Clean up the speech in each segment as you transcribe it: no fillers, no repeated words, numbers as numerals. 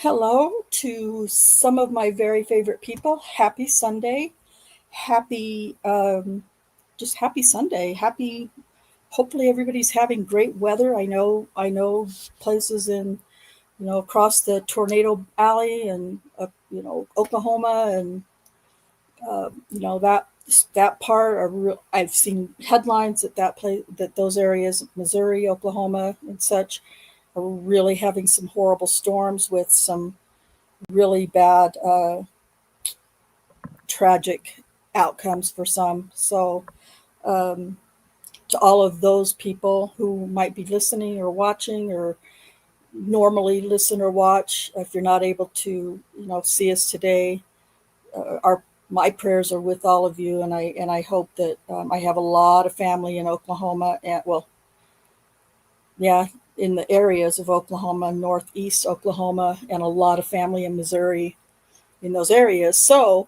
Hello to some of my very favorite people. Happy Sunday. Happy, just happy Sunday. Happy, hopefully everybody's having great weather. I know places across the tornado alley and, Oklahoma and, that part I've seen headlines that place, that those areas, Missouri, Oklahoma and such are really having some horrible storms with some really bad tragic outcomes for some. So, um, to all of those people who might be listening or watching or normally listen or watch, if you're not able to, see us today, our my prayers are with all of you, and I hope that I have a lot of family in Oklahoma, and well, yeah, in the areas of Oklahoma, northeast Oklahoma, and a lot of family in Missouri in those areas. So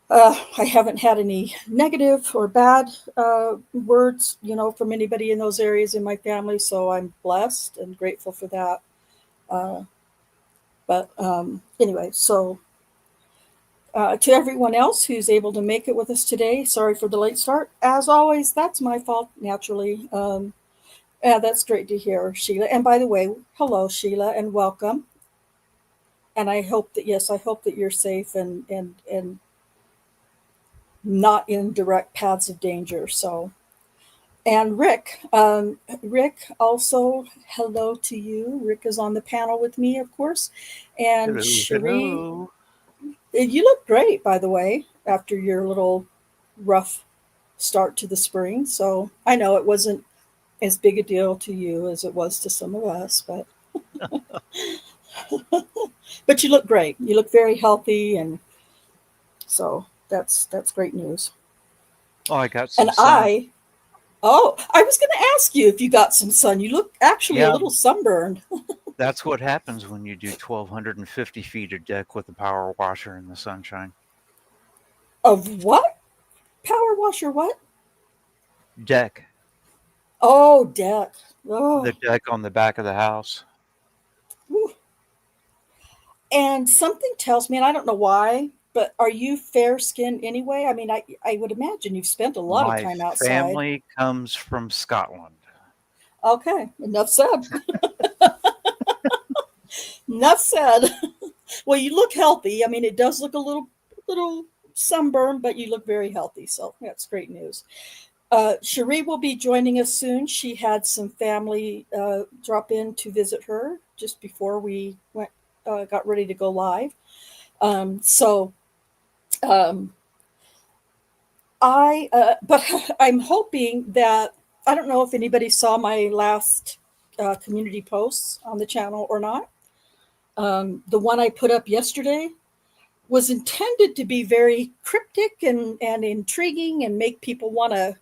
I haven't had any negative or bad words, from anybody in those areas in my family. So I'm blessed and grateful for that. Uh, but anyway, so to everyone else who's able to make it with us today, sorry for the late start. As always, that's my fault, naturally. Yeah, that's great to hear, Sheila. And by the way, hello, Sheila, and welcome. And I hope that, yes, I hope that you're safe and not in direct paths of danger. So, and Rick also, hello to you. Rick is on the panel with me, of course. And Hello, Cherie, hello. you look great, by the way, after your little rough start to the spring. So I know it wasn't as big a deal to you as it was to some of us, but you look great. You look very healthy, and so that's great news. Oh, I got And some sun. I was going to ask you if you got some sun. You look actually a Yeah, little sunburned. that's what happens when you do 1,250 feet of deck with a power washer in the sunshine. Of what? Power washer? What? Deck, Oh, deck. the Oh, deck on the back of the house. whew. And something tells me, and I don't know why, but are you fair skinned anyway? I mean, I would imagine you've spent a lot of My time outside. family comes from Scotland. Okay, enough said. Enough said. Well, you look healthy. I mean, it does look a little sunburned, but you look very healthy. So that's great news. Cherie will be joining us soon. She had some family drop in to visit her just before we got ready to go live. So um, but I'm hoping that I don't know if anybody saw my last community posts on the channel or not. The one I put up yesterday was intended to be very cryptic and intriguing and make people want to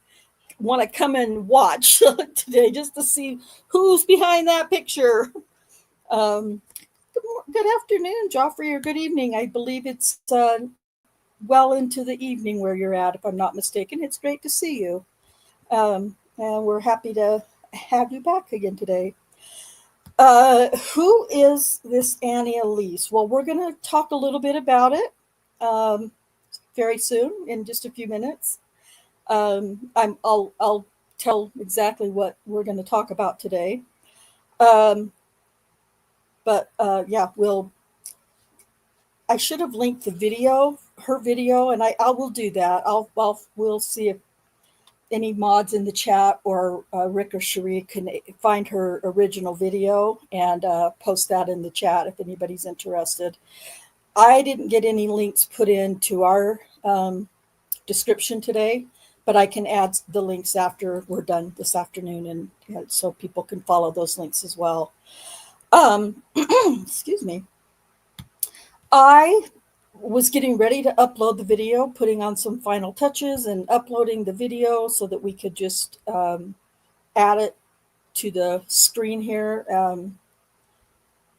come and watch today just to see who's behind that picture. Um, good afternoon, Joffrey, or good evening. I believe it's well into the evening where you're at, if I'm not mistaken. It's great to see you. And we're happy to have you back again today. Who is this Annie Elise? Well, we're going to talk a little bit about it um, very soon in just a few minutes. I'll tell exactly what we're going to talk about today. Um, but yeah, I should have linked the video, her video, and I will do that. We'll see if any mods in the chat or Rick or Cherie can find her original video and post that in the chat if anybody's interested. I didn't get any links put into our description today, but I can add the links after we're done this afternoon, and so people can follow those links as well. Excuse me. I was getting ready to upload the video, putting on some final touches and uploading the video so that we could just add it to the screen here.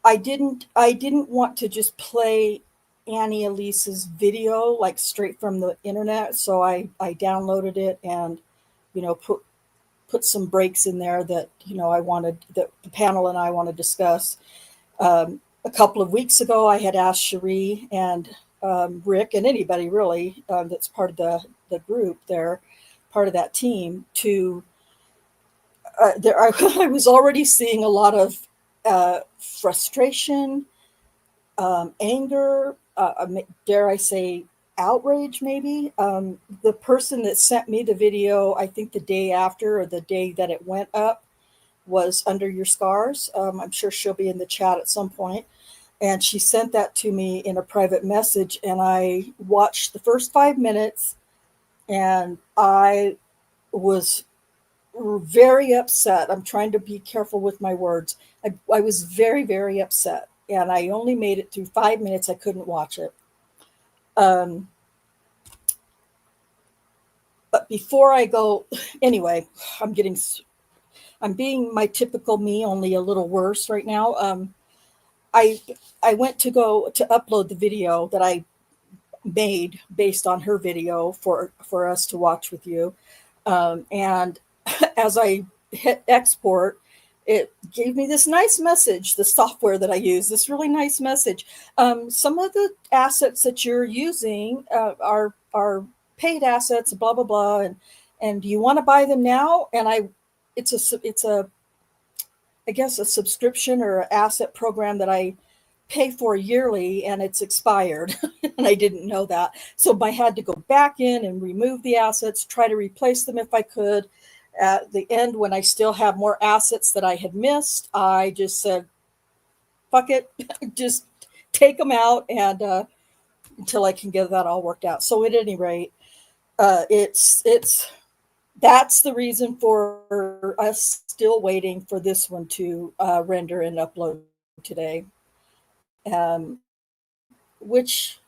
I didn't want to just play Annie Elise's video like straight from the internet, so I downloaded it and put some breaks in there that I wanted that the panel and I want to discuss. Um, a couple of weeks ago, I had asked Cherie and Rick and anybody really that's part of the group there, part of that team, to there. I was already seeing a lot of frustration, anger, dare I say, outrage, maybe. The person that sent me the video, I think the day after or the day that it went up, was Under Your Scars. I'm sure she'll be in the chat at some point. And she sent that to me in a private message. And I watched the first 5 minutes and I was very upset. I'm trying to be careful with my words. I was very, very upset. And I only made it through 5 minutes. I couldn't watch it. But before I go, anyway, I'm being my typical me, only a little worse right now. I I went to go to upload the video that I made based on her video for us to watch with you, and as I hit export, it gave me this nice message. The software that I use, this really nice message. Some of the assets that you're using are paid assets, blah blah blah, and do you want to buy them now? And it's a I guess a subscription or an asset program that I pay for yearly, and it's expired. And I didn't know that. So I had to go back in and remove the assets, try to replace them if I could. At the end, when I still have more assets that I had missed, I just said, fuck it, just take them out and until I can get that all worked out. So at any rate, it's that's the reason for us still waiting for this one to render and upload today. Which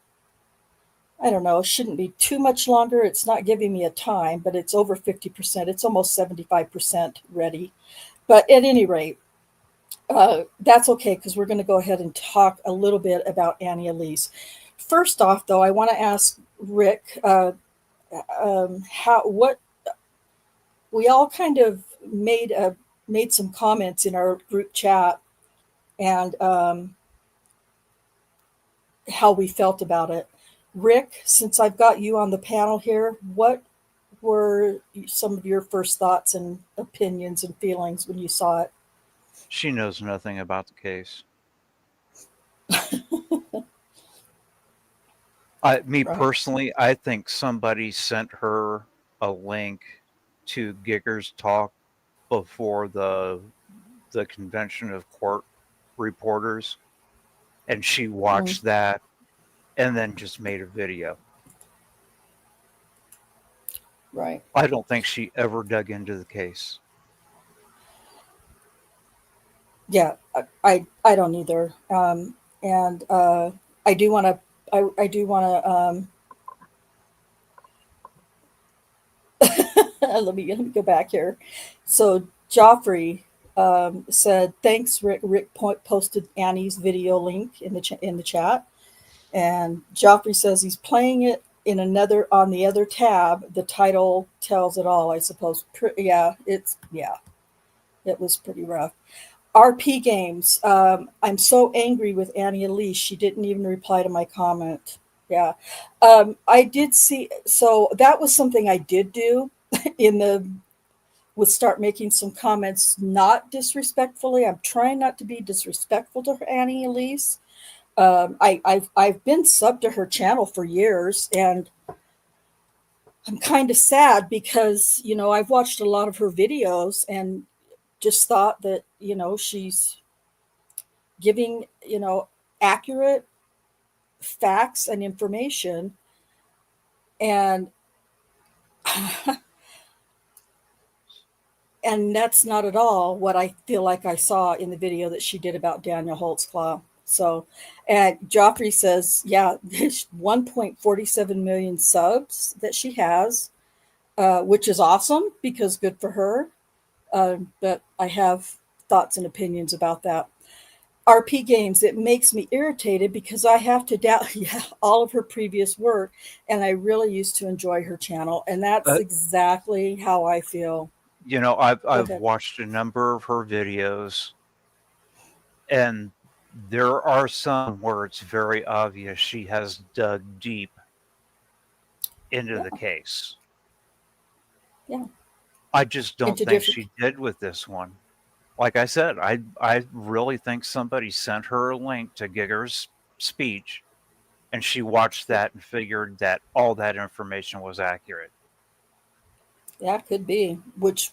I don't know, shouldn't be too much longer. It's not giving me a time, but it's over 50%. It's almost 75% ready. But at any rate, that's okay because we're going to go ahead and talk a little bit about Annie Elise. First off, though, I want to ask Rick what we all kind of made some comments in our group chat and how we felt about it. Rick, since I've got you on the panel here, what were some of your first thoughts and opinions and feelings when you saw it? She knows nothing about the case. Me Right. personally, I think somebody sent her a link to Giger's talk before the convention of court reporters, and she watched that and then just made a video. Right. I don't think she ever dug into the case. Yeah, I don't either. And I do want to I do want to let me go back here. So Joffrey said, "Thanks, Rick." Rick posted Annie's video link in the chat, and Joffrey says he's playing it in another on the other tab. The title tells it all, I suppose. Yeah, it was pretty rough. RP Games. I'm so angry with Annie Elise. She didn't even reply to my comment. Yeah. I did see, so that was something I did do in the, would start making some comments, not disrespectfully. I'm trying not to be disrespectful to her, Annie Elise. I've been sub to her channel for years, and I'm kind of sad because, I've watched a lot of her videos and just thought that, she's giving, accurate facts and information. And and that's not at all what I feel like I saw in the video that she did about Daniel Holtzclaw. So, and Joffrey says, yeah, 1.47 million subs that she has, which is awesome because good for her. But I have thoughts and opinions about that. RP Games, it makes me irritated because I have to doubt all of her previous work, and I really used to enjoy her channel, and that's exactly how I feel. I've watched a number of her videos, and There are some where it's very obvious she has dug deep into the Yeah, case. yeah, I just don't into think different. she did with this one. Like I said, I really think somebody sent her a link to Giger's speech, and she watched that and figured that all that information was accurate. Yeah, could be, which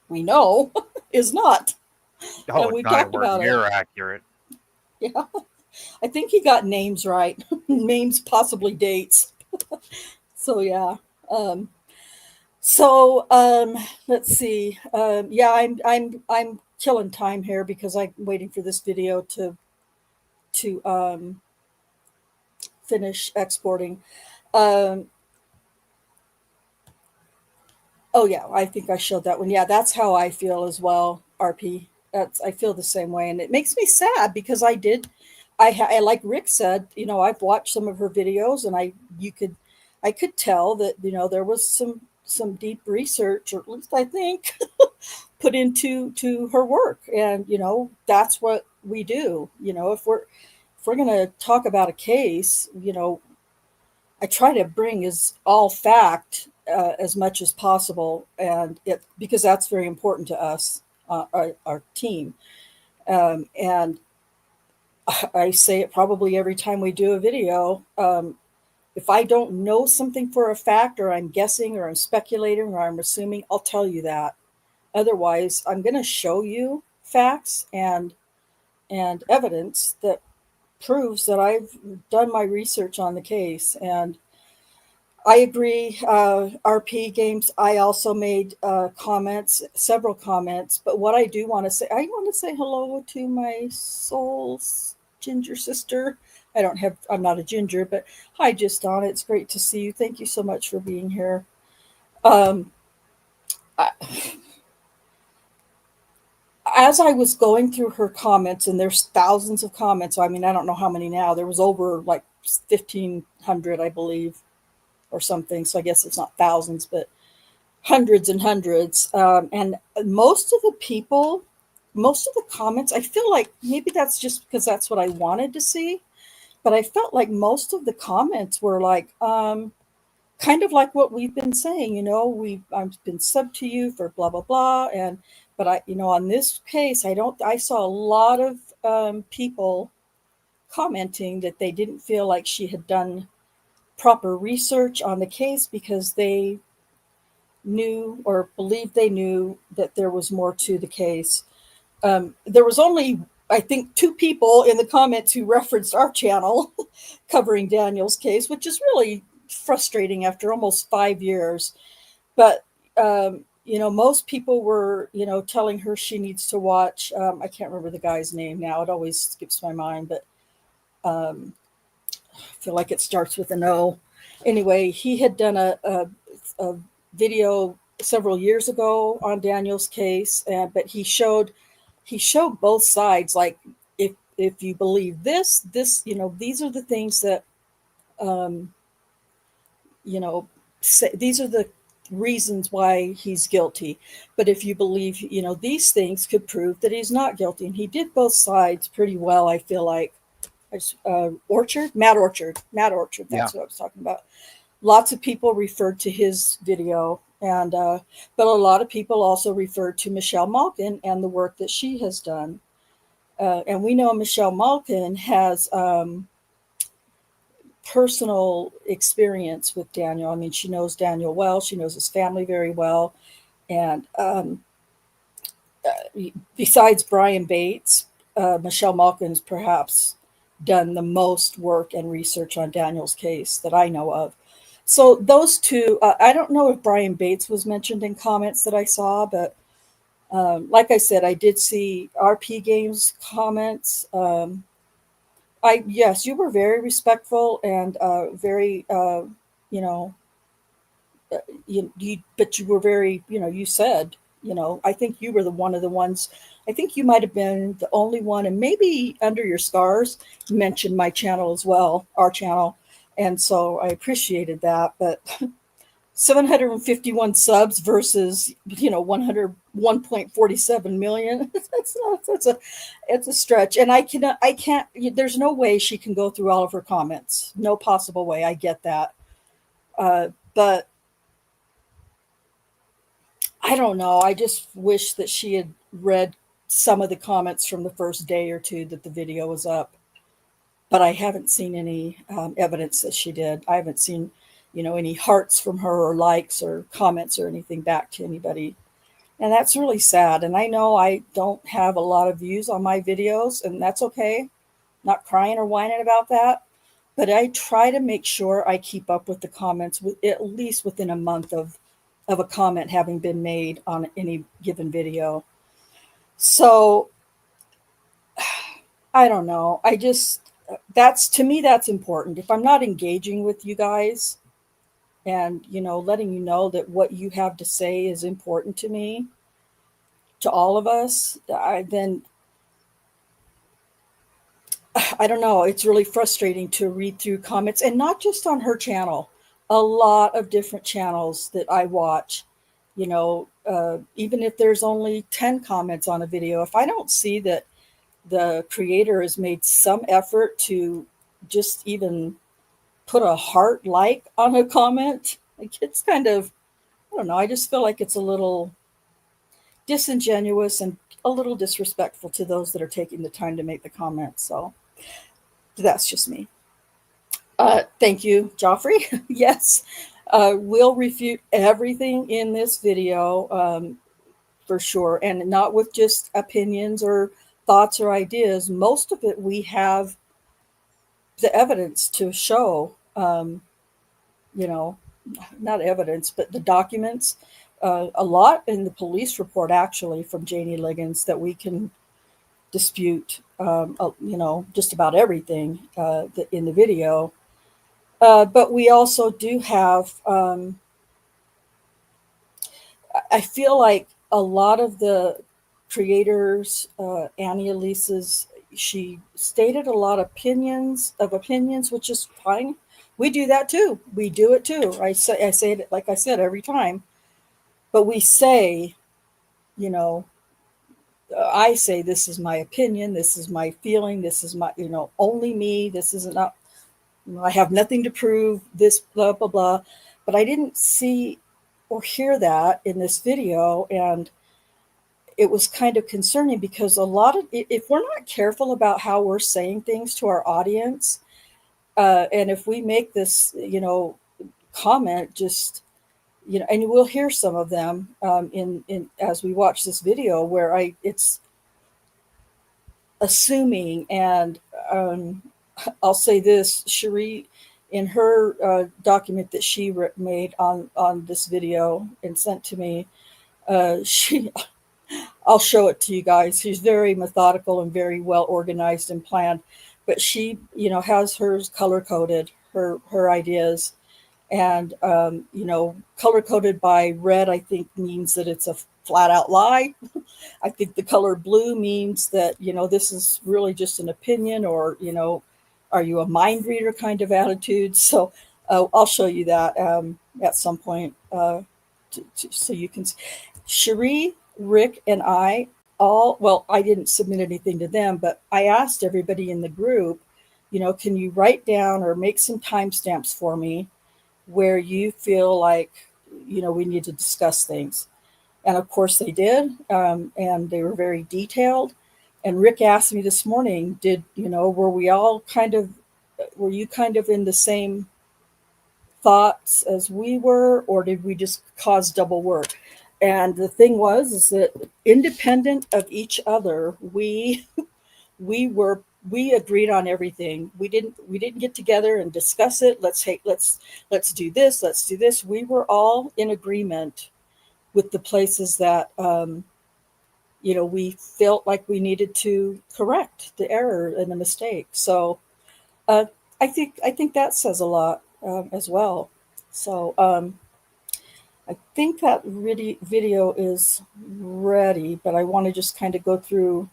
we know is not, Oh, and it's we've not talked anywhere about it. near accurate. Yeah, I think he got names right, names, possibly dates. So yeah. Um, so let's see. Yeah, I'm killing time here because I'm waiting for this video to finish exporting. Um, oh yeah, I think I showed that one. Yeah, that's how I feel as well. RP. That's I feel the same way, and it makes me sad because I did. I like Rick said, I've watched some of her videos, and I could tell that there was some deep research, or at least I think, put into to her work, and that's what we do. If we're going to talk about a case, I try to bring is all fact, as much as possible, and it because that's very important to us, our team. And I say it probably every time we do a video. If I don't know something for a fact, or I'm guessing, or I'm speculating, or I'm assuming, I'll tell you that. Otherwise, I'm going to show you facts and evidence that proves that I've done my research on the case. And I agree. RP Games, I also made comments, several comments. But what I do want to say, I want to say hello to my soul's ginger sister. I'm not a ginger, but hi, Just Donna. It's great to see you. Thank you so much for being here. Um, I, as I was going through her comments, and there's thousands of comments. I mean, I don't know how many now. There was over like 1,500, I believe, or something. So I guess it's not thousands, but hundreds and hundreds. And most of the comments, I feel like maybe that's just because that's what I wanted to see. But I felt like most of the comments were like, kind of like what we've been saying. I've been sub to you for blah blah blah, and but on this case, I saw a lot of people commenting that they didn't feel like she had done proper research on the case because they knew or believed they knew that there was more to the case. There was only, I think, two people in the comments who referenced our channel covering Daniel's case, which is really frustrating after almost 5 years. But most people were, telling her she needs to watch. I can't remember the guy's name now; it always skips my mind, but um, I feel like it starts with an O. Anyway, he had done a video several years ago on Daniel's case, but he showed both sides. Like, if you believe this, these are the things that um, you know these are the reasons why he's guilty. But if you believe, these things could prove that he's not guilty, and he did both sides pretty well. I feel like Matt Orchard. Yeah. That's what I was talking about. Lots of people referred to his video, and but a lot of people also referred to Michelle Malkin and the work that she has done. And we know Michelle Malkin has personal experience with Daniel. I mean, she knows Daniel well. She knows his family very well. And besides Brian Bates, Michelle Malkin has perhaps done the most work and research on Daniel's case that I know of. So those two, I don't know if Brian Bates was mentioned in comments that I saw, but like I said, I did see RP Games comments. Yes, you were very respectful and very, you know, but you were very, you said, I think you were the one of the ones. I think you might have been the only one, and maybe Under Your Scars mentioned my channel as well, our channel, and so I appreciated that. But 751 subs versus 101.47 million. It's a stretch, and I can't. There's no way she can go through all of her comments. No possible way. I get that, but I don't know. I just wish that she had read some of the comments from the first day or two that the video was up. But I haven't seen any evidence that she did. I haven't seen, any hearts from her or likes or comments or anything back to anybody. And that's really sad. And I know I don't have a lot of views on my videos, and that's okay. Not crying or whining about that. But I try to make sure I keep up with the comments at least within a month of a comment having been made on any given video. So I don't know. That's to me, that's important. If I'm not engaging with you guys and, letting you know that what you have to say is important to me, to all of us, then I don't know. It's really frustrating to read through comments, and not just on her channel, a lot of different channels that I watch. Even if there's only 10 comments on a video, if I don't see that the creator has made some effort to just even put a heart like on a comment, like, it's kind of, I don't know, I just feel like it's a little disingenuous and a little disrespectful to those that are taking the time to make the comments. So that's just me. Thank you, Joffrey. Yes, we'll refute everything in this video, for sure, and not with just opinions or thoughts or ideas. Most of it we have the evidence to show. You know, Not evidence, but the documents. A lot in the police report, actually, from Janie Liggins, that we can dispute. Just about everything in the video. But we also do have. I feel like a lot of the creators, Annie Elise's, she stated a lot of opinions, which is fine. We do that too. We do it too. I say it, like I said, every time. But we say, you know, I say, this is my opinion, this is my feeling, this is my, only me. This isn't not. I have nothing to prove. This blah blah blah. But I didn't see or hear that in this video, and it was kind of concerning, because a lot of, if we're not careful about how we're saying things to our audience, and if we make this, comment, just, and we'll hear some of them in as we watch this video, where it's assuming, and I'll say this, Cherie, in her document that she made on this video and sent to me, she I'll show it to you guys. She's very methodical and very well organized and planned, but she, has hers color coded, her ideas, and color coded by red, I think, means that it's a flat out lie. I think the color blue means that, this is really just an opinion, or, are you a mind reader kind of attitude. So I'll show you that at some point, so you can. Cherie, Rick, and I all, well, I didn't submit anything to them, but I asked everybody in the group, can you write down or make some timestamps for me where you feel like, we need to discuss things. And of course they did, and they were very detailed. And Rick asked me this morning, were you kind of in the same thoughts as we were, or did we just cause double work? And the thing is that independent of each other, we agreed on everything. We didn't get together and discuss it. Let's do this. Let's do this. We were all in agreement with the places that we felt like we needed to correct the error and the mistake. So I think that says a lot as well. So I think that video is ready, but I want to just kind of go through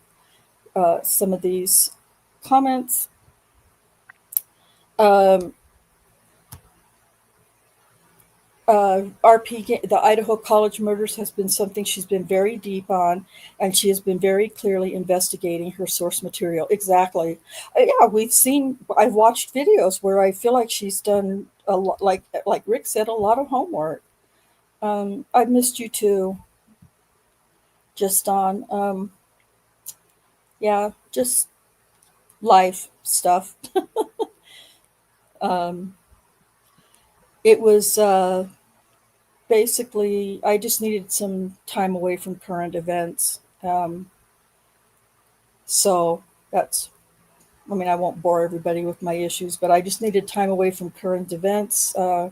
some of these comments. Um, the Idaho College murders has been something she's been very deep on, and she has been very clearly investigating her source material. Exactly. Yeah, I've watched videos where I feel like she's done a lot, like Rick said, a lot of homework. I've missed you too, just on, yeah, just life stuff. Um, it was basically, I just needed some time away from current events. So that's, I mean, I won't bore everybody with my issues, but I just needed time away from current events. That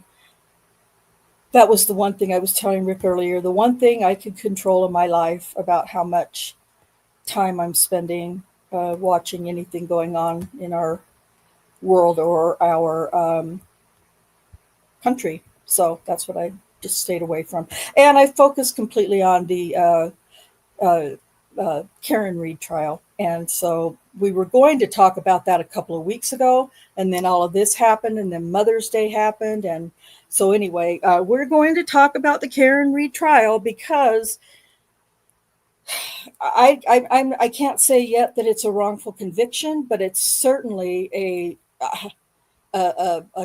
was the one thing I was telling Rick earlier. The one thing I could control in my life about how much time I'm spending watching anything going on in our world or our country. So that's what I just stayed away from. And I focused completely on the uh, Karen Reed trial. And so we were going to talk about that a couple of weeks ago, and then all of this happened, and then Mother's Day happened. And so, anyway, we're going to talk about the Karen Reed trial because I can't say yet that it's a wrongful conviction, but it's certainly a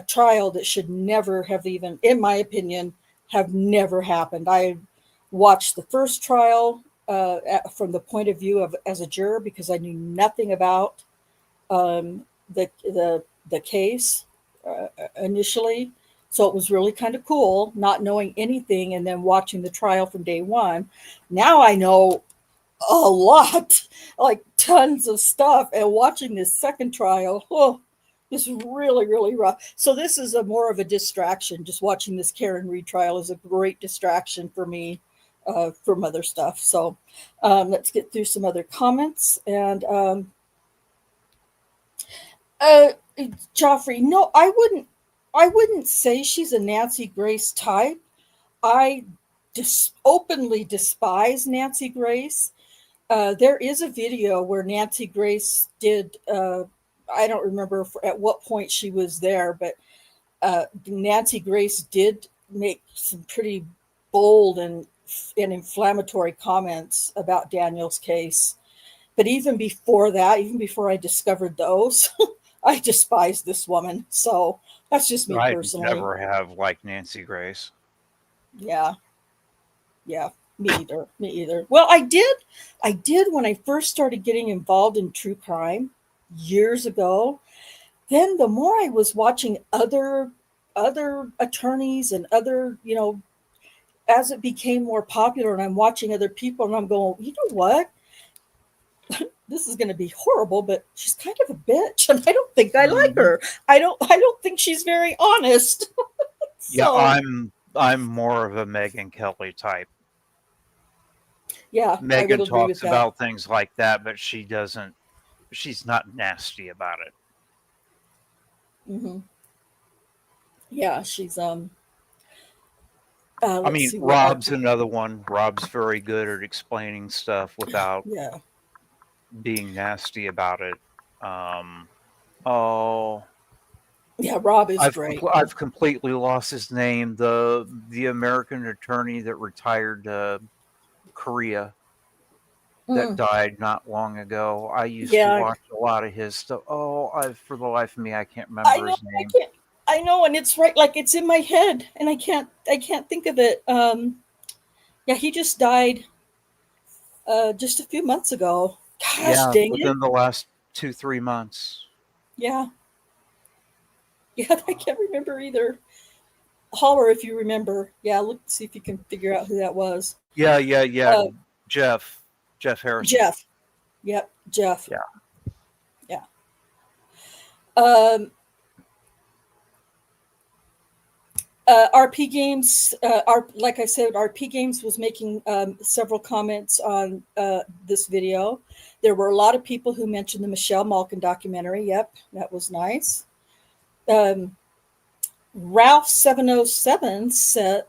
trial that should never have even, in my opinion, have never happened. I watched the first trial from the point of view of as a juror because I knew nothing about the case initially. So it was really kind of cool not knowing anything and then watching the trial from day one. Now I know a lot, like tons of stuff, and watching this second trial, oh, is really, really rough. So this is a more of a distraction. Just watching this Karen Reed trial is a great distraction for me from other stuff. So let's get through some other comments. And uh, Joffrey, no, I wouldn't say she's a Nancy Grace type. I openly despise Nancy Grace. There is a video where Nancy Grace did. I don't remember at what point she was there, but Nancy Grace did make some pretty bold and inflammatory comments about Daniel's case. But even before that, even before I discovered those, I despised this woman. So that's just me I personally. never have liked Nancy Grace. Yeah, yeah, me either. Me either. Well, I did when I first started getting involved in true crime years ago. Then the more I was watching other attorneys and other, as it became more popular and I'm watching other people and I'm going, you know what? This is going to be horrible, but she's kind of a bitch and I don't think I like Hmm. her. I don't think she's very honest. Yeah, So, I'm more of a Megan Kelly type. yeah, I would Megan agree with talks that. about things like that, but she doesn't. She's not nasty about it. Hmm. Yeah, she's I let's mean, see what Rob's RP. another one. Rob's very good at explaining stuff without Yeah. being nasty about it. Um, oh, Yeah, Rob is great. I've completely lost his name. The American attorney that retired to Korea that Mm. died not long ago. I used to Yeah, watch a lot of his stuff. Oh, I for the life of me, I can't I remember know. his I name. can't. I know, and it's right. Like it's in my head, and I can't think of it. Yeah, he just died just a few months ago. Gosh, Yeah, dang it. within the last 2 3 months. Yeah, yeah, I can't remember either. Holler if you remember. Yeah, look, see if you can figure out who that was. Yeah, yeah, yeah. Uh, Jeff Harrison. Jeff. Yep, Jeff. Yeah. Yeah. Um, RP Games, like I said, RP Games was making several comments on this video. There were a lot of people who mentioned the Michelle Malkin documentary. Yep, that was nice. Um, Ralph 707 said,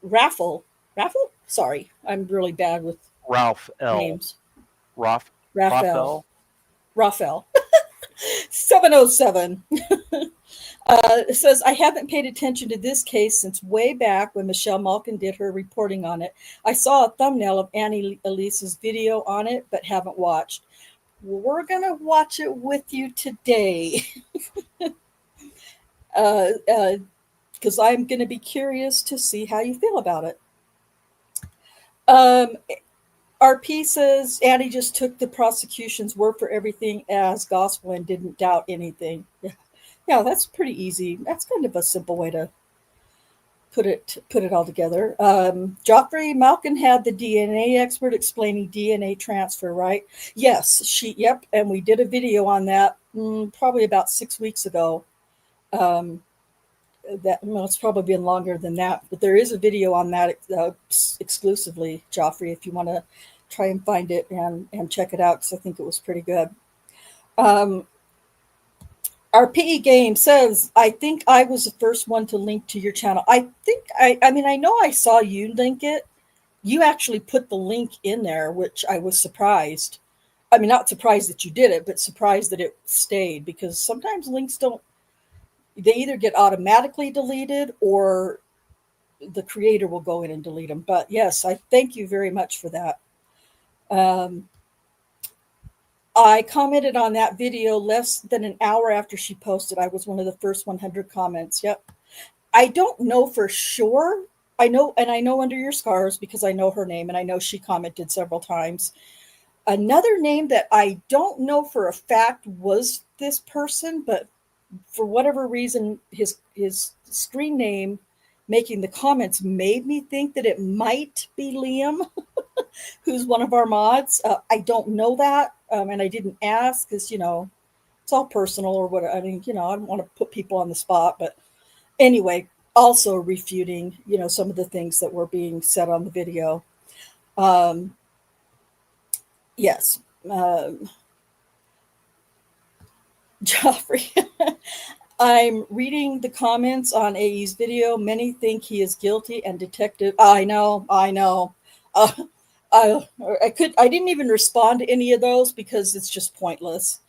Raffle, Raffle? Sorry, I'm really bad with Ralph L. names. Roth Raphael, Raphael. Raphael 707 It says, I haven't paid attention to this case since way back when Michelle Malkin did her reporting on it. I saw a thumbnail of Annie Elise's video on it, but haven't watched. Well, we're going to watch it with you today. Because I'm going to be curious to see how you feel about it. RP says Annie just took the prosecution's word for everything as gospel and didn't doubt anything. Yeah, that's pretty easy. That's kind of a simple way to put it all together. Joffrey Malkin had the DNA expert explaining DNA transfer, right? Yes, yep, and we did a video on that probably about 6 weeks ago. It's probably been longer than that, but there is a video on that exclusively, Joffrey, if you want to try and find it and check it out, because I think it was pretty good. Our PE game says, I think I was the first one to link to your channel. I know I saw you link it. You actually put the link in there, which I was surprised. I mean, not surprised that you did it, but surprised that it stayed, because sometimes links they either get automatically deleted or the creator will go in and delete them. But yes, I thank you very much for that. I commented on that video less than an hour after she posted. I was one of the first 100 comments. Yep. I don't know for sure. I know Under Your Scars, because I know her name and I know she commented several times. Another name that I don't know for a fact was this person, but for whatever reason, his screen name making the comments made me think that it might be Liam, who's one of our mods. I don't know that, and I didn't ask because, it's all personal or what. I mean, I don't want to put people on the spot, but anyway, also refuting, some of the things that were being said on the video. Yes. Joffrey. I'm reading the comments on AE's video. Many think he is guilty and detective. I know. I didn't even respond to any of those because it's just pointless.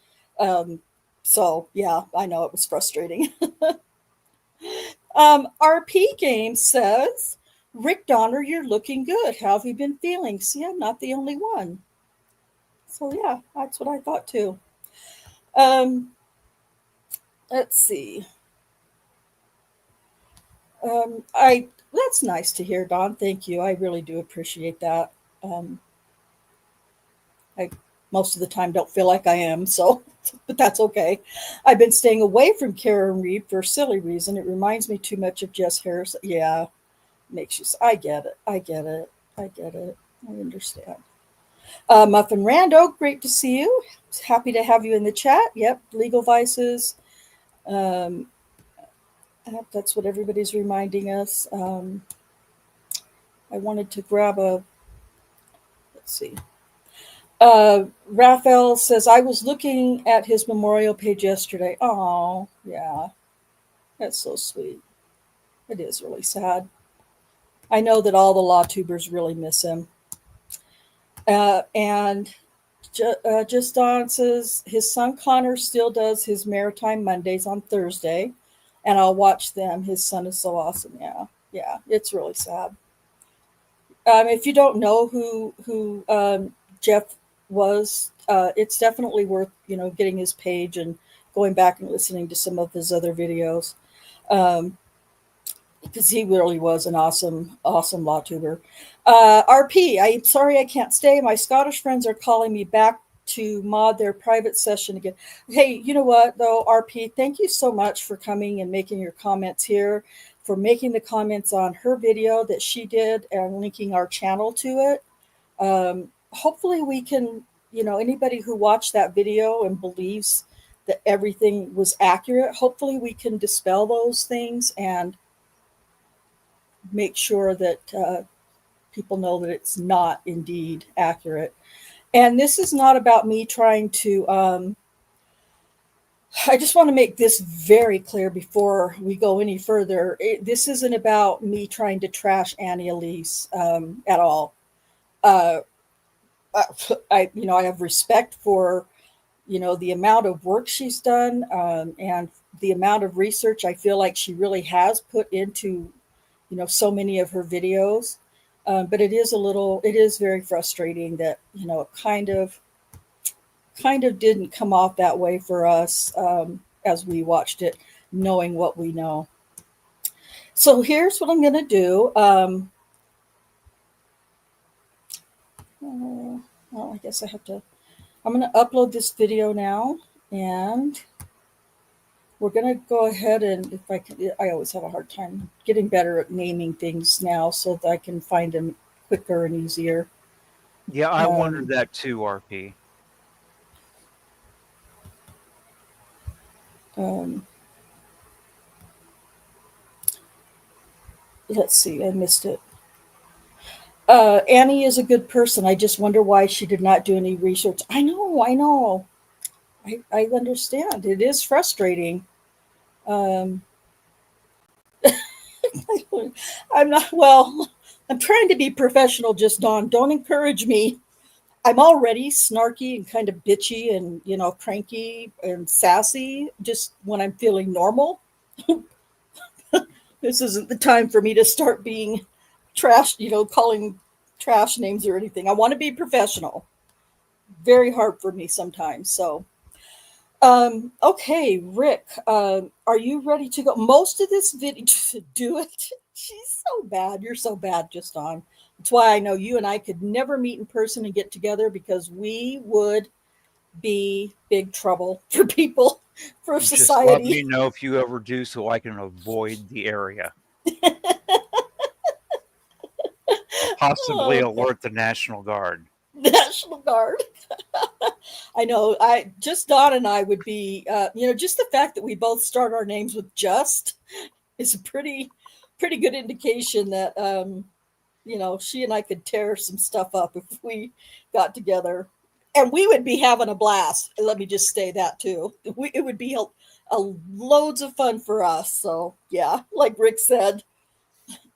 So yeah, I know it was frustrating. RP Game says, Rick Donner, you're looking good. How have you been feeling? See, I'm not the only one. So yeah, that's what I thought too. Let's see. That's nice to hear, Don. Thank you. I really do appreciate that. I most of the time don't feel like I am, so but that's okay. I've been staying away from Karen Reed for a silly reason. It reminds me too much of Jess Harris. Yeah, makes you. I get it. I understand. Muffin Rando, great to see you. Happy to have you in the chat. Yep, legal vices. That's what everybody's reminding us. I wanted to grab let's see. Raphael says, I was looking at his memorial page yesterday. Oh, yeah. That's so sweet. It is really sad. I know that all the law tubers really miss him. And Just Don says, his son Connor still does his Maritime Mondays on Thursday, and I'll watch them. His son is so awesome. Yeah, it's really sad. If you don't know who Jeff was, it's definitely worth getting his page and going back and listening to some of his other videos, because he really was an awesome law tuber. RP, I'm sorry I can't stay. My Scottish friends are calling me back to mod their private session again. Hey, you know what though, RP, thank you so much for coming and making your comments here, for making the comments on her video that she did and linking our channel to it. Hopefully we can, anybody who watched that video and believes that everything was accurate, hopefully we can dispel those things and make sure that people know that it's not indeed accurate. And this is not about me trying to, I just want to make this very clear before we go any further. This isn't about me trying to trash Annie Elise at all. I have respect for, the amount of work she's done, and the amount of research I feel like she really has put into, so many of her videos. But it is very frustrating that, it kind of didn't come off that way for us, as we watched it, knowing what we know. So here's what I'm going to do. Well, I guess I'm going to upload this video now, and we're going to go ahead and, if I can, I always have a hard time getting better at naming things now so that I can find them quicker and easier. Yeah, I wondered that too, RP. Let's see, I missed it. Annie is a good person. I just wonder why she did not do any research. I know. I understand. It is frustrating. Um, I'm not, well, I'm trying to be professional, just Dawn. Don't encourage me. I'm already snarky and kind of bitchy and, cranky and sassy just when I'm feeling normal. This isn't the time for me to start being trash, calling trash names or anything. I want to be professional. Very hard for me sometimes. So, okay, Rick, are you ready to go? Most of this video, do it. She's so bad. You're so bad, just on. That's why I know you and I could never meet in person and get together, because we would be big trouble for people, for Just let me society. know if you ever do so I can avoid the area. Or possibly Oh, alert the National Guard. National Guard. I know. I just Don and I would be, just the fact that we both start our names with "just" is a pretty good indication that, she and I could tear some stuff up if we got together, and we would be having a blast. Let me just say that too. It would be a loads of fun for us. So yeah, like Rick said,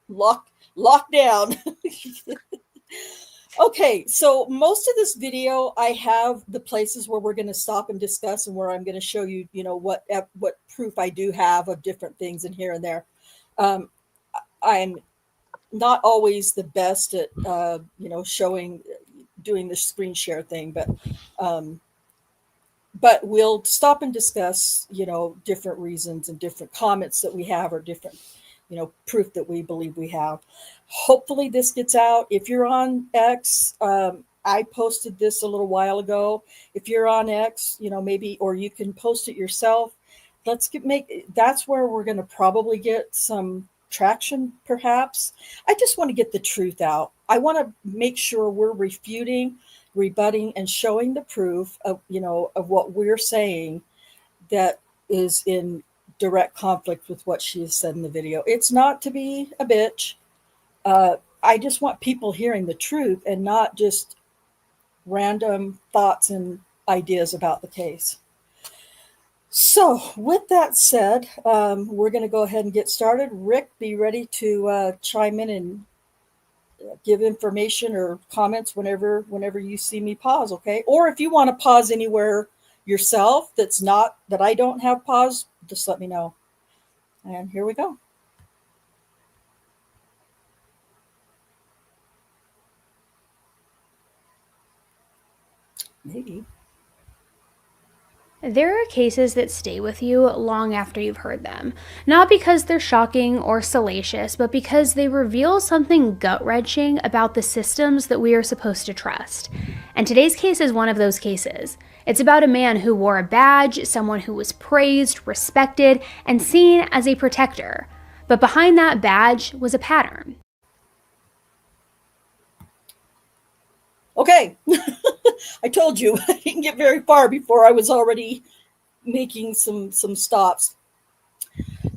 lock down. Okay, so most of this video, I have the places where we're going to stop and discuss, and where I'm going to show you, what proof I do have of different things in here and there. Um, I'm not always the best at, doing the screen share thing, um, but we'll stop and discuss, different reasons and different comments that we have, or different, proof that we believe we have. Hopefully this gets out. If you're on X, I posted this a little while ago. If you're on X, maybe, or you can post it yourself. That's where we're going to probably get some traction, perhaps. I just want to get the truth out. I want to make sure we're rebutting, and showing the proof of, of what we're saying that is in direct conflict with what she has said in the video. It's not to be a bitch. I just want people hearing the truth and not just random thoughts and ideas about the case. So, with that said, we're going to go ahead and get started. Rick, be ready to chime in and give information or comments whenever you see me pause, okay? Or if you want to pause anywhere yourself that I don't have pause, just let me know. And here we go. Maybe. There are cases that stay with you long after you've heard them, not because they're shocking or salacious, but because they reveal something gut-wrenching about the systems that we are supposed to trust. And today's case is one of those cases. It's about a man who wore a badge, someone who was praised, respected, and seen as a protector. But behind that badge was a pattern. Okay. I told you I didn't get very far before I was already making some stops.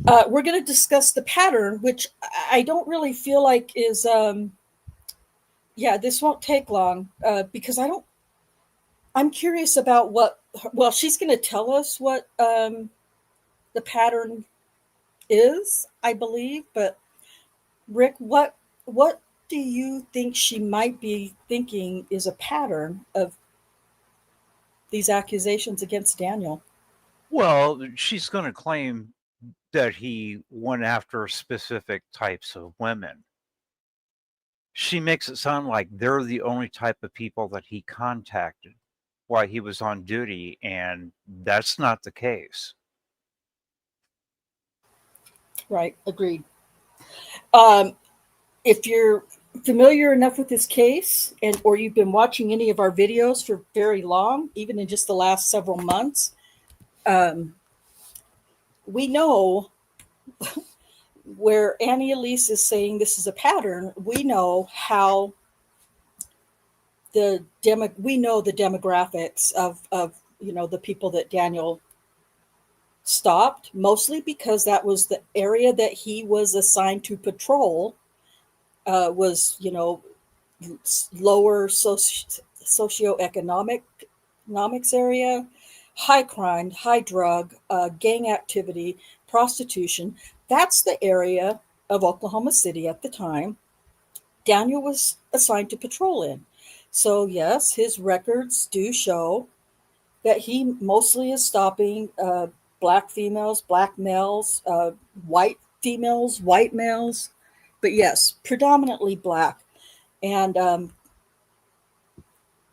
We're going to discuss the pattern, which I don't really feel like is, this won't take long, because I'm curious about well, she's going to tell us what the pattern is, I believe. But Rick, what do you think she might be thinking is a pattern of these accusations against Daniel? Well, she's going to claim that he went after specific types of women. She makes it sound like they're the only type of people that he contacted while he was on duty, and that's not the case. Right, agreed. If you're familiar enough with this case, and or you've been watching any of our videos for very long, even in just the last several months, we know where Annie Elise is saying this is a pattern. We know how we know the demographics of the people that Daniel stopped, mostly because that was the area that he was assigned to patrol. Was lower socioeconomics area, high crime, high drug, gang activity, prostitution. That's the area of Oklahoma City at the time Daniel was assigned to patrol in. So yes, his records do show that he mostly is stopping black females, black males, white females, white males, but yes, predominantly black. And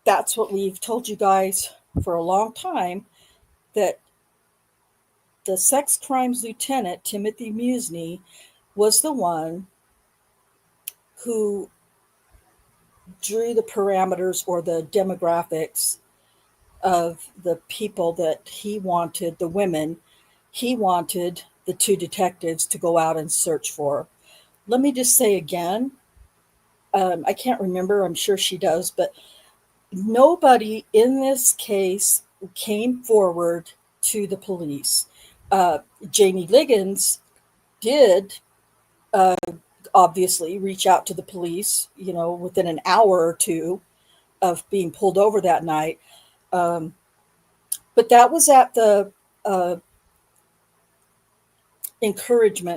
that's what we've told you guys for a long time, that the sex crimes lieutenant, Timothy Musney, was the one who drew the parameters or the demographics of the people that he wanted, the women he wanted the two detectives to go out and search for. Let me just say again, I can't remember, I'm sure she does, but nobody in this case came forward to the police. Jamie Liggins did obviously reach out to the police, within an hour or two of being pulled over that night. But that was at the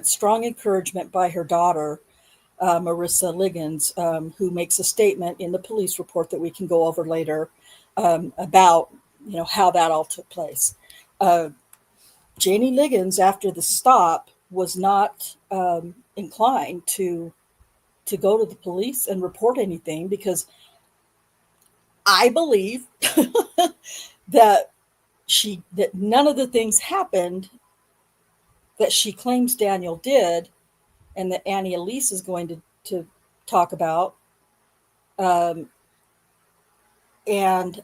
strong encouragement by her daughter, Marissa Liggins, who makes a statement in the police report that we can go over later about how that all took place. Janie Liggins, after the stop, was not inclined to go to the police and report anything, because I believe that none of the things happened that she claims Daniel did, and that Annie Elise is going to talk about. And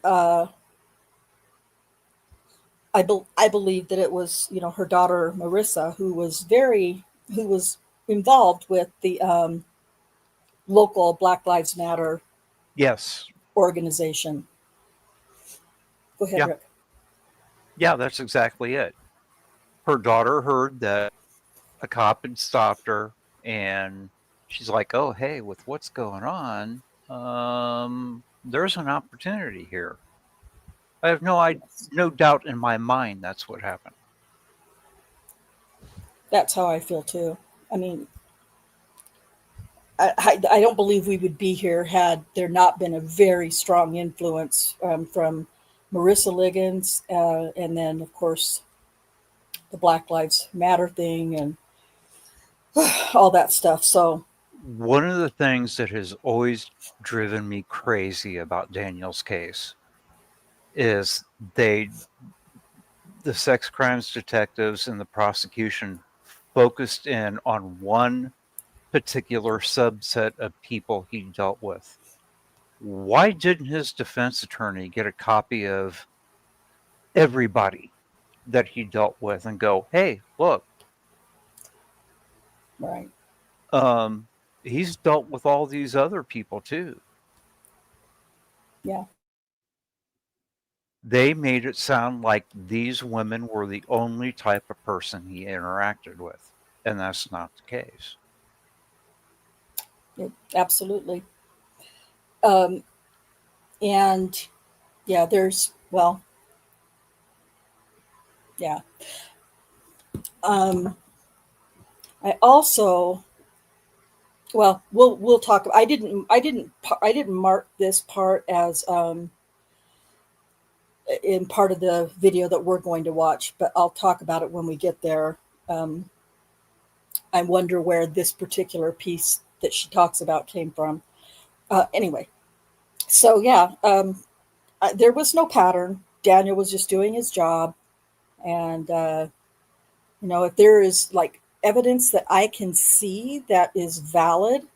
I believe that it was, her daughter Marissa who was involved with the local Black Lives Matter Yes. organization. Go ahead, Yeah. Rick. Yeah, that's exactly it. Her daughter heard that a cop had stopped her, and she's like, "Oh, hey, with what's going on, there's an opportunity here." I have no doubt in my mind that's what happened. That's how I feel too. I mean, I don't believe we would be here had there not been a very strong influence from Marissa Liggins, and then of course the Black Lives Matter thing and all that stuff. So one of the things that has always driven me crazy about Daniel's case is the sex crimes detectives and the prosecution focused in on one particular subset of people he dealt with. Why didn't his defense attorney get a copy of everybody that he dealt with and go, "Hey, look, right, he's dealt with all these other people too." yeah. They made it sound like these women were the only type of person he interacted with, and that's not the case. Absolutely. And yeah, yeah. I also, we'll talk. I didn't mark this part as in part of the video that we're going to watch, but I'll talk about it when we get there. I wonder where this particular piece that she talks about came from. Anyway, so yeah, there was no pattern. Daniel was just doing his job. And, if there is like evidence that I can see that is valid,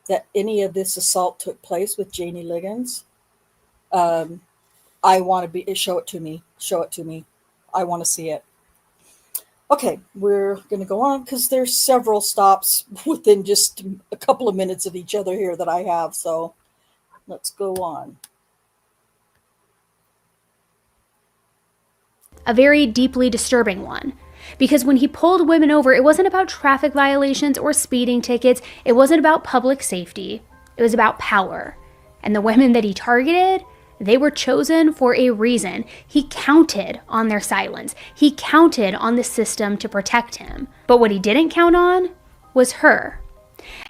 that any of this assault took place with Janie Liggins, I want to show it to me. Show it to me. I want to see it. Okay, we're going to go on because there's several stops within just a couple of minutes of each other here that I have. So let's go on. A very deeply disturbing one. Because when he pulled women over, it wasn't about traffic violations or speeding tickets. It wasn't about public safety. It was about power. And the women that he targeted, they were chosen for a reason. He counted on their silence. He counted on the system to protect him. But what he didn't count on was her.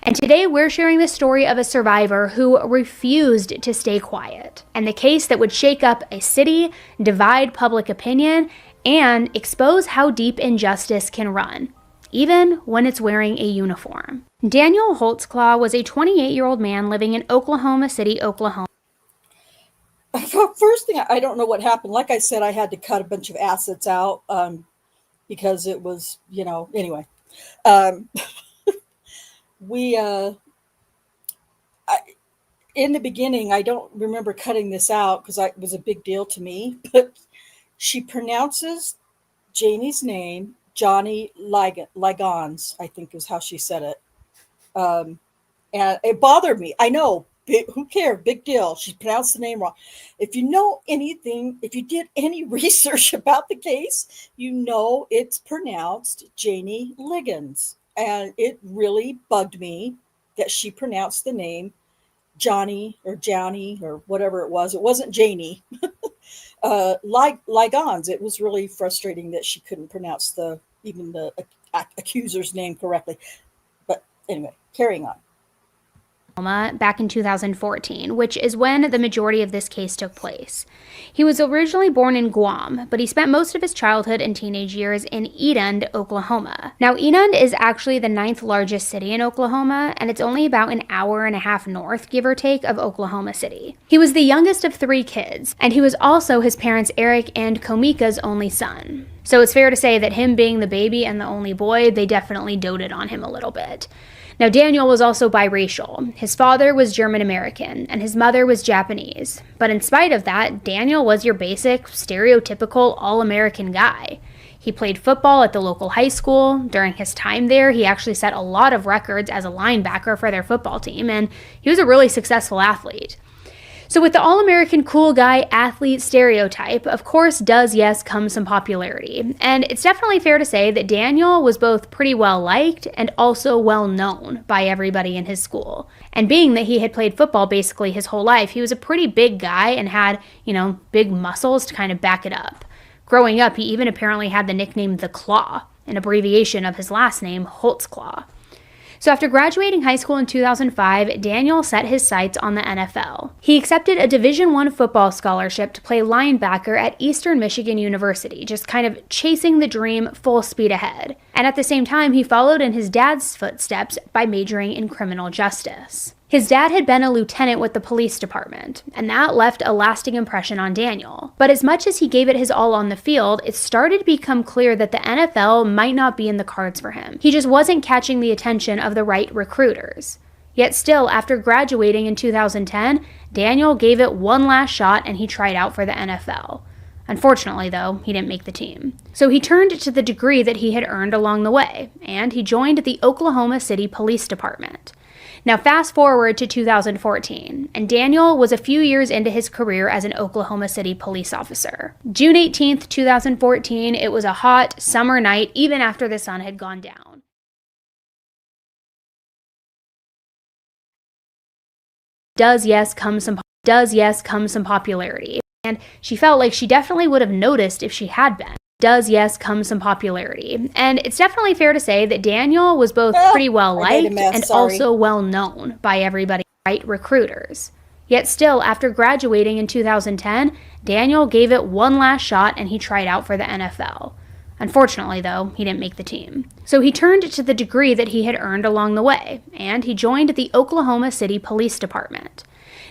And today we're sharing the story of a survivor who refused to stay quiet, and the case that would shake up a city, divide public opinion, and expose how deep injustice can run, even when it's wearing a uniform. Daniel Holtzclaw was a 28-year-old man living in Oklahoma City, Oklahoma. First thing, I don't know what happened. Like I said, I had to cut a bunch of assets out because it was, anyway. In the beginning, I don't remember cutting this out because it was a big deal to me, but she pronounces Janie's name, Johnny Ligons, I think is how she said it. And it bothered me. I know, who cares? Big deal. She pronounced the name wrong. If you know anything, if you did any research about the case, it's pronounced Janie Liggins. And it really bugged me that she pronounced the name Johnny or whatever it was. It wasn't Janie. Ligons. It was really frustrating that she couldn't pronounce even the accuser's name correctly. But anyway, carrying on. Back in 2014, which is when the majority of this case took place. He was originally born in Guam, but he spent most of his childhood and teenage years in Edund, Oklahoma. Now, Edund is actually the 9th largest city in Oklahoma, and it's only about an hour and a half north, give or take, of Oklahoma City. He was the youngest of 3 kids, and he was also his parents Eric and Komika's only son. So it's fair to say that him being the baby and the only boy, they definitely doted on him a little bit. Now, Daniel was also biracial. His father was German-American, and his mother was Japanese. But in spite of that, Daniel was your basic, stereotypical, all-American guy. He played football at the local high school. During his time there, he actually set a lot of records as a linebacker for their football team, and he was a really successful athlete. So with the all-American cool guy athlete stereotype, of course, comes some popularity. And it's definitely fair to say that Daniel was both pretty well liked and also well known by everybody in his school. And being that he had played football basically his whole life, he was a pretty big guy and had, big muscles to kind of back it up. Growing up, he even apparently had the nickname The Claw, an abbreviation of his last name, Holtzclaw. So after graduating high school in 2005, Daniel set his sights on the NFL. He accepted a Division I football scholarship to play linebacker at Eastern Michigan University, just kind of chasing the dream full speed ahead. And at the same time, he followed in his dad's footsteps by majoring in criminal justice. His dad had been a lieutenant with the police department, and that left a lasting impression on Daniel. But as much as he gave it his all on the field, it started to become clear that the NFL might not be in the cards for him. He just wasn't catching the attention of the right recruiters. Yet still, after graduating in 2010, Daniel gave it one last shot and he tried out for the NFL. Unfortunately, though, he didn't make the team. So he turned to the degree that he had earned along the way, and he joined the Oklahoma City Police Department. Now fast forward to 2014, and Daniel was a few years into his career as an Oklahoma City police officer. June 18th, 2014, it was a hot summer night even after the sun had gone down. Come some popularity, and she felt like she definitely would have noticed if she had been. Come some popularity. And it's definitely fair to say that Daniel was both pretty well liked and also well known by everybody, right? Recruiters. Yet still, after graduating in 2010, Daniel gave it one last shot and he tried out for the NFL. Unfortunately, though, he didn't make the team. So he turned to the degree that he had earned along the way, and he joined the Oklahoma City Police Department.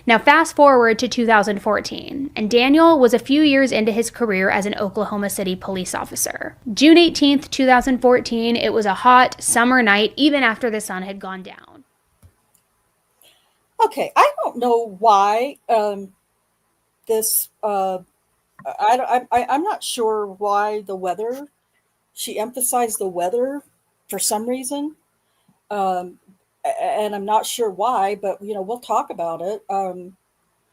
Now, fast forward to 2014, and Daniel was a few years into his career as an Oklahoma City police officer. June 18th, 2014, it was a hot summer night, even after the sun had gone down. Okay, I don't know why this. I'm not sure why the weather. She emphasized the weather for some reason, and I'm not sure why. But we'll talk about it.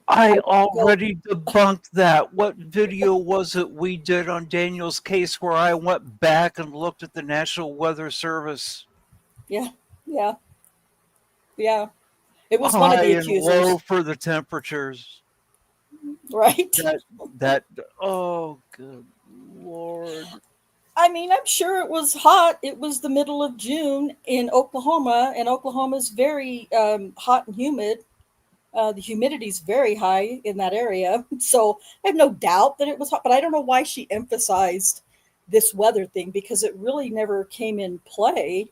I already debunked that. What video was it we did on Daniel's case where I went back and looked at the National Weather Service? Yeah. It was one of High the and accusers, low for the temperatures. right? Oh, good Lord. I mean, I'm sure it was hot. It was the middle of June in Oklahoma, and Oklahoma is very hot and humid. The humidity is very high in that area. So I have no doubt that it was hot, but I don't know why she emphasized this weather thing, because it really never came in play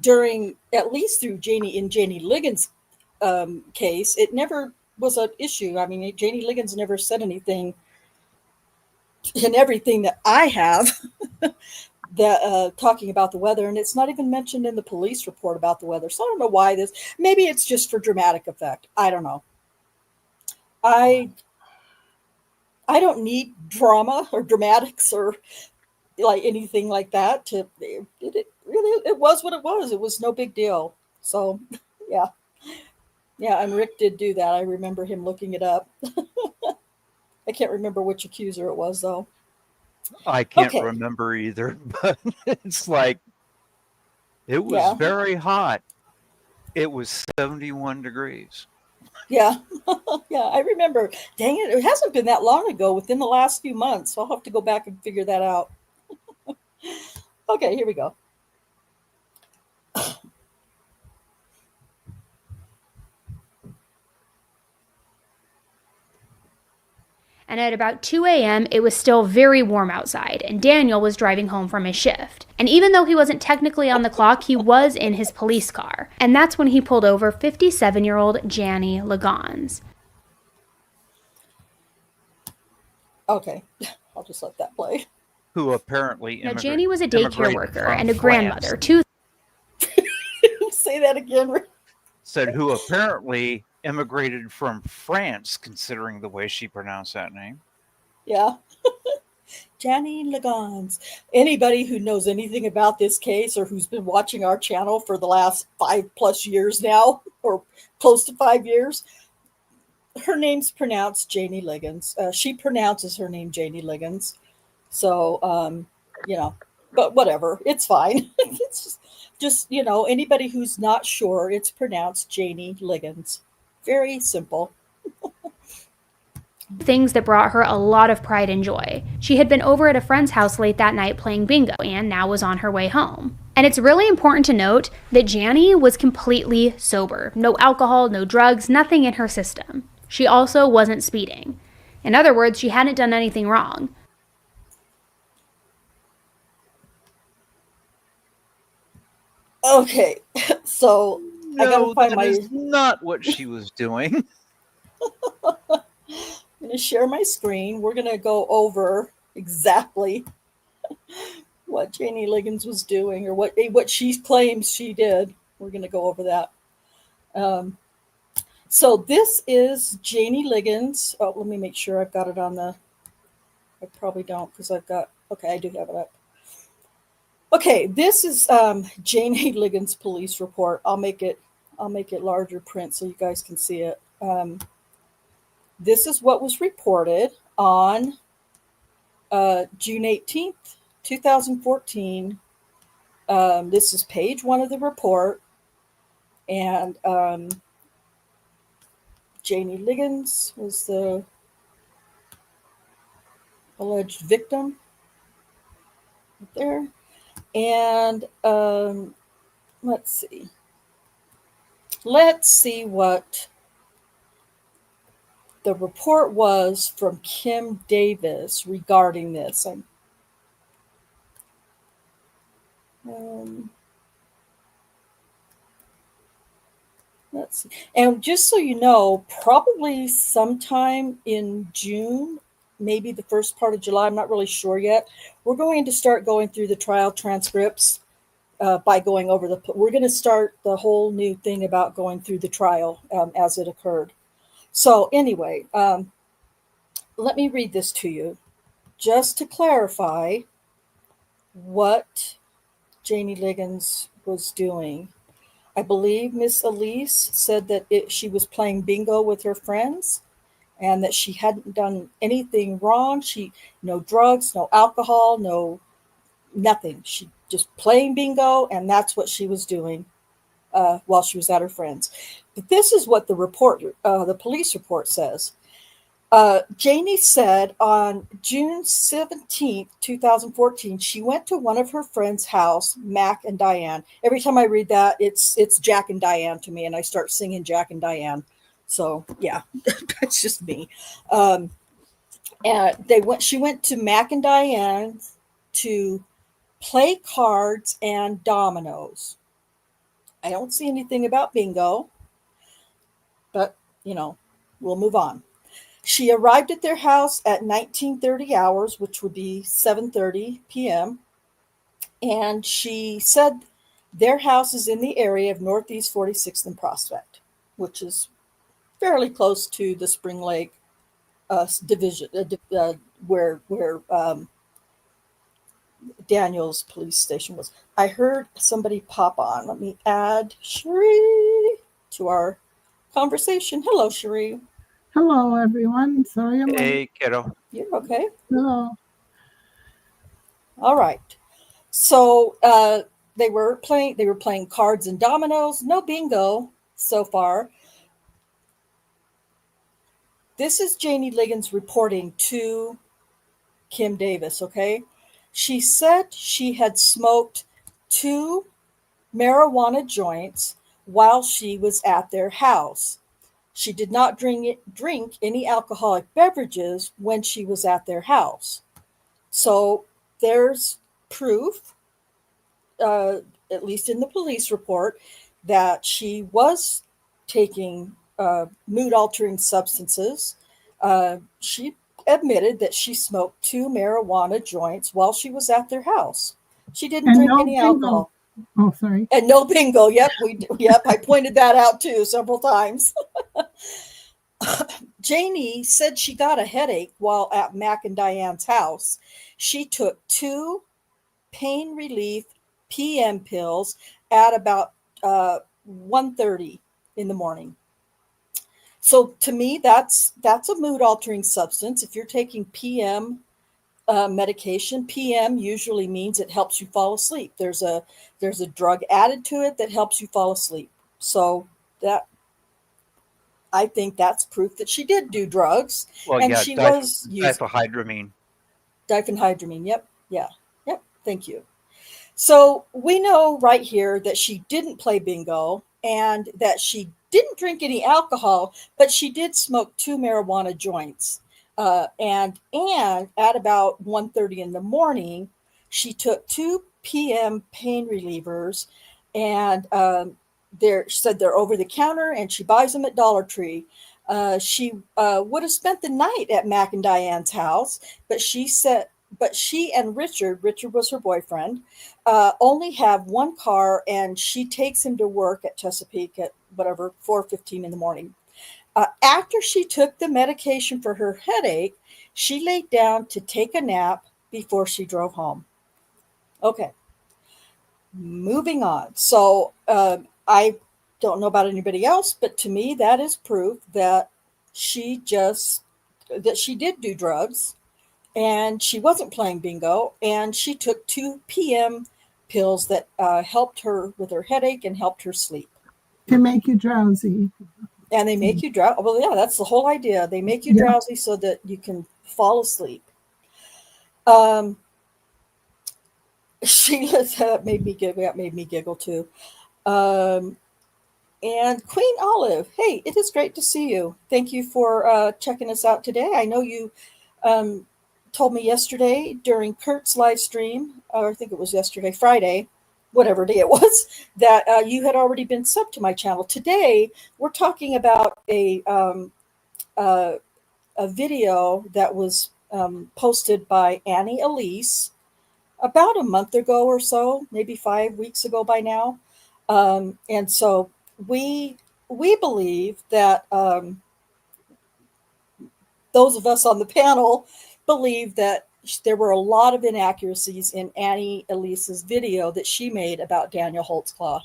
during, at least through Janie Liggins' case. It never was an issue. I mean, Janie Liggins never said anything in everything that I have that talking about the weather, and it's not even mentioned in the police report about the weather. So I don't know why this. Maybe it's just for dramatic effect. I don't know. I don't need drama or dramatics or like anything like that. It was what it was. It was no big deal. So yeah. And Rick did do that. I remember him looking it up. I can't remember which accuser it was, though. I can't remember either, but it's like, it was very hot. It was 71 degrees. Yeah. I remember. Dang it. It hasn't been that long ago, within the last few months. So I'll have to go back and figure that out. Okay, here we go. And at about 2 a.m., it was still very warm outside, and Daniel was driving home from his shift. And even though he wasn't technically on the clock, he was in his police car. And that's when he pulled over 57-year-old Jannie Liggins. Okay, I'll just let that play. Who apparently Now, Jannie was a daycare worker and a grandmother. Say that again, Rick. Said who apparently immigrated from France, considering the way she pronounced that name. Yeah. Jannie Liggins. Anybody who knows anything about this case or who's been watching our channel for the last 5+ years now, or close to 5 years, her name's pronounced Jannie Liggins. She pronounces her name Jannie Liggins. So, but whatever, it's fine. It's just anybody who's not sure, it's pronounced Jannie Liggins. Very simple. Things that brought her a lot of pride and joy. She had been over at a friend's house late that night playing bingo and now was on her way home. And it's really important to note that Jannie was completely sober. No alcohol, no drugs, nothing in her system. She also wasn't speeding. In other words, she hadn't done anything wrong. Okay, so no, I gotta find is not what she was doing. I'm going to share my screen. We're going to go over exactly what Jannie Liggins was doing, or what she claims she did. We're going to go over that. So this is Jannie Liggins. Oh, let me make sure I've got it on the. I probably don't, because I've got. Okay, I do have it up. Okay, this is Jannie Liggins' police report. I'll make it larger print so you guys can see it. This is what was reported on June 18th, 2014. This is page 1 of the report. And Jannie Liggins was the alleged victim right there. And let's see what the report was from Kim Davis regarding this. Um, let's see. And just so you know, probably sometime in June, maybe the first part of July, I'm not really sure yet, we're going to start going through the trial transcripts by going over we're going to start the whole new thing about going through the trial as it occurred. So anyway, let me read this to you just to clarify what Janie Liggins was doing. I believe Miss Elise said that she was playing bingo with her friends and that she hadn't done anything wrong. No drugs, no alcohol, no nothing. She just playing bingo, and that's what she was doing while she was at her friends. But this is what the police report says. Janie said on June 17th, 2014, she went to one of her friends' house, Mac and Diane. Every time I read that, it's Jack and Diane to me, and I start singing Jack and Diane. So yeah, that's just me. And she went to Mac and Diane to play cards and dominoes. I don't see anything about bingo, but we'll move on. She arrived at their house at 1930 hours, which would be 7:30 p.m. And she said their house is in the area of Northeast 46th and Prospect, which is fairly close to the Spring Lake division, where Daniel's police station was. I heard somebody pop on. Let me add Cherie to our conversation. Hello, Cherie. Hello, everyone. Sorry I'm late. Hey, kiddo. You're okay. Hello. All right. So they were playing cards and dominoes. No bingo so far. This is Janie Liggins reporting to Kim Davis. Okay, she said she had smoked 2 marijuana joints while she was at their house. She did not drink any alcoholic beverages when she was at their house. So there's proof, at least in the police report, that she was taking mood altering substances. She admitted that she smoked 2 marijuana joints while she was at their house. She didn't drink any alcohol. Oh, sorry. And no bingo. Yep, I pointed that out too several times. Janie said she got a headache while at Mac and Diane's house. She took 2 pain relief PM pills at about 1:30 in the morning. So to me, that's a mood altering substance. If you're taking PM medication, PM usually means it helps you fall asleep. There's a drug added to it that helps you fall asleep. So that, I think that's proof that she did do drugs, Well, and yeah, she was using diphenhydramine. diphenhydramine. Yep. Thank you. So we know right here that she didn't play bingo and that she didn't drink any alcohol, but she did smoke 2 marijuana joints. And at about 1:30 in the morning, she took 2 PM pain relievers, and she said they're over the counter, and she buys them at Dollar Tree. She would have spent the night at Mac and Diane's house, but she and Richard was her boyfriend, only have one car, and she takes him to work at Chesapeake at whatever 4:15 in the morning. After she took the medication for her headache, she laid down to take a nap before she drove home. Okay, moving on. So I don't know about anybody else, but to me, that is proof that she did do drugs, and she wasn't playing bingo, and she took 2 PM pills that helped her with her headache and helped her sleep. To make you drowsy. And they make you drowsy. Well, yeah, that's the whole idea. They make you drowsy so that you can fall asleep. Sheila, that made me giggle too. And Queen Olive, hey, it is great to see you. Thank you for checking us out today. I know you told me yesterday during Kurt's live stream, or I think it was yesterday, Friday, whatever day it was, that you had already been subbed to my channel. Today, we're talking about a video that was posted by Annie Elise about a month ago or so, maybe 5 weeks ago by now. And so we believe that those of us on the panel believe that there were a lot of inaccuracies in Annie Elise's video that she made about Daniel Holtzclaw.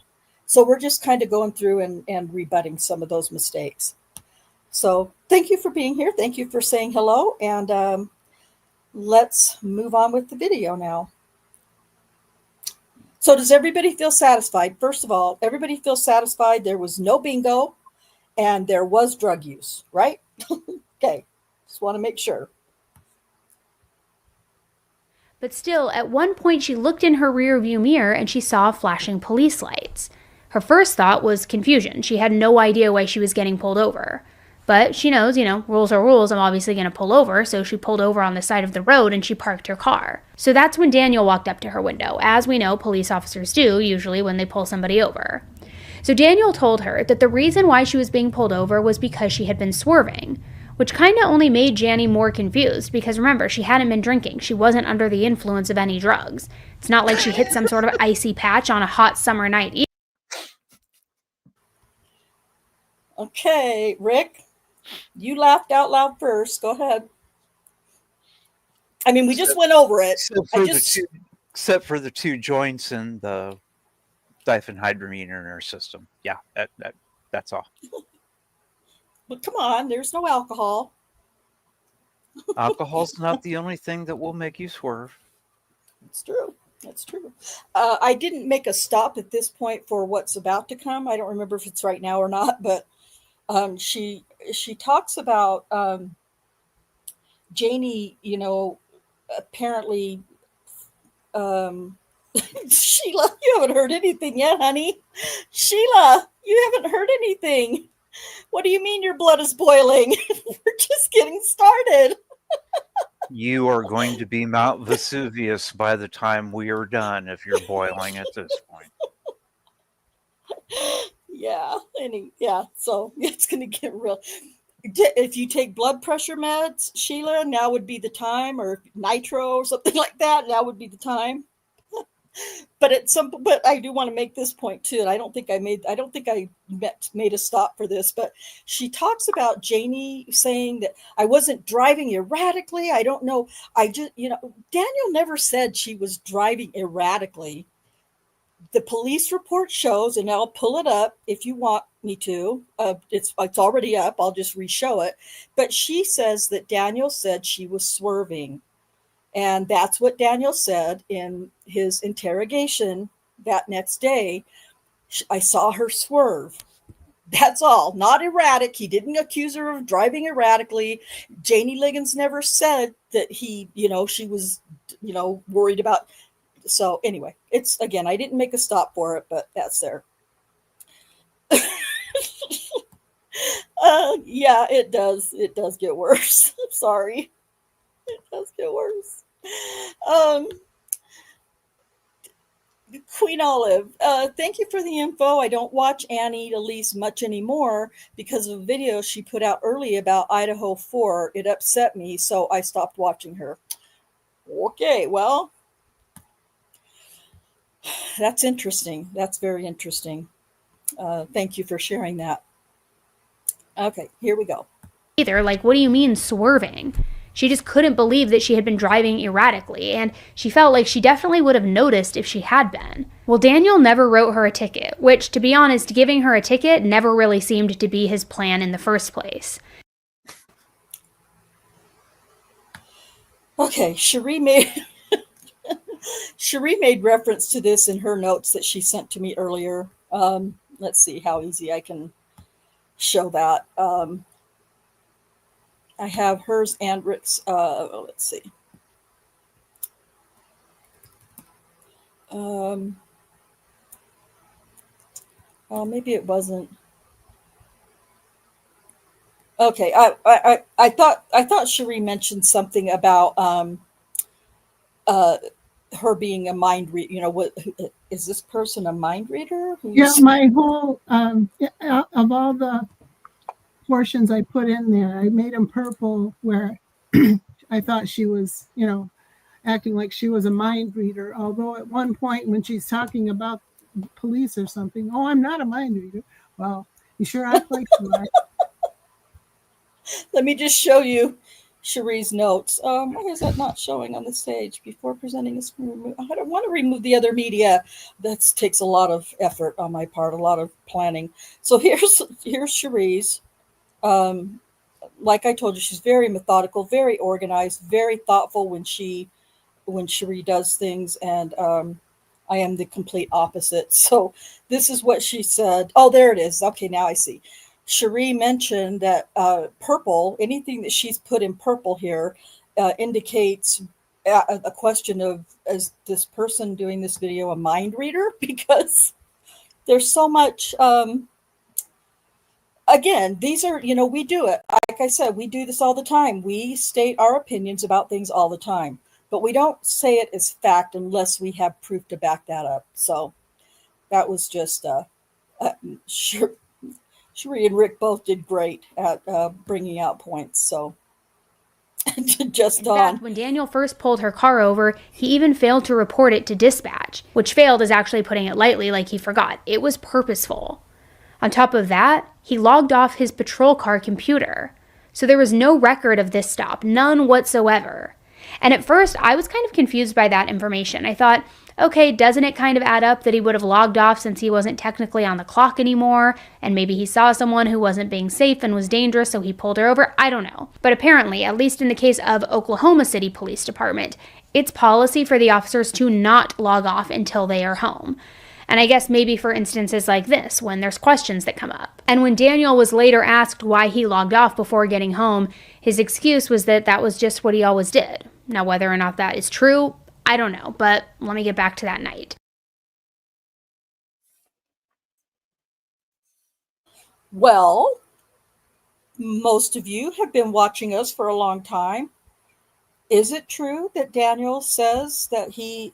So we're just kind of going through and rebutting some of those mistakes. So thank you for being here. Thank you for saying hello. And let's move on with the video now. So does everybody feel satisfied? First of all, everybody feel satisfied there was no bingo and there was drug use, right? Okay, just want to make sure. But still, at one point she looked in her rearview mirror and she saw flashing police lights. Her first thought was confusion. She had no idea why she was getting pulled over. But she knows, rules are rules, I'm obviously going to pull over, so she pulled over on the side of the road and she parked her car. So that's when Daniel walked up to her window, as we know police officers do, usually when they pull somebody over. So Daniel told her that the reason why she was being pulled over was because she had been swerving, which kind of only made Janny more confused, because remember, she hadn't been drinking. She wasn't under the influence of any drugs. It's not like she hit some sort of icy patch on a hot summer night either. Okay, Rick, you laughed out loud first. Go ahead. I mean, we just went over it. Except for the two joints in the diphenhydramine in her system. Yeah, that's all. But come on, there's no alcohol. Alcohol's not the only thing that will make you swerve. It's true. That's true. I didn't make a stop at this point for what's about to come. I don't remember if it's right now or not, but she talks about Janie, apparently Sheila, you haven't heard anything yet, honey. Sheila, you haven't heard anything. What do you mean your blood is boiling? We're just getting started. You are going to be Mount Vesuvius by the time we are done if you're boiling at this point. Yeah, so it's going to get real. If you take blood pressure meds, Sheila, now would be the time, or nitro or something like that, now would be the time. But I do want to make this point too, and I don't think I made a stop for this, but she talks about Janie saying that I wasn't driving erratically. I don't know. Daniel never said she was driving erratically. The police report shows, and I'll pull it up if you want me to. It's already up. I'll just re-show it. But she says that Daniel said she was swerving. And that's what Daniel said in his interrogation that next day. I saw her swerve. That's all. Not erratic. He didn't accuse her of driving erratically. Janie Liggins never said that she was, worried about. So anyway, it's, again, I didn't make a stop for it, but that's there. Yeah, it does. It does get worse. I'm sorry. It does get worse. Queen Olive, thank you for the info. I don't watch Annie Elise much anymore because of a video she put out early about Idaho 4. It upset me, so I stopped watching her. Okay, well, that's interesting. That's very interesting. Thank you for sharing that. Okay, here we go. Like, what do you mean swerving? She just couldn't believe that she had been driving erratically, and she felt like she definitely would have noticed if she had been. Well, Daniel never wrote her a ticket, which, to be honest, giving her a ticket never really seemed to be his plan in the first place. Okay, Cherie made reference to this in her notes that she sent to me earlier. Let's see how easy I can show that. I have hers and Rick's. Let's see. Well, maybe it wasn't. Okay, I thought Cherie mentioned something about uh, her being a mind reader. You know, what is this person a mind reader? Yeah, Who's my whole of all the portions I put in there, I made them purple where I thought she was, acting like she was a mind reader. Although at one point when she's talking about police or something, oh, I'm not a mind reader. Well, you sure act like you are. Let me just show you Cherie's notes. Why is that not showing on the stage? Before presenting a screen, I don't want to remove the other media. That takes a lot of effort on my part, a lot of planning. So here's Cherie's. Um, like I told you, she's very methodical, very organized, very thoughtful when Cherie does things, and I am the complete opposite. So this is what she said. Oh, there it is. Okay, now I see. Cherie mentioned that purple, anything that she's put in purple here, indicates a question of, is this person doing this video a mind reader? Because there's so much. Again, these are, we do it. Like I said, we do this all the time. We state our opinions about things all the time, but we don't say it as fact unless we have proof to back that up. So that was just, sure. Sheree and Rick both did great at bringing out points. So just In on. fact, when Daniel first pulled her car over, he even failed to report it to dispatch, which failed is actually putting it lightly, like he forgot. It was purposeful. On top of that, he logged off his patrol car computer. So there was no record of this stop, none whatsoever. And at first, I was kind of confused by that information. I thought, okay, doesn't it kind of add up that he would have logged off since he wasn't technically on the clock anymore? And maybe he saw someone who wasn't being safe and was dangerous, so he pulled her over? I don't know. But apparently, at least in the case of Oklahoma City Police Department, it's policy for the officers to not log off until they are home. And I guess maybe for instances like this, when there's questions that come up. And when Daniel was later asked why he logged off before getting home, his excuse was that that was just what he always did. Now, whether or not that is true, I don't know, but let me get back to that night. Well, most of you have been watching us for a long time. Is it true that Daniel says that he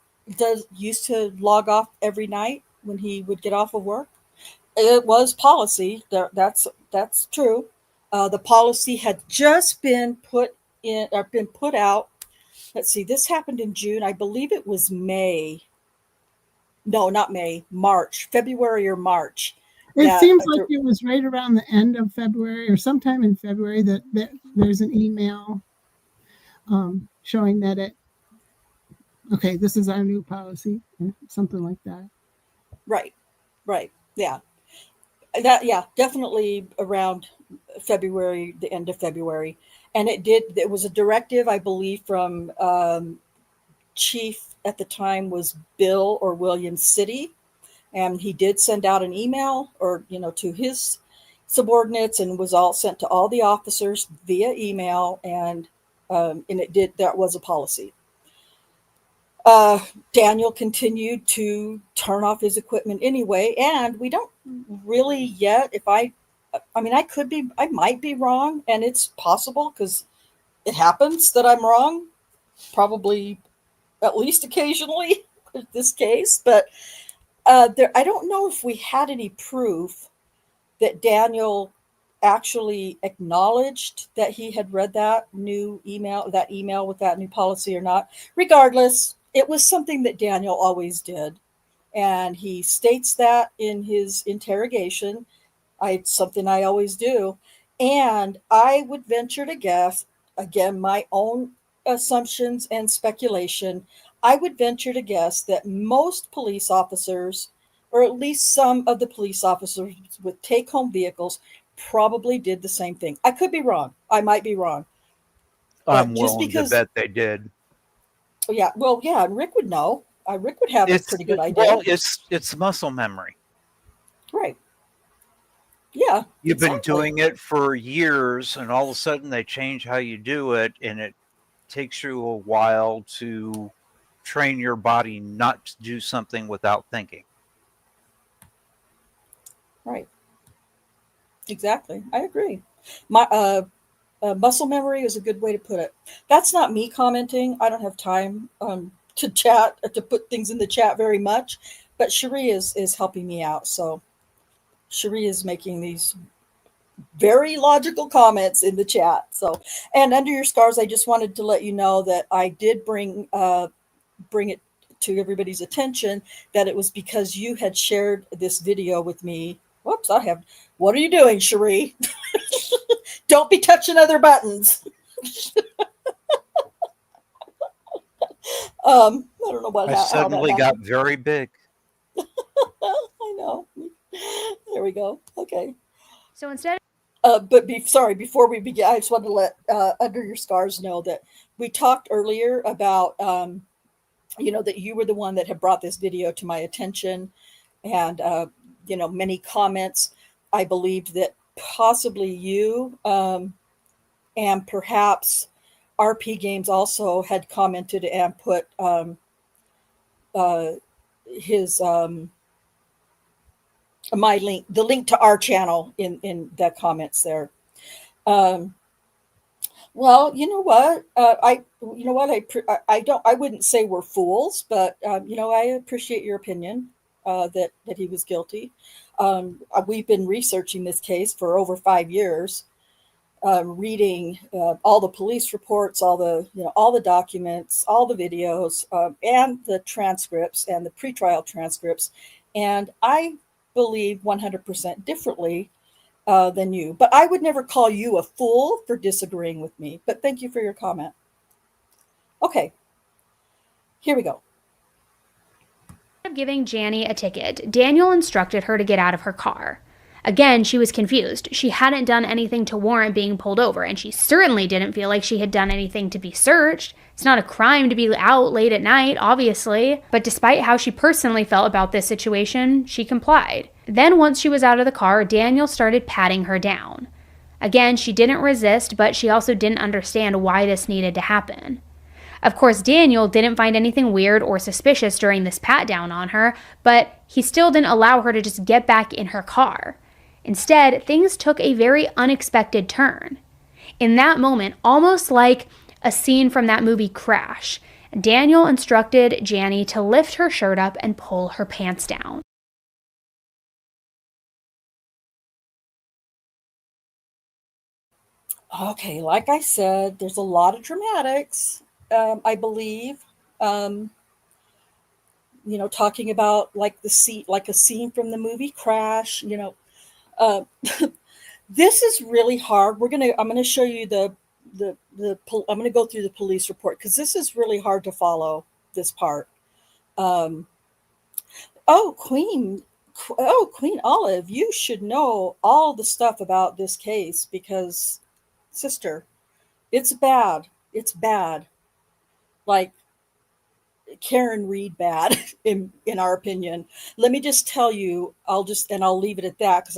used to log off every night when he would get off of work? It was policy. That's true. The policy had just been put in or been put out. Let's see. This happened in June. I believe it was May. No, not May. March, February or March. It seems like it was right around the end of February or sometime in February that there's an email showing that okay, this is our new policy, something like that. Right. Yeah. Yeah, definitely around February, the end of February. And it was a directive, I believe, from chief at the time was Bill or William City. And he did send out an email or, to his subordinates, and was all sent to all the officers via email. And that was a policy. Daniel continued to turn off his equipment anyway, and we don't really yet. I might be wrong, and it's possible because it happens that I'm wrong, probably at least occasionally in this case. But I don't know if we had any proof that Daniel actually acknowledged that he had read that email with that new policy or not. Regardless, it was something that Daniel always did. And he states that in his interrogation. It's something I always do. And I would venture to guess, again, my own assumptions and speculation, I would venture to guess that most police officers, or at least some of the police officers with take-home vehicles, probably did the same thing. I could be wrong. I might be wrong. I'm willing to bet they did. Yeah, well, yeah, and Rick would know. Rick would have a pretty good idea. Well, it's muscle memory. Right. Yeah. You've been doing it for years, and all of a sudden they change how you do it, and it takes you a while to train your body not to do something without thinking. Right. Exactly. I agree. My muscle memory is a good way to put it. That's not me commenting. I don't have time to chat, to put things in the chat very much, but Cherie is helping me out. So Cherie is making these very logical comments in the chat. So, and under your scars, I just wanted to let you know that I did bring it to everybody's attention that it was because you had shared this video with me. Whoops, what are you doing, Cherie? Don't be touching other buttons. I don't know I how that suddenly got happened. very big. I know. There we go. Okay. So instead Before we begin, I just wanted to let Under Your Scars know that we talked earlier about, that you were the one that had brought this video to my attention, and, many comments. I believed that possibly you and perhaps RP Games also had commented and put his the link to our channel in the comments there. Well, you know what? I wouldn't say we're fools, but I appreciate your opinion that he was guilty. We've been researching this case for over 5 years, reading all the police reports, all the documents, all the videos, and the transcripts and the pretrial transcripts, and I believe 100% differently than you. But I would never call you a fool for disagreeing with me. But thank you for your comment. Okay, here we go. of giving Janny a ticket, Daniel instructed her to get out of her car. Again, she was confused. She hadn't done anything to warrant being pulled over, and she certainly didn't feel like she had done anything to be searched. It's not a crime to be out late at night, obviously. But despite how she personally felt about this situation, she complied. Then once she was out of the car, Daniel started patting her down. Again, she didn't resist, but she also didn't understand why this needed to happen. Of course, Daniel didn't find anything weird or suspicious during this pat down on her, but he still didn't allow her to just get back in her car. Instead, things took a very unexpected turn. In that moment, almost like a scene from that movie Crash, Daniel instructed Janny to lift her shirt up and pull her pants down. Okay, like I said, there's a lot of dramatics, I believe. Talking about like a scene from the movie Crash. This is really hard. I'm gonna show you I'm gonna go through the police report because this is really hard to follow this part. Queen Olive, you should know all the stuff about this case because, sister, it's bad. It's bad. Like Karen Reed bad in our opinion. Let me just tell you, I'll leave it at that because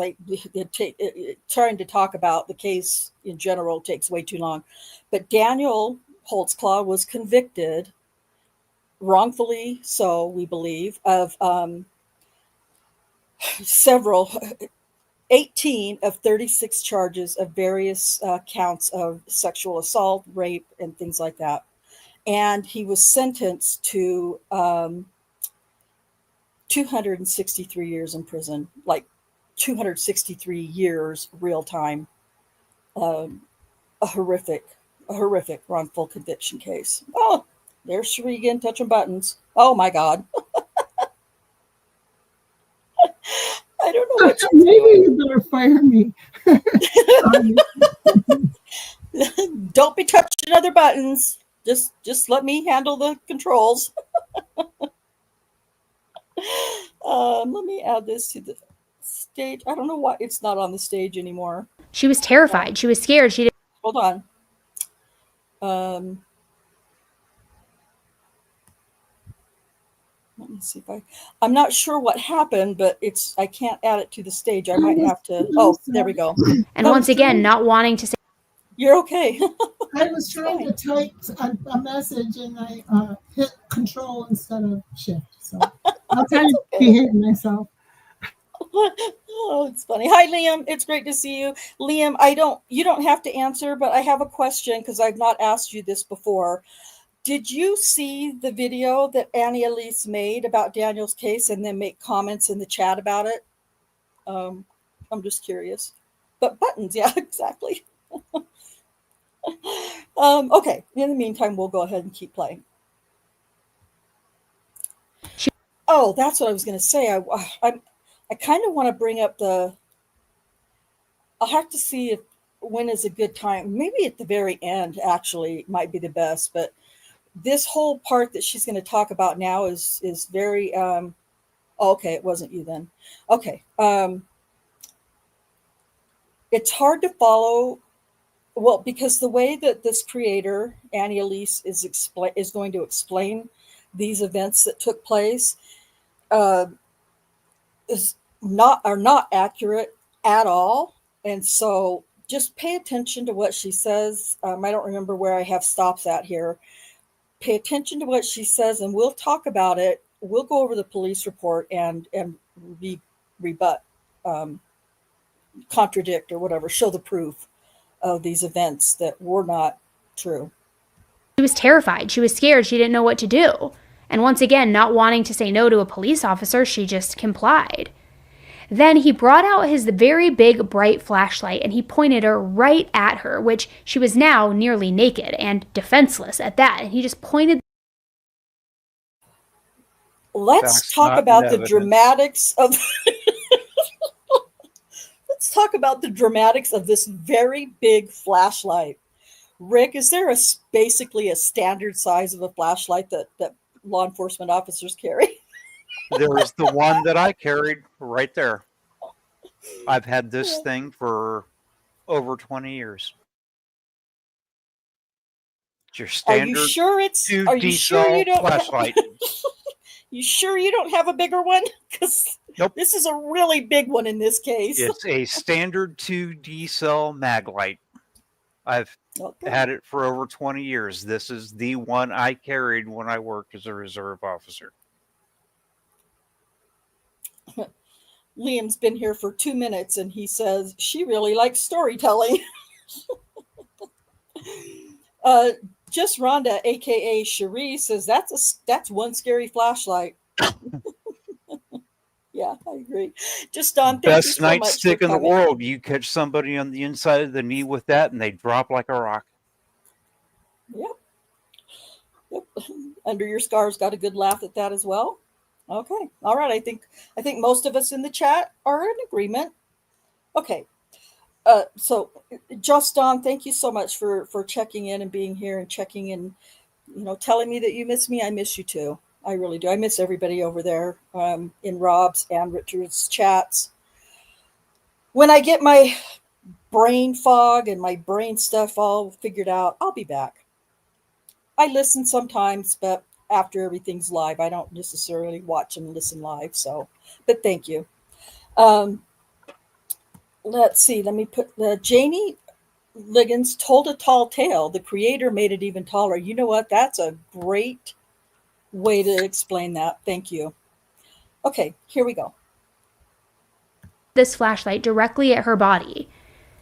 trying to talk about the case in general takes way too long. But Daniel Holtzclaw was convicted, wrongfully so, we believe, of 18 of 36 charges of various counts of sexual assault, rape, and things like that. And he was sentenced to 263 years in prison, like 263 years real time. A horrific wrongful conviction case. Oh, there's Cherie again touching buttons. Oh my God. I don't know what maybe you better fire me. Don't be touching other buttons. Just let me handle the controls. Let me add this to the stage. I don't know why it's not on the stage anymore. She was terrified. She was scared. She didn't. Hold on. Let me see if I'm not sure what happened, but I can't add it to the stage. I might have to. Oh, there we go. And once again, not wanting to say. You're okay. I was trying to type a message and I hit control instead of shift. So I'll try to behave myself. Oh, it's funny. Hi, Liam. It's great to see you. Liam, you don't have to answer, but I have a question because I've not asked you this before. Did you see the video that Annie Elise made about Daniel's case and then make comments in the chat about it? I'm just curious. But buttons, yeah, exactly. Okay. In the meantime, we'll go ahead and keep playing. Oh, that's what I was going to say. I kind of want to bring up the. I'll have to see if when is a good time. Maybe at the very end, actually, might be the best. But this whole part that she's going to talk about now is very. Okay, it wasn't you then. Okay. It's hard to follow. Well, because the way that this creator, Annie Elise, is going to explain these events that took place uh, are not accurate at all. And so just pay attention to what she says. I don't remember where I have stops at here. Pay attention to what she says, and we'll talk about it. We'll go over the police report and rebut, contradict, or whatever, show the proof of these events that were not true. She was terrified. She was scared. She didn't know what to do. And once again, not wanting to say no to a police officer, she just complied. Then he brought out his very big, bright flashlight and he pointed her right at her, which she was now nearly naked and defenseless at that. And he just pointed. Let's talk about the dramatics of. Let's talk about the dramatics of this very big flashlight. Rick, is there basically a standard size of a flashlight that law enforcement officers carry? There is the one that I carried right there. I've had this thing for over 20 years. It's your standard. Are you sure you don't flashlight? You sure you don't have a bigger one? Because nope. This is a really big one in this case. It's a standard 2D cell mag light. I've had it for over 20 years. This is the one I carried when I worked as a reserve officer. Liam's been here for 2 minutes and he says she really likes storytelling. Just Rhonda, aka Cherie, says that's one scary flashlight. Yeah, I agree. Just Don, thank best you so much nightstick in the world. You catch somebody on the inside of the knee with that, and they drop like a rock. Yep. Under your scars got a good laugh at that as well. Okay. All right. I think most of us in the chat are in agreement. Okay. So just Don, thank you so much for checking in and being here and checking in, telling me that you miss me. I miss you too. I really do. I miss everybody over there in Rob's and Richard's chats. When I get my brain fog and my brain stuff all figured out, I'll be back. I listen sometimes, but after everything's live, I don't necessarily watch and listen live. So, but thank you. Let's see. Let me put Janie Liggins told a tall tale. The creator made it even taller. You know what? That's a great way to explain that. Thank you. Okay, here we go. This flashlight directly at her body.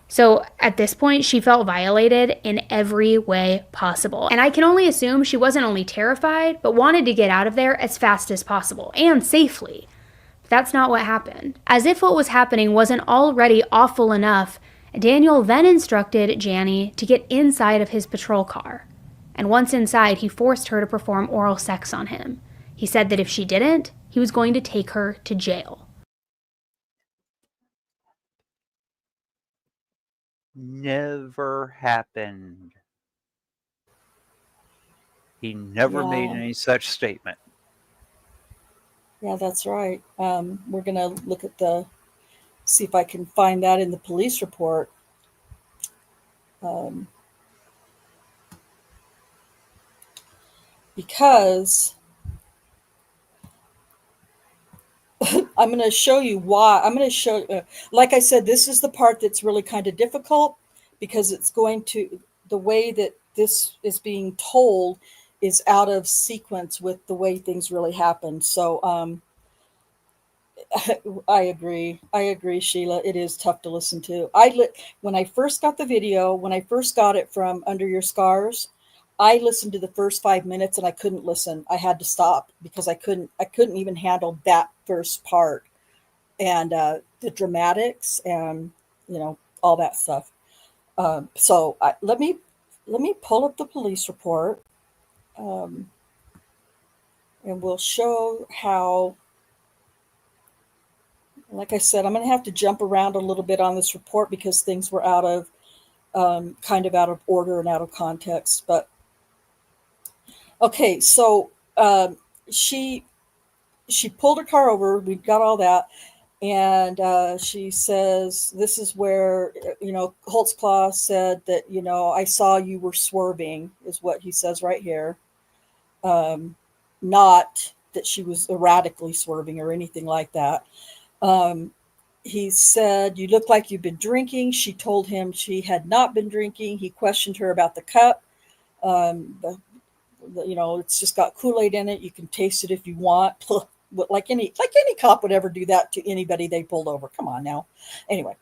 So at this point, she felt violated in every way possible. And I can only assume she wasn't only terrified, but wanted to get out of there as fast as possible and safely. But that's not what happened. As if what was happening wasn't already awful enough, Daniel then instructed Janie to get inside of his patrol car. And once inside, he forced her to perform oral sex on him. He said that if she didn't, he was going to take her to jail. Never happened. He never made any such statement. Yeah, that's right. We're going to look at see if I can find that in the police report. Because I'm going to show you why. I'm going to show, like I said, this is the part that's really kind of difficult because it's going to, the way that this is being told is out of sequence with the way things really happened. So I agree. I agree, Sheila. It is tough to listen to. When I first got the video, when I first got it from Under Your Scars, I listened to the first 5 minutes and I couldn't listen. I had to stop because I couldn't even handle that first part and the dramatics and all that stuff. Let me pull up the police report, um, and we'll show how. Like I said, I'm going to have to jump around a little bit on this report because things were kind of out of order and out of context. But okay, so she pulled her car over. We got all that, and she says, "This is where Holtzclaw said that I saw you were swerving," is what he says right here. Not that she was erratically swerving or anything like that. He said, "You look like you've been drinking." She told him she had not been drinking. He questioned her about the cup. It's just got Kool-Aid in it. You can taste it if you want. like any cop would ever do that to anybody they pulled over. Come on now. Anyway,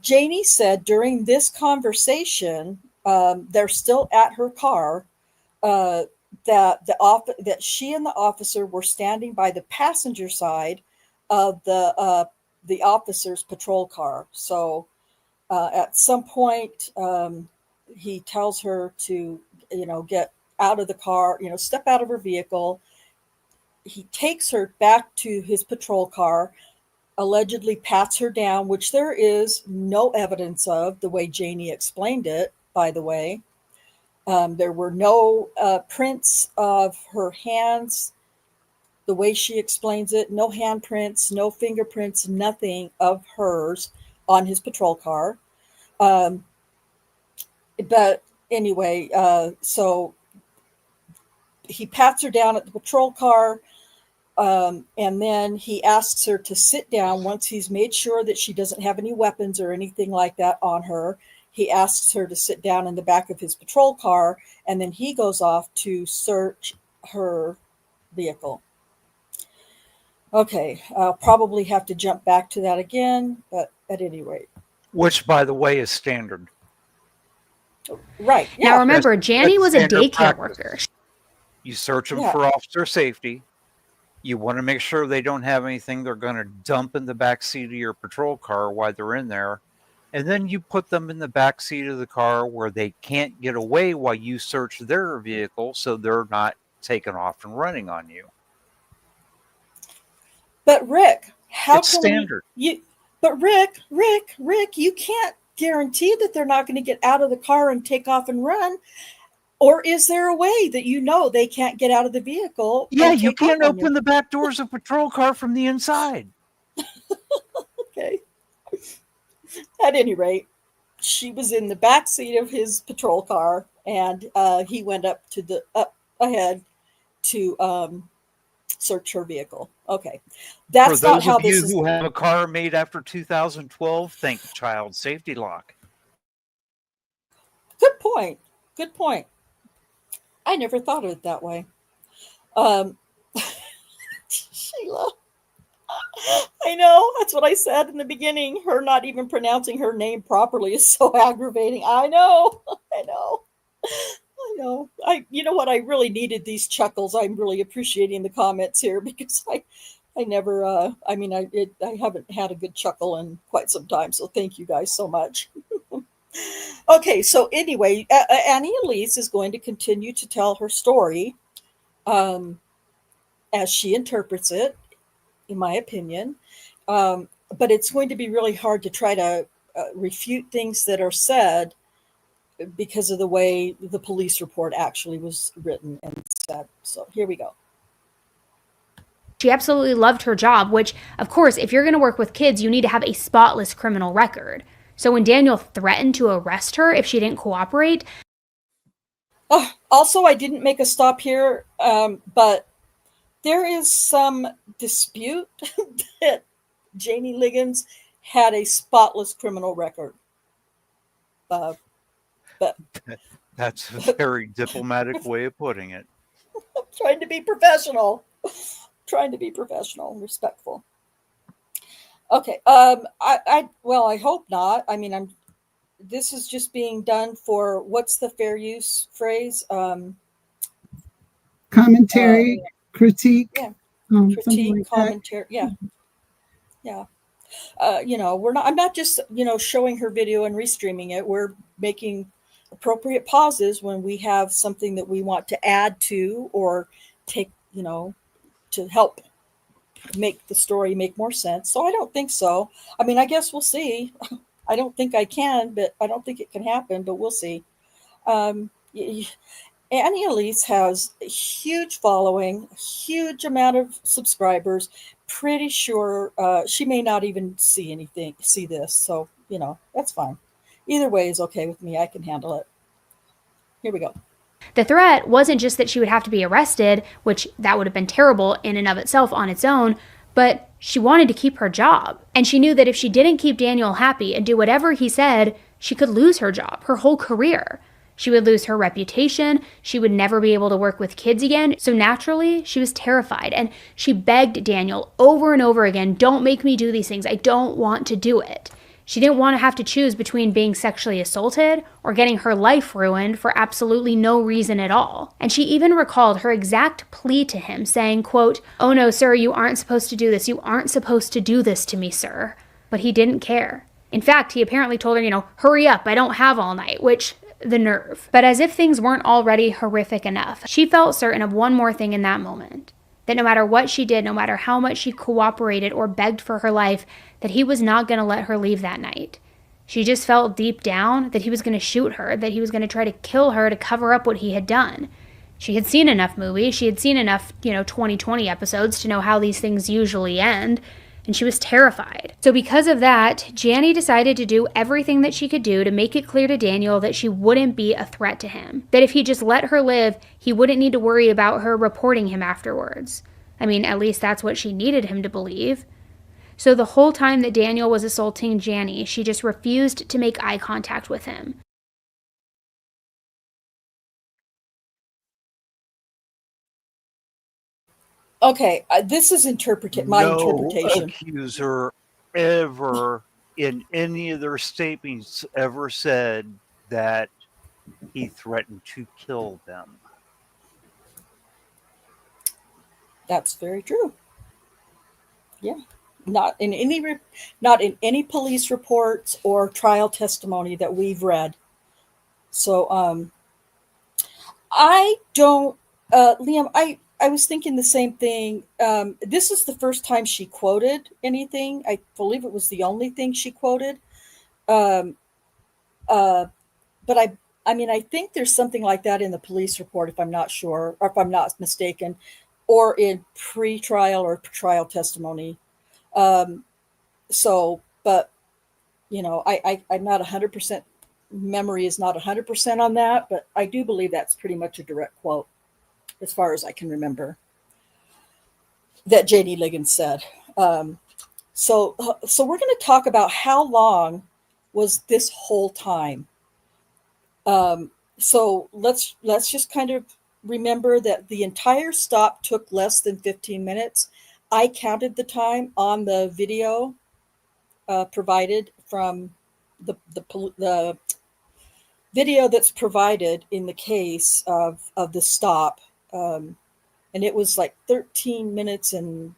Janie said during this conversation, they're still at her car, that she and the officer were standing by the passenger side of the officer's patrol car. So at some point, he tells her to get out of the car, step out of her vehicle. He takes her back to his patrol car, allegedly pats her down, which there is no evidence of, the way Janie explained it, by the way. There were no prints of her hands, the way she explains it. No handprints, no fingerprints, nothing of hers on his patrol car. But anyway, so he pats her down at the patrol car, and then he asks her to sit down. Once he's made sure that she doesn't have any weapons or anything like that on her, he asks her to sit down in the back of his patrol car, and then he goes off to search her vehicle. Okay, I'll probably have to jump back to that again, but at any rate. Which, by the way, is standard. Right. Yeah. Now remember, Janie was a standard daycare practice. worker. You search them for officer safety. You want to make sure they don't have anything they're going to dump in the back seat of your patrol car while they're in there. And then you put them in the back seat of the car where they can't get away while you search their vehicle, so they're not taking off and running on you. But Rick, it's standard. But Rick, you can't guarantee that they're not going to get out of the car and take off and run. Or is there a way that they can't get out of the vehicle? Yeah, you can't open the back doors of a patrol car from the inside. Okay. At any rate, she was in the back seat of his patrol car, and he went up ahead to search her vehicle. Okay, that's not how this is. For those of you who have a car made after 2012, think child safety lock. Good point. Good point. I never thought of it that way. Sheila, I know, that's what I said in the beginning. Her not even pronouncing her name properly is so aggravating. I know. You know what? I really needed these chuckles. I'm really appreciating the comments here because I never, I haven't had a good chuckle in quite some time. So thank you guys so much. Okay, so anyway, Annie Elise is going to continue to tell her story as she interprets it, in my opinion. But it's going to be really hard to try to refute things that are said because of the way the police report actually was written and said. So here we go. She absolutely loved her job, which, of course, if you're going to work with kids, you need to have a spotless criminal record. So when Daniel threatened to arrest her if she didn't cooperate. Also, I didn't make a stop here, but there is some dispute that Janie Liggins had a spotless criminal record. But that's a very diplomatic way of putting it. I'm trying to be professional and respectful. Okay. Well, I hope not. I mean, this is just being done for, what's the fair use phrase? Commentary, critique, Yeah, something critique, like that. commentary. Yeah, yeah. I'm not just, showing her video and restreaming it. We're making appropriate pauses when we have something that we want to add to or take, to help make the story make more sense. So I don't think so. I mean, I guess we'll see. I don't think I can, but I don't think it can happen, but we'll see. Um, Annie Elise has a huge following, a huge amount of subscribers. Pretty sure she may not even see this. So, that's fine. Either way is okay with me. I can handle it. Here we go. The threat wasn't just that she would have to be arrested, which that would have been terrible in and of itself on its own, but she wanted to keep her job. And she knew that if she didn't keep Daniel happy and do whatever he said, she could lose her job, her whole career. She would lose her reputation. She would never be able to work with kids again. So naturally, she was terrified. And she begged Daniel over and over again, don't make me do these things. I don't want to do it. She didn't want to have to choose between being sexually assaulted or getting her life ruined for absolutely no reason at all. And she even recalled her exact plea to him, saying, quote, "Oh no, sir, you aren't supposed to do this. You aren't supposed to do this to me, sir." But he didn't care. In fact, he apparently told her, hurry up, I don't have all night, which, the nerve. But as if things weren't already horrific enough, she felt certain of one more thing in that moment. That no matter what she did, no matter how much she cooperated or begged for her life, that he was not going to let her leave that night. She just felt deep down that he was going to shoot her, that he was going to try to kill her to cover up what he had done. She had seen enough movies, she had seen enough, 2020 episodes to know how these things usually end, and she was terrified. So because of that, Janny decided to do everything that she could do to make it clear to Daniel that she wouldn't be a threat to him. That if he just let her live, he wouldn't need to worry about her reporting him afterwards. I mean, at least that's what she needed him to believe. So the whole time that Daniel was assaulting Janny, she just refused to make eye contact with him. Okay, this is my interpretation. No accuser ever in any of their statements ever said that he threatened to kill them. That's very true. Yeah. Not in any police reports or trial testimony that we've read. So I don't Liam, I was thinking the same thing. This is the first time she quoted anything. I believe it was the only thing she quoted. Um, but I mean, I think there's something like that in the police report, if I'm not sure, or if I'm not mistaken, or in pre-trial or trial testimony. But I'm not 100%. Memory is not 100% on that, but I do believe that's pretty much a direct quote, as far as I can remember, that J.D. Liggins said. So we're going to talk about how long was this whole time. So let's just kind of remember that the entire stop took less than 15 minutes. I counted the time on the video provided from the video that's provided in the case of the stop. And it was like 13 minutes and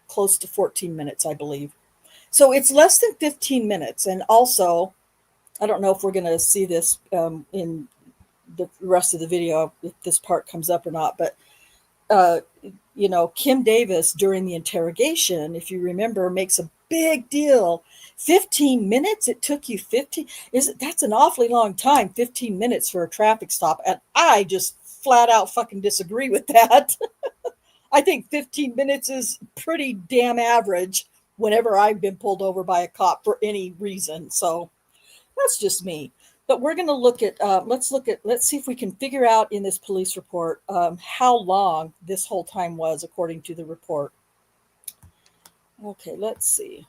close to 14 minutes, I believe. So it's less than 15 minutes. And also, I don't know if we're going to see this in the rest of the video, if this part comes up or not, but Kim Davis during the interrogation, if you remember, makes a big deal. 15 minutes? It took you 15? That's an awfully long time, 15 minutes for a traffic stop. And I just flat out fucking disagree with that. I think 15 minutes is pretty damn average whenever I've been pulled over by a cop for any reason. So that's just me. But we're going to look at, let's see if we can figure out in this police report how long this whole time was according to the report. Okay, let's see.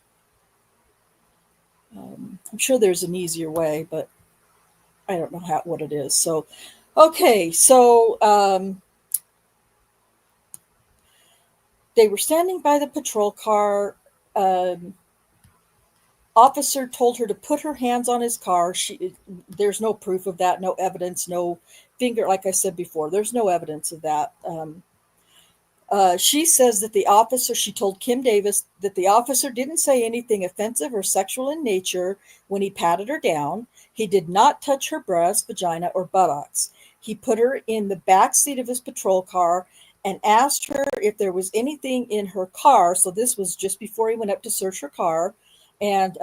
I'm sure there's an easier way, but I don't know what it is. So, okay, so they were standing by the patrol car. Officer told her to put her hands on his car. There's no proof of that, no evidence, no finger. Like I said before, there's no evidence of that. She says that she told Kim Davis that the officer didn't say anything offensive or sexual in nature when he patted her down. He did not touch her breast, vagina, or buttocks. He put her in the back seat of his patrol car and asked her if there was anything in her car. So this was just before he went up to search her car. And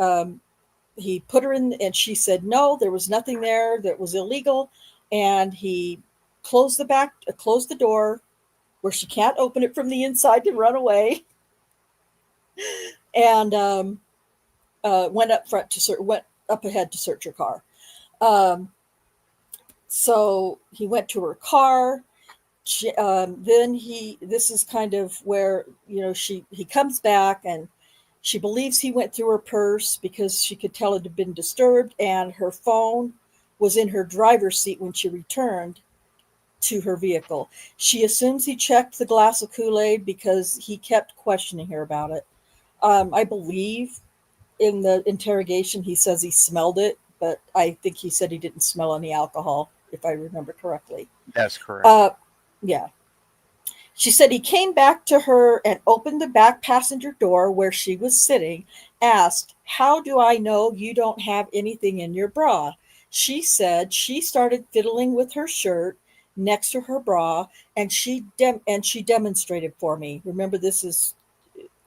he put her in, and she said no, there was nothing there that was illegal. And he closed the door where she can't open it from the inside to run away, and went up ahead to search her car. So he went to her car. This is kind of where, he comes back, and she believes he went through her purse because she could tell it had been disturbed, and her phone was in her driver's seat when she returned to her vehicle. She assumes he checked the glass of Kool-Aid because he kept questioning her about it. I believe in the interrogation he says he smelled it, but I think he said he didn't smell any alcohol, if I remember correctly. That's correct. Yeah. She said he came back to her and opened the back passenger door where she was sitting, asked, "How do I know you don't have anything in your bra?" She said she started fiddling with her shirt next to her bra, and she demonstrated for me. Remember, this is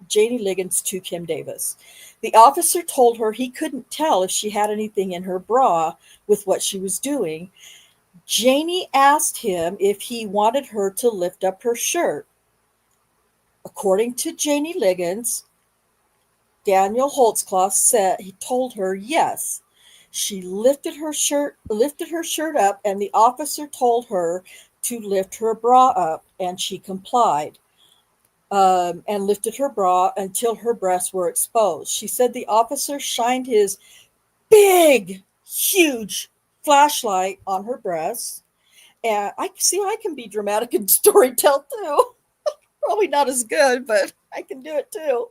Janie Liggins to Kim Davis. The officer told her he couldn't tell if she had anything in her bra with what she was doing. Janie asked him if he wanted her to lift up her shirt. According to Janie Liggins, Daniel Holtzclaw said he told her yes. She lifted her shirt up, and the officer told her to lift her bra up, and she complied, and lifted her bra until her breasts were exposed. She said the officer shined his big, huge flashlight on her breasts. And I can be dramatic and storytell too. Probably not as good, but I can do it too.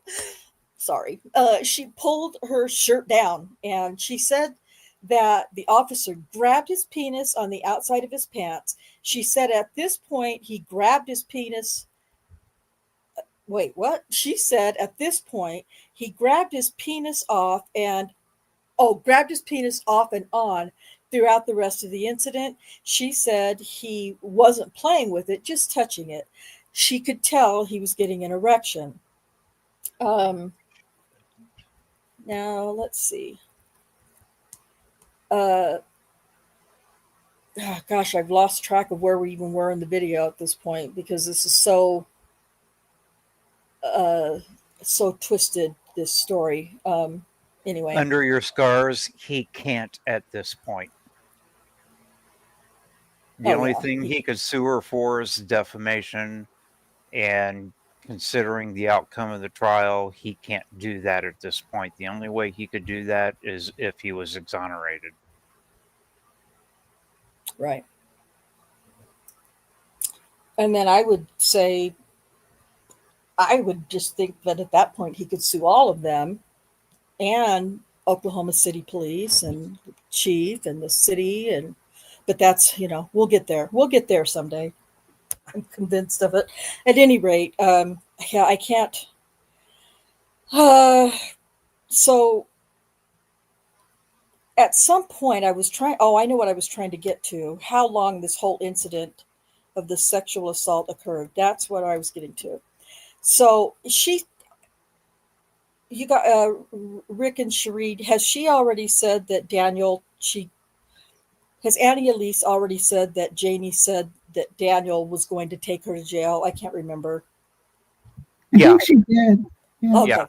Sorry. She pulled her shirt down, and she said that the officer grabbed his penis on the outside of his pants. She said at this point he grabbed his penis. Wait, what? She said at this point he grabbed his penis off and on throughout the rest of the incident. She said he wasn't playing with it, just touching it. She could tell he was getting an erection. Now, let's see. Gosh, I've lost track of where we even were in the video at this point, because this is so twisted, this story. Anyway. Under your scars, he can't at this point. The only thing he could sue her for is defamation, and considering the outcome of the trial, he can't do that at this point. The only way he could do that is if he was exonerated. Right. And then I would just think that at that point he could sue all of them, and Oklahoma City Police and the chief and the city, but that's, we'll get there. We'll get there someday. I'm convinced of it. At any rate, I can't. So at some point I know what I was trying to get to, how long this whole incident of the sexual assault occurred. That's what I was getting to. So you got Rick and Cherie. Has she already said that has Annie Elise already said that Janie said that Daniel was going to take her to jail? I can't remember. I think she did. Yeah. Okay. Yeah.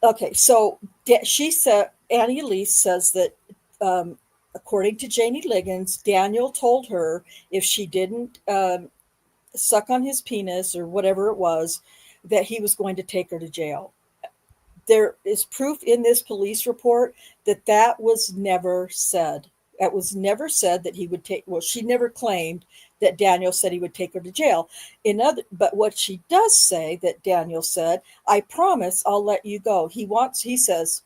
Okay. So she said, Annie Elise says that, according to Janie Liggins, Daniel told her if she didn't suck on his penis or whatever it was, that he was going to take her to jail. There is proof in this police report that was never said. It was never said that he would she never claimed that Daniel said he would take her to jail. But what she does say that Daniel said, "I promise I'll let you go." He says,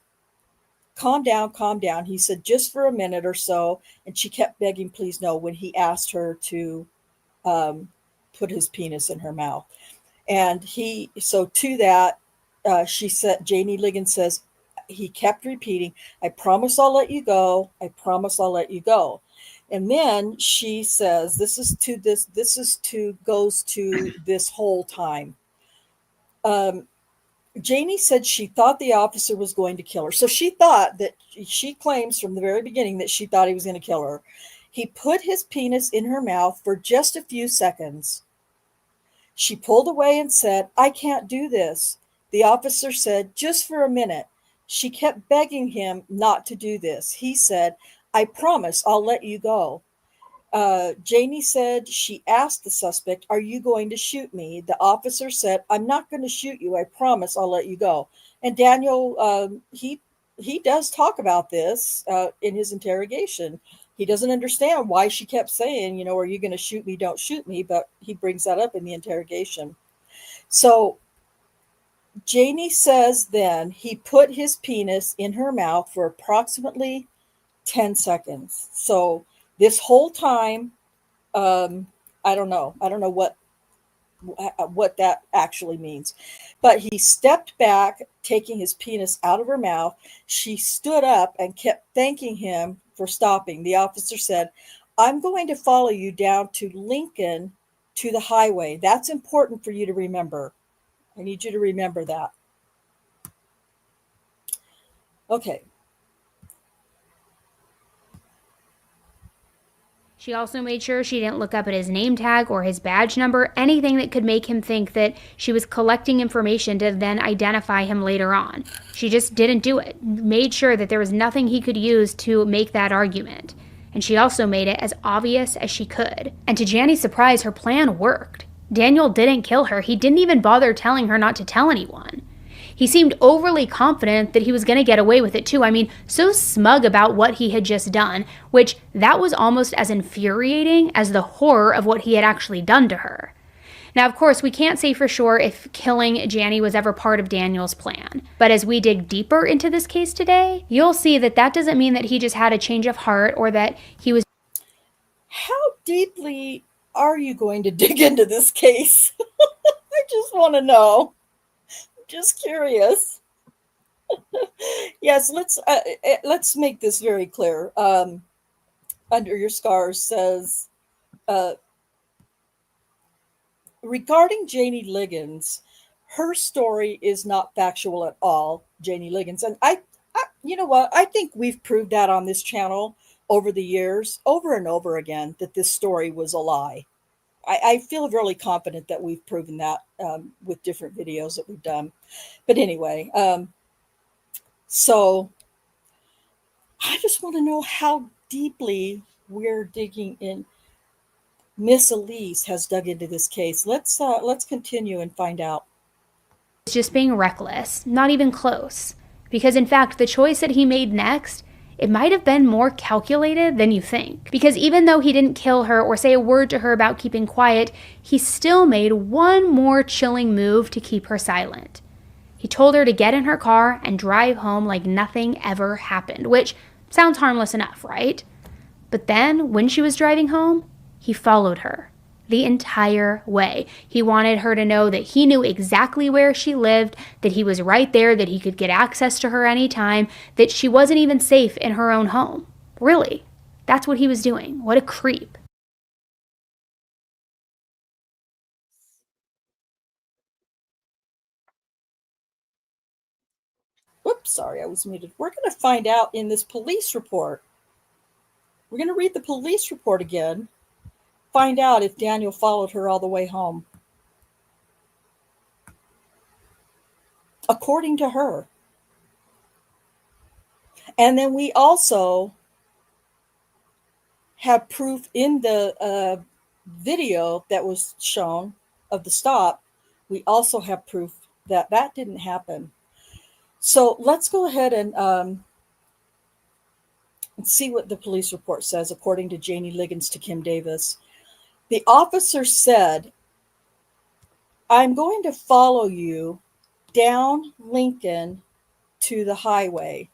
calm down, calm down. He said, just for a minute or so. And she kept begging, please no, when he asked her to put his penis in her mouth. And so to that, she said, Janie Liggins says, he kept repeating, I promise I'll let you go. I promise I'll let you go. And then she says, goes to this whole time. Janie said she thought the officer was going to kill her. So she claims from the very beginning that she thought he was going to kill her. He put his penis in her mouth for just a few seconds. She pulled away and said, I can't do this. The officer said, just for a minute. She kept begging him not to do this. He said, I promise I'll let you go. Janie said she asked the suspect, are you going to shoot me? The officer said, I'm not going to shoot you. I promise I'll let you go. And Daniel, he does talk about this in his interrogation. He doesn't understand why she kept saying, are you going to shoot me? Don't shoot me. But he brings that up in the interrogation. So Janie says then he put his penis in her mouth for approximately 10 seconds. So this whole time, I don't know what that actually means, but he stepped back, taking his penis out of her mouth. She stood up and kept thanking him for stopping. The officer said, I'm going to follow you down to Lincoln to the highway. That's important for you to remember. I need you to remember that. Okay. She also made sure she didn't look up at his name tag or his badge number, anything that could make him think that she was collecting information to then identify him later on. She just didn't do it, made sure that there was nothing he could use to make that argument. And she also made it as obvious as she could. And to Jannie's surprise, her plan worked. Daniel didn't kill her. He didn't even bother telling her not to tell anyone. He seemed overly confident that he was going to get away with it too. I mean, so smug about what he had just done, which that was almost as infuriating as the horror of what he had actually done to her. Now, of course, we can't say for sure if killing Jannie was ever part of Daniel's plan. But as we dig deeper into this case today, you'll see that that doesn't mean that he just had a change of heart or that he was... How deeply are you going to dig into this case? I just want to know. Just curious. Yes, let's make this very clear. Under Your Scars says, regarding Janie Liggins, her story is not factual at all, Janie Liggins. And I you know what? I think we've proved that on this channel over the years, over and over again, that this story was a lie. I feel really confident that we've proven that with different videos that we've done. But anyway, so I just want to know how deeply we're digging in. Miss Elise has dug into this case. Let's continue and find out. just being reckless, not even close. Because in fact, the choice that he made next, it might have been more calculated than you think. Because even though he didn't kill her or say a word to her about keeping quiet, he still made one more chilling move to keep her silent. He told her to get in her car and drive home like nothing ever happened, which sounds harmless enough, right? But then, when she was driving home, he followed her the entire way. He wanted her to know that he knew exactly where she lived, that he was right there, that he could get access to her anytime, that she wasn't even safe in her own home. Really, that's what he was doing. What a creep. Whoops, sorry, I was muted. We're going to find out in this police report. We're going to read the police report again, find out if Daniel followed her all the way home. According to her. And then we also have proof in the video that was shown of the stop. We also have proof that that didn't happen. So let's go ahead and see what the police report says, according to Janie Liggins to Kim Davis. The officer said, I'm going to follow you down Lincoln to the highway.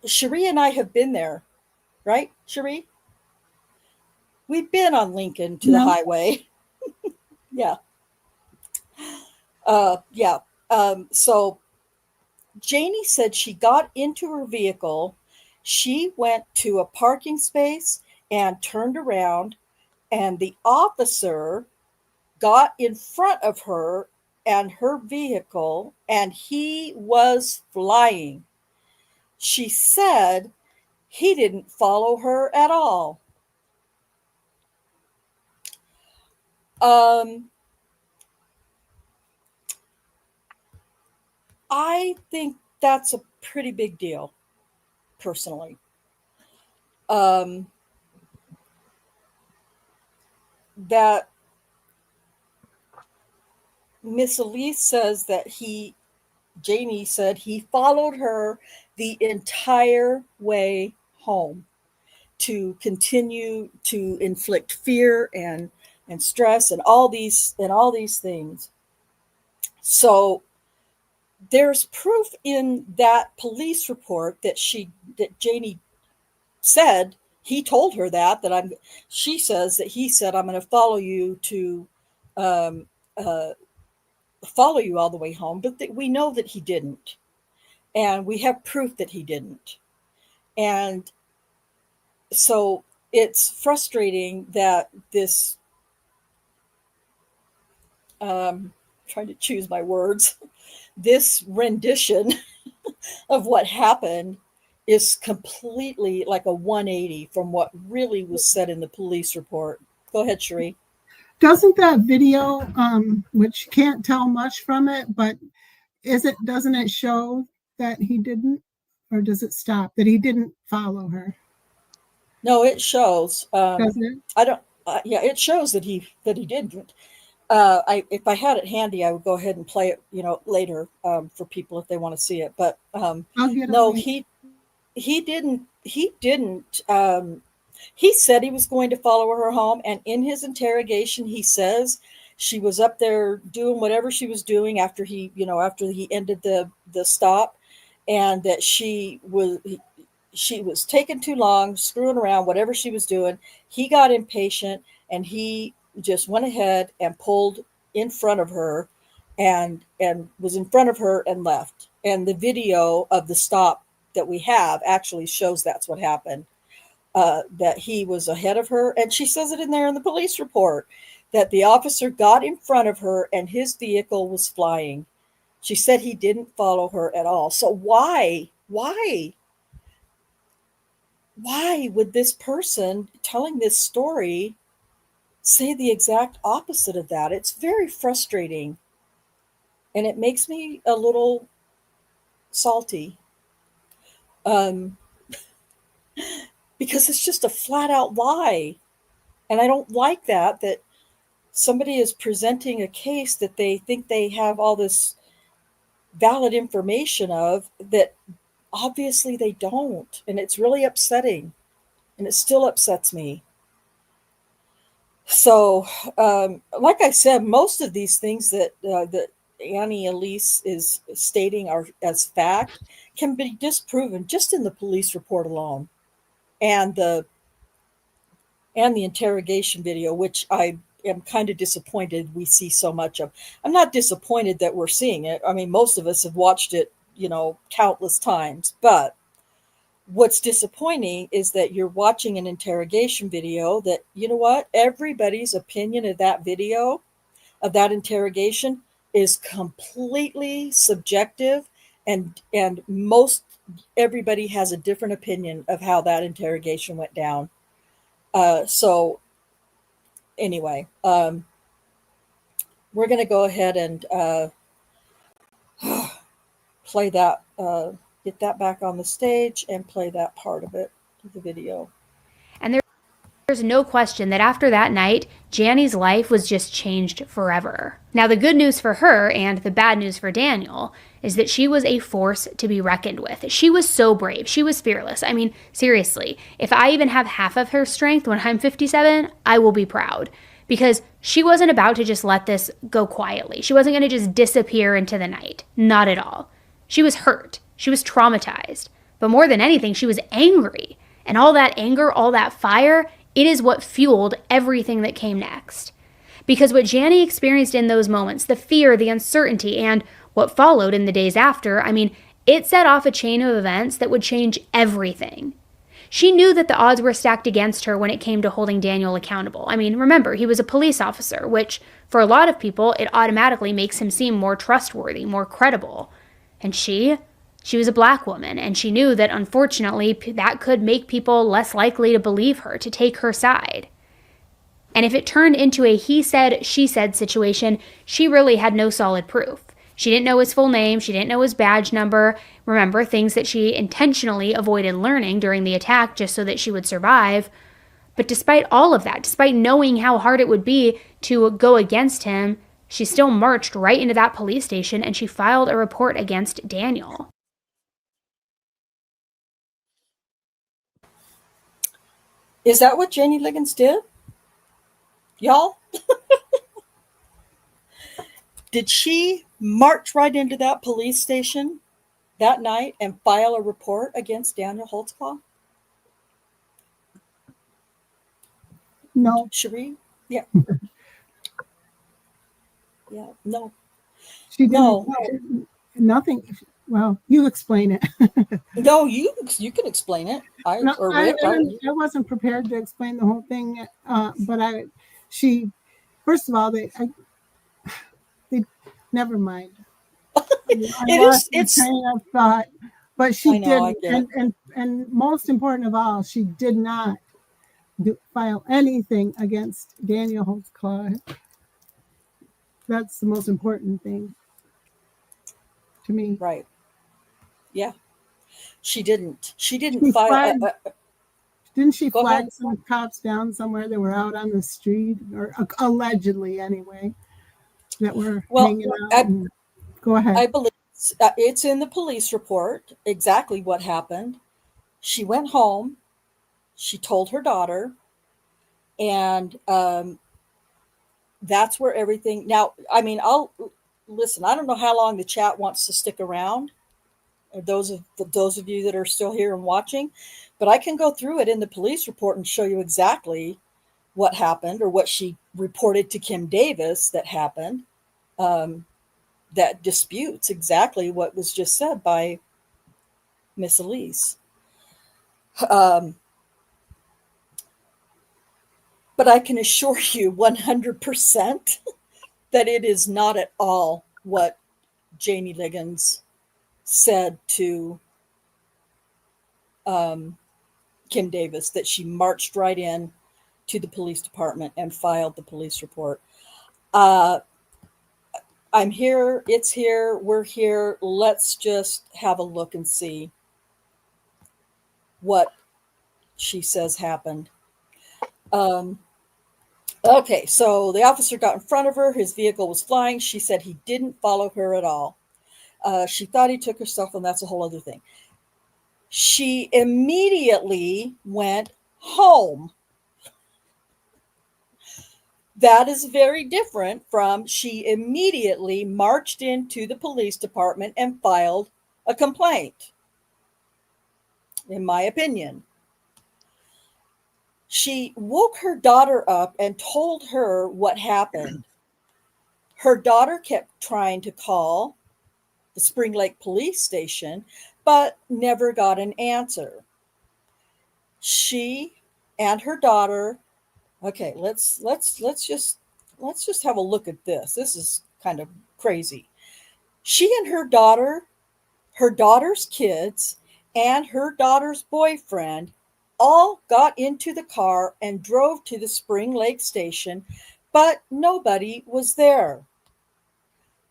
Cherie and I have been there, right, Cherie? We've been on Lincoln to the No. highway. Yeah. Yeah. So Janie said she got into her vehicle. She went to a parking space and turned around, and the officer got in front of her and her vehicle, and he was flying. She said he didn't follow her at all. I think that's a pretty big deal, personally. That Miss Elise says that Janie said he followed her the entire way home to continue to inflict fear and stress and all these things. So there's proof in that police report that Janie said he told her that she says that he said, I'm going to follow you to follow you all the way home, but we know that he didn't, and we have proof that he didn't. And so it's frustrating that this trying to choose my words, this rendition of what happened is completely like a 180 from what really was said in the police report. Go ahead, Cherie. Doesn't that video, which can't tell much from it, but doesn't it show that he didn't, or does it stop that he didn't follow her? No, it shows. Does it? I don't. Yeah, it shows that he didn't. If I had it handy, I would go ahead and play it, later for people if they want to see it. But no, he didn't. He didn't. He said he was going to follow her home, and in his interrogation, he says she was up there doing whatever she was doing after he ended the stop, and that she was taking too long, screwing around, whatever she was doing. He got impatient, and he just went ahead and pulled in front of her, and was in front of her and left. And the video of the stop that we have actually shows that's what happened. That he was ahead of her, and she says it in there in the police report, that the officer got in front of her and his vehicle was flying. She said he didn't follow her at all. So why would this person telling this story say the exact opposite of that? It's very frustrating, and it makes me a little salty. Because it's just a flat out lie. And I don't like that somebody is presenting a case that they think they have all this valid information of that obviously they don't. And it's really upsetting. And it still upsets me. So, like I said, most of these things that Annie Elise is stating are as fact can be disproven just in the police report alone. And the interrogation video, which I am kind of disappointed we see so much of. I'm not disappointed that we're seeing it. I mean, most of us have watched it, countless times. But what's disappointing is that you're watching an interrogation video that, everybody's opinion of that video, of that interrogation, is completely subjective, and everybody has a different opinion of how that interrogation went down. So anyway, we're going to go ahead and play that, get that back on the stage and play that part of it, the video. And there's no question that after that night, Jannie's life was just changed forever. Now, the good news for her and the bad news for Daniel is that she was a force to be reckoned with. She was so brave. She was fearless. I mean, seriously, if I even have half of her strength when I'm 57, I will be proud, because she wasn't about to just let this go quietly. She wasn't going to just disappear into the night. Not at all. She was hurt. She was traumatized. But more than anything, she was angry. And all that anger, all that fire, it is what fueled everything that came next. Because what Janny experienced in those moments, the fear, the uncertainty, and what followed in the days after, I mean, it set off a chain of events that would change everything. She knew that the odds were stacked against her when it came to holding Daniel accountable. I mean, remember, he was a police officer, which, for a lot of people, it automatically makes him seem more trustworthy, more credible. And she was a black woman, and she knew that, unfortunately, that could make people less likely to believe her, to take her side. And if it turned into a he said, she said situation, she really had no solid proof. She didn't know his full name. She didn't know his badge number. Remember, things that she intentionally avoided learning during the attack just so that she would survive. But despite all of that, despite knowing how hard it would be to go against him, she still marched right into that police station and she filed a report against Daniel. Is that what Janie Liggins did? Y'all? Did she march right into that police station that night and file a report against Daniel Holtzclaw? No. Cherie? Yeah. Yeah, no. She didn't. No. Nothing. Well, you explain it. No, you can explain it. I wasn't prepared to explain the whole thing, but first of all, they never mind. It's train of thought, but she didn't. And most important of all, she did not file anything against Daniel Holtzclaw. That's the most important thing to me. Right. Yeah. She didn't. She didn't file. Didn't she flag some cops down somewhere that were out on the street, or allegedly anyway, that were hanging out? Go ahead. I believe it's in the police report exactly what happened. She went home. She told her daughter, and that's where everything. Now, I mean, I'll listen. I don't know how long the chat wants to stick around. Those of you that are still here and watching, but I can go through it in the police report and show you exactly what happened or what she reported to Kim Davis that happened. That disputes exactly what was just said by Miss Elise. But I can assure you 100% that it is not at all what Janie Liggins said to Kim Davis, that she marched right in to the police department and filed the police report. I'm here, it's here, we're here. Let's just have a look and see what she says happened. Okay, so the officer got in front of her. His vehicle was flying. She said he didn't follow her at all. She thought he took her cell phone. That's a whole other thing. She immediately went home. That is very different from she immediately marched into the police department and filed a complaint, in my opinion. She woke her daughter up and told her what happened. Her daughter kept trying to call the Spring Lake police station, but never got an answer. She and her daughter. Okay, let's just have a look at this. This is kind of crazy. She and her daughter, her daughter's kids, and her daughter's boyfriend all got into the car and drove to the Spring Lake station, but nobody was there.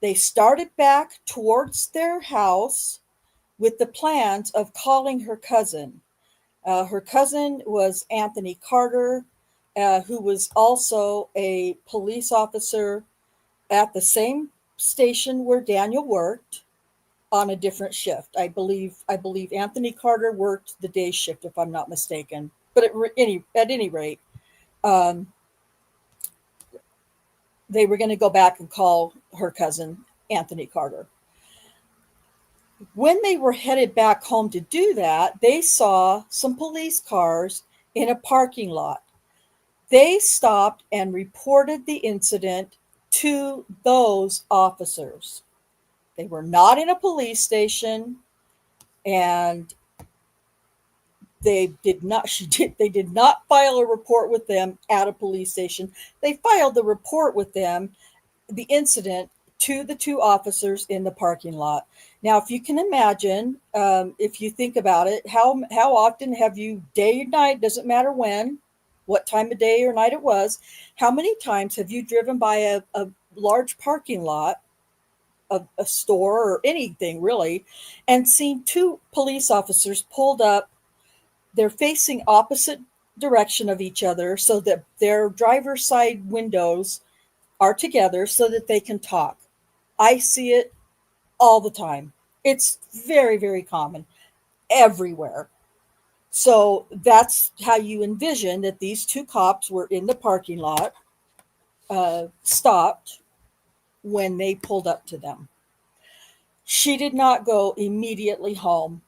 They started back towards their house with the plans of calling her cousin. Her cousin was Anthony Carter, who was also a police officer at the same station where Daniel worked on a different shift. I believe Anthony Carter worked the day shift, if I'm not mistaken. But at any rate, they were going to go back and call her cousin Anthony Carter. When they were headed back home to do that, they saw some police cars in a parking lot. They stopped and reported the incident to those officers. They were not in a police station, and they did not file a report with them at a police station. They filed the report with them, the incident, to the two officers in the parking lot. Now, if you can imagine, if you think about it, how often have you, day or night, doesn't matter when, what time of day or night it was, how many times have you driven by a large parking lot of a store or anything really, and seen two police officers pulled up? They're facing opposite direction of each other so that their driver's side windows are together so that they can talk. I see it all the time. It's very, very common everywhere. So that's how you envision that these two cops were in the parking lot, stopped when they pulled up to them. She did not go immediately home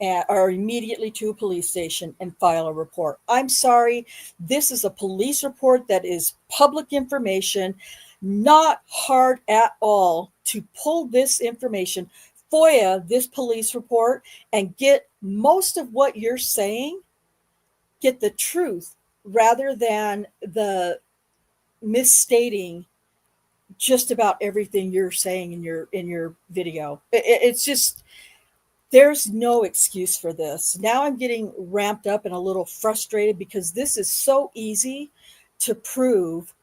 or immediately to a police station and file a report. I'm sorry. This is a police report that is public information, not hard at all to pull this information, FOIA this police report, and get most of what you're saying, get the truth rather than the misstating just about everything you're saying in your video. It's just, there's no excuse for this. Now I'm getting ramped up and a little frustrated because this is so easy to prove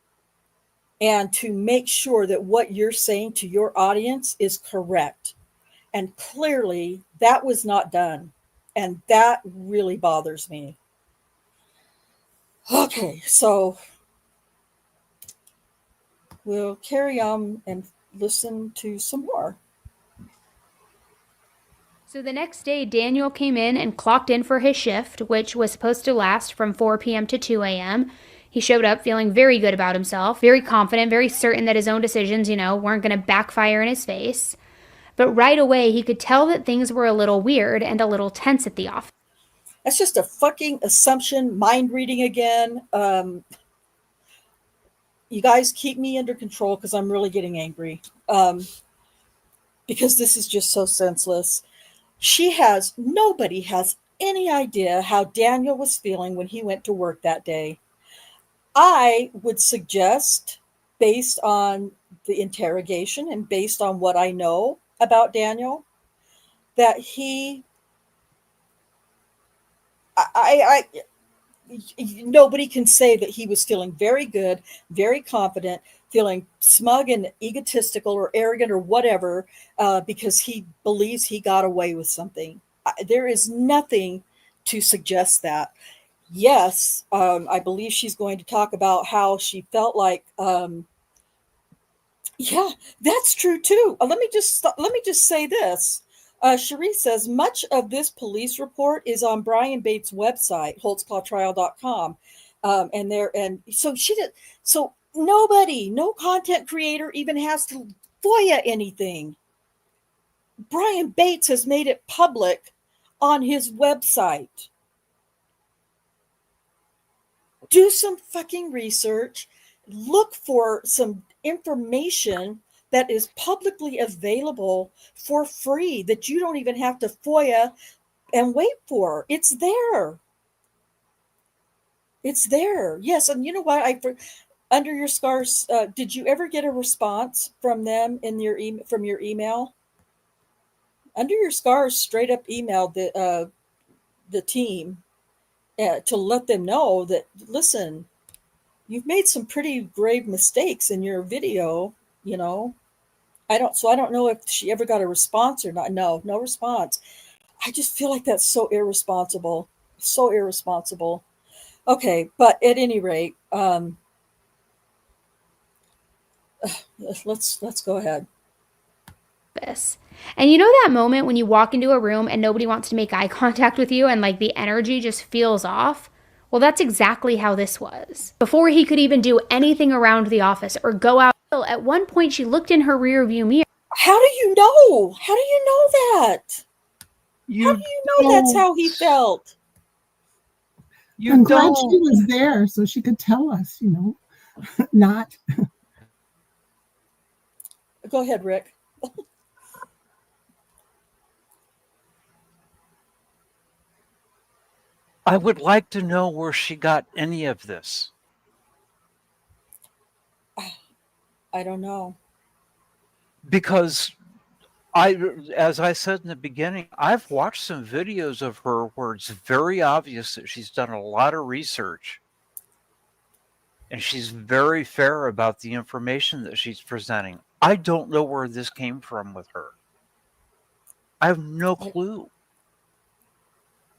and to make sure that what you're saying to your audience is correct. And clearly that was not done. And that really bothers me. Okay, so we'll carry on and listen to some more. So the next day, Daniel came in and clocked in for his shift, which was supposed to last from 4 p.m. to 2 a.m. He showed up feeling very good about himself, very confident, very certain that his own decisions, weren't going to backfire in his face. But right away, he could tell that things were a little weird and a little tense at the office. That's just a fucking assumption, mind reading again. You guys keep me under control because I'm really getting angry. Because this is just so senseless. Nobody has any idea how Daniel was feeling when he went to work that day. I would suggest, based on the interrogation and based on what I know about Daniel, that nobody can say that he was feeling very good, very confident, feeling smug and egotistical or arrogant or whatever, because he believes he got away with something. There is nothing to suggest that. Yes, I believe she's going to talk about how she felt like, yeah, that's true too. Let me just say this. Cherie says much of this police report is on Brian Bates' website, holtzclawtrial.com. So nobody, no content creator even has to FOIA anything. Brian Bates has made it public on his website. Do some fucking research. Look for some information that is publicly available for free that you don't even have to FOIA and wait for. It's there. It's there. Yes. And you know what? Under Your Scars, did you ever get a response from them in from your email? Under Your Scars straight up emailed the team to let them know that, listen, you've made some pretty grave mistakes in your video, I don't know if she ever got a response or not. No response. I just feel like that's so irresponsible. So irresponsible. Okay, but at any rate, let's go ahead. And you know that moment when you walk into a room and nobody wants to make eye contact with you and like the energy just feels off? Well, that's exactly how this was. Before he could even do anything around the office or go out, at one point she looked in her rearview mirror. How do you know? How do you know that? You How do you know that's how he felt? You I'm glad she don't. was there so she could tell us, not. Go ahead, Rick. I would like to know where she got any of this. I don't know. Because as I said in the beginning, I've watched some videos of her where it's very obvious that she's done a lot of research. And she's very fair about the information that she's presenting. I don't know where this came from with her. I have no clue.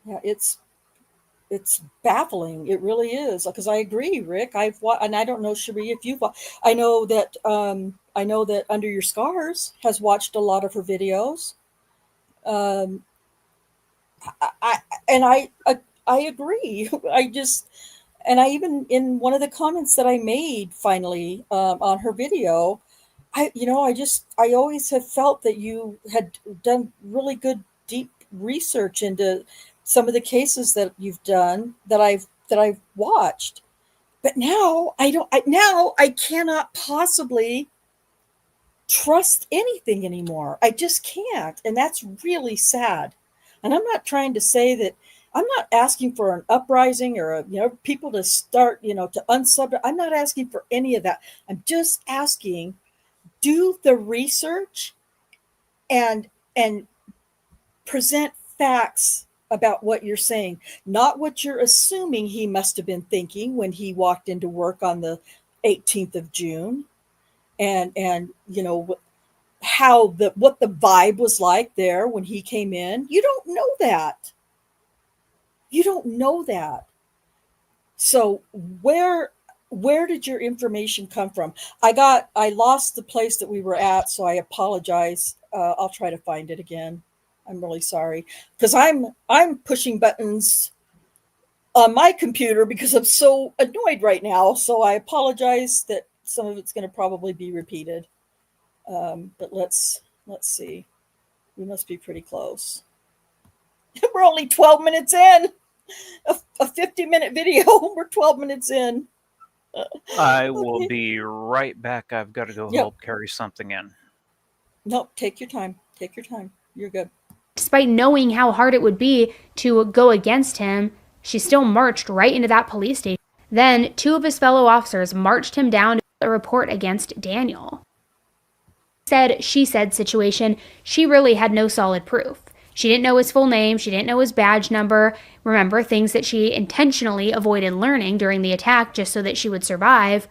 Yeah, it's baffling. It really is, because I agree, Rick. And I don't know, Cherie, if you've. I know that Under Your Scars has watched a lot of her videos. Um, I and I agree. I even in one of the comments that I made finally on her video, I always have felt that you had done really good deep research into some of the cases that you've done that I've watched. But now now I cannot possibly trust anything anymore. I just can't. And that's really sad. And I'm not trying to say that. I'm not asking for an uprising or people to start, to unsub. I'm not asking for any of that. I'm just asking, do the research and present facts about what you're saying, not what you're assuming he must have been thinking when he walked into work on the 18th of June, and what the vibe was like there when he came in. You don't know that. You don't know that. So where did your information come from? I lost the place that we were at, so I apologize. I'll try to find it again. I'm really sorry, because I'm pushing buttons on my computer because I'm so annoyed right now. So I apologize that some of it's going to probably be repeated. But let's see. We must be pretty close. We're only 12 minutes in. A 50-minute video. We're 12 minutes in. I will Okay. be right back. I've got to go Yep. help carry something in. Nope. Take your time. Take your time. You're good. Despite knowing how hard it would be to go against him, she still marched right into that police station. Then, two of his fellow officers marched him down to a report against Daniel. She said situation, she really had no solid proof. She didn't know his full name, she didn't know his badge number. Remember, things that she intentionally avoided learning during the attack just so that she would survive.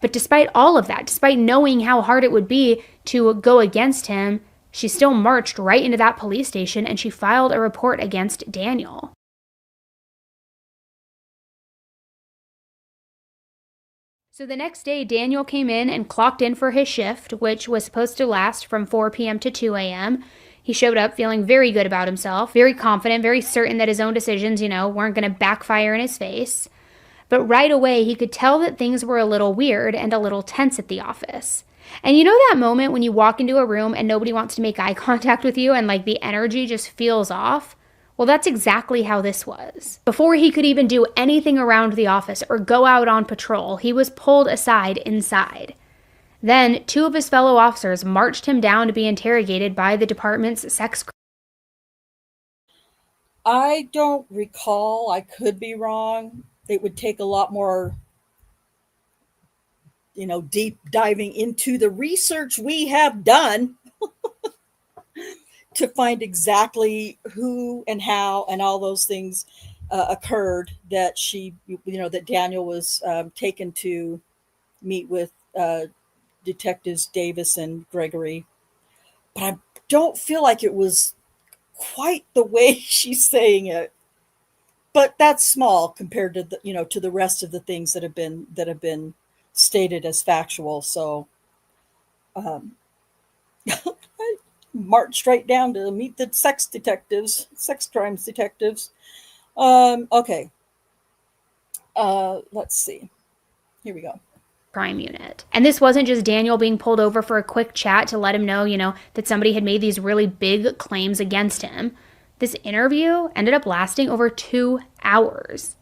But despite all of that, despite knowing how hard it would be to go against him, she still marched right into that police station and she filed a report against Daniel. So the next day, Daniel came in and clocked in for his shift, which was supposed to last from 4 p.m. to 2 a.m. He showed up feeling very good about himself, very confident, very certain that his own decisions, weren't going to backfire in his face. But right away, he could tell that things were a little weird and a little tense at the office. And you know that moment when you walk into a room and nobody wants to make eye contact with you and the energy just feels off? Well, that's exactly how this was. Before he could even do anything around the office or go out on patrol, he was pulled aside inside. Then, two of his fellow officers marched him down to be interrogated by the department's sex. I don't recall. I could be wrong. It would take a lot more, deep diving into the research we have done to find exactly who and how and all those things occurred that that Daniel was taken to meet with detectives Davis and Gregory. But I don't feel like it was quite the way she's saying it. But that's small compared to the rest of the things that have been stated as factual. So I marched right down to meet the sex crimes detectives. Okay. Let's see. Here we go. crime unit. And this wasn't just Daniel being pulled over for a quick chat to let him know, that somebody had made these really big claims against him. This interview ended up lasting over 2 hours.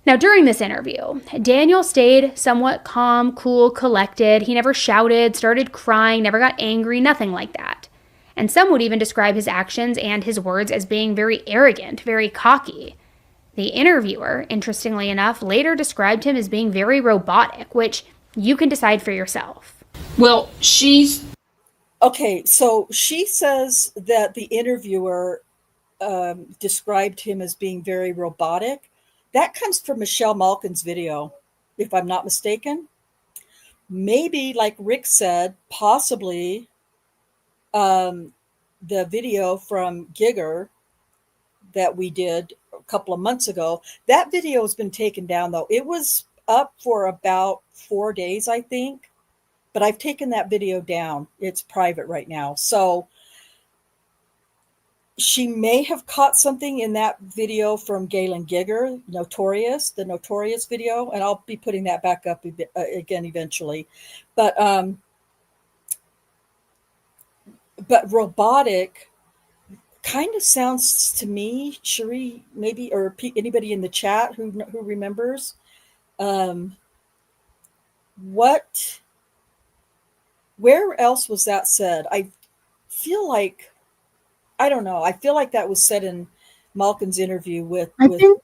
Now, during this interview, Daniel stayed somewhat calm, cool, collected. He never shouted, started crying, never got angry, nothing like that. And some would even describe his actions and his words as being very arrogant, very cocky. The interviewer, interestingly enough, later described him as being very robotic, which you can decide for yourself. Well, Okay, so she says that the interviewer described him as being very robotic. That comes from Michelle Malkin's video, if I'm not mistaken. Maybe, like Rick said, possibly the video from Giger that we did a couple of months ago, that video has been taken down, though. It was up for about 4 days, I think, but I've taken that video down. It's private right now. So she may have caught something in that video from Galen Giger, the Notorious video, and I'll be putting that back up again eventually. But robotic kind of sounds to me, Cherie, maybe, or anybody in the chat who remembers, where else was that said? I feel like, I don't know. I feel like that was said in Malkin's interview with go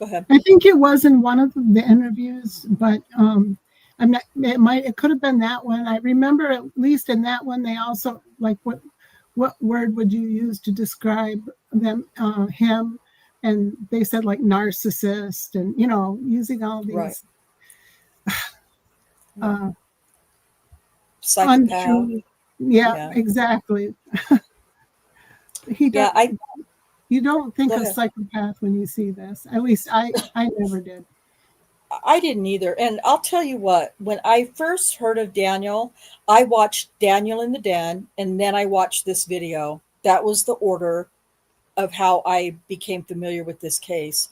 ahead. I think it was in one of the interviews, but I'm not. It could have been that one. I remember at least in that one they also like what word would you use to describe him, and they said like narcissist, and using all these Psychopath. untrue. Yeah, exactly. You don't think of psychopath when you see this. At least I never did. I didn't either. And I'll tell you what, when I first heard of Daniel, I watched Daniel in the Den, and then I watched this video. That was the order of how I became familiar with this case.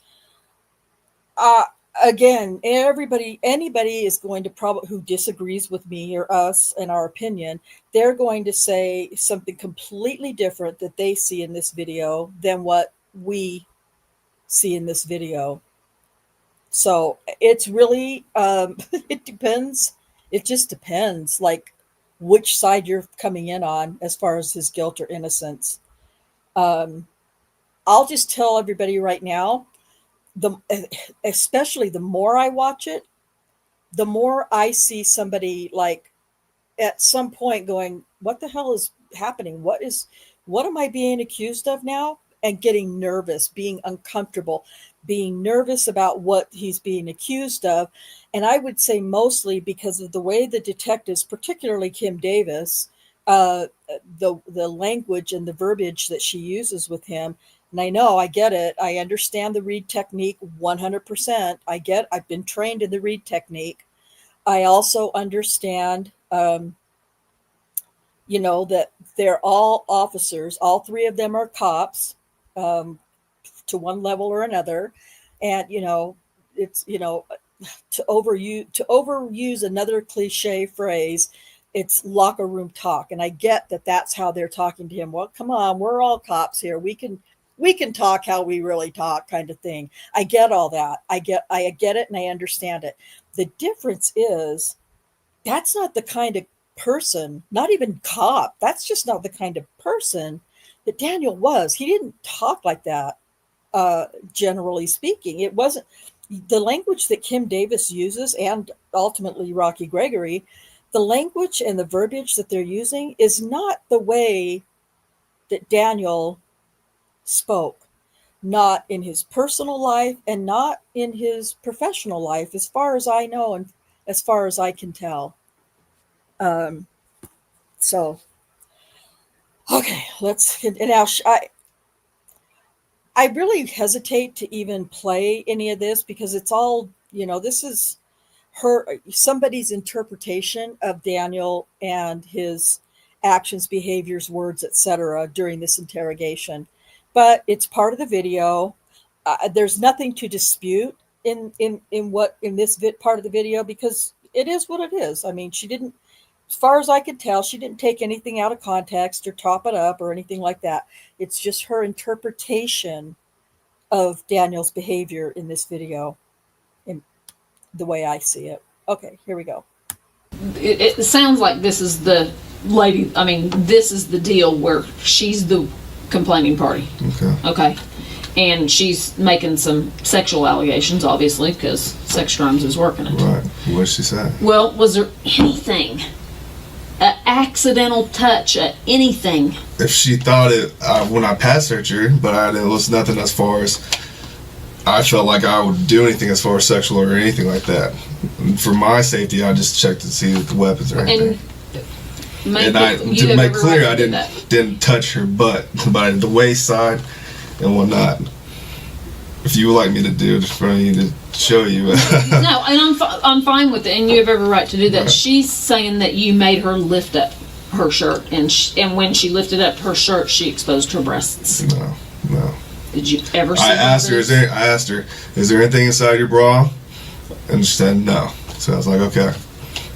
Again, anybody is going to probably, who disagrees with me or us and our opinion, they're going to say something completely different that they see in this video than what we see in this video. So it's really, it depends. It just depends, like which side you're coming in on as far as his guilt or innocence. I'll just tell everybody right now, especially the more I watch it, the more I see somebody like at some point going, what the hell is happening? What am I being accused of now? And getting nervous, being uncomfortable, being nervous about what he's being accused of. And I would say mostly because of the way the detectives, particularly Kim Davis, the language and the verbiage that she uses with him. And I get it. I understand the read technique 100%. I've been trained in the read technique. I also understand, that they're all officers. All three of them are cops, to one level or another. And, it's, to overuse another cliche phrase, it's locker room talk. And I get that that's how they're talking to him. Well, come on, we're all cops here. We can talk how we really talk, kind of thing. I get all that. I get it and I understand it. The difference is that's not the kind of person, not even cop. That's just not the kind of person that Daniel was. He didn't talk like that, generally speaking. It wasn't the language that Kim Davis uses, and ultimately Rocky Gregory. The language and the verbiage that they're using is not the way that Daniel spoke, not in his personal life and not in his professional life, as far as I know and as far as I can tell. So, okay, I really hesitate to even play any of this because it's all, this is somebody's interpretation of Daniel and his actions, behaviors, words, etc. during this interrogation. But it's part of the video. There's nothing to dispute in this part of the video, because it is what it is. I mean, she didn't, as far as I could tell, she didn't take anything out of context or top it up or anything like that. It's just her interpretation of Daniel's behavior in this video, in the way I see it. Okay, here we go. It sounds like this is the lady, I mean, this is the deal where she's the complaining party. Okay. And she's making some sexual allegations, obviously, because sex crimes is working it. Right. What did she say? Well, was there anything, an accidental touch, anything? If she thought it, when I pass searched her, but it was nothing as far as I felt like I would do anything as far as sexual or anything like that. For my safety, I just checked to see if the weapons or anything. And to make clear, I didn't touch her butt, but the waist side and whatnot. If you would like me to do it for me to show you. No, and I'm fine with it, and you have every right to do that. Right. She's saying that you made her lift up her shirt, and when she lifted up her shirt, she exposed her breasts. No. Did you ever see I asked her, is there anything inside your bra? And she said no. So I was like, okay.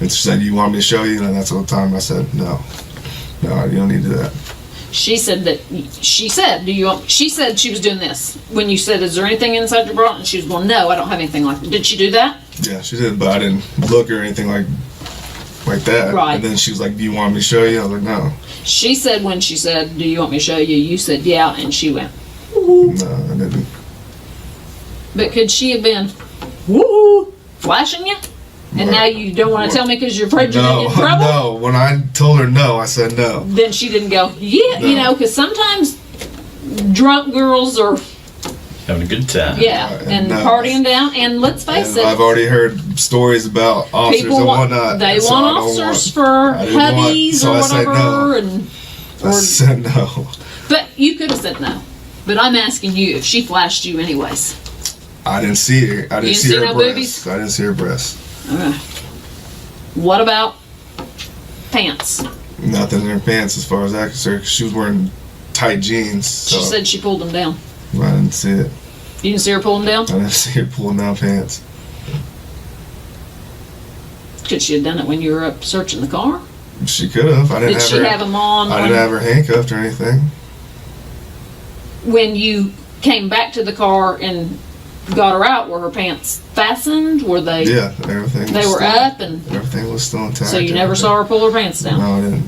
And she said, you want me to show you? And that's all the time I said, no, you don't need to do that. She said she said she was doing this. When you said, is there anything inside your bra? And she was going, no, I don't have anything like that. Did she do that? Yeah, she did, but I didn't look or anything like that. Right. And then she was like, do you want me to show you? I was like, no. She said when she said, do you want me to show you? You said, yeah, and she went, No, I didn't. but could she have been, woo, flashing you? And now you don't want to tell me because you're afraid you're going to get in trouble? No, when I told her no, I said no. Then she didn't go, yeah, No. because sometimes drunk girls are, Having a good time. and no. partying down, and let's face And it, I've already heard stories about officers people and want, whatnot. they so want I don't officers for I didn't want- hubbies so or I said whatever, no. and I said no. but you could have said no. But I'm asking you if she flashed you anyways. I didn't see her. I didn't see her no breasts. boobies? I didn't see her breasts. Okay. What about pants? Nothing in her pants as far as I could see. She was wearing tight jeans. So She said she pulled them down. I didn't see it. You didn't see her pulling them I down? didn't see her pulling down pants. Could she have done it when you were up searching the car? She could have. I didn't Did have she her. have them on I when, didn't have her handcuffed or anything. when you came back to the car and got her out? Were her pants fastened? Were they? Yeah, everything. They was were still, up, and everything was still intact. so you never saw her pull her pants down. No, I didn't.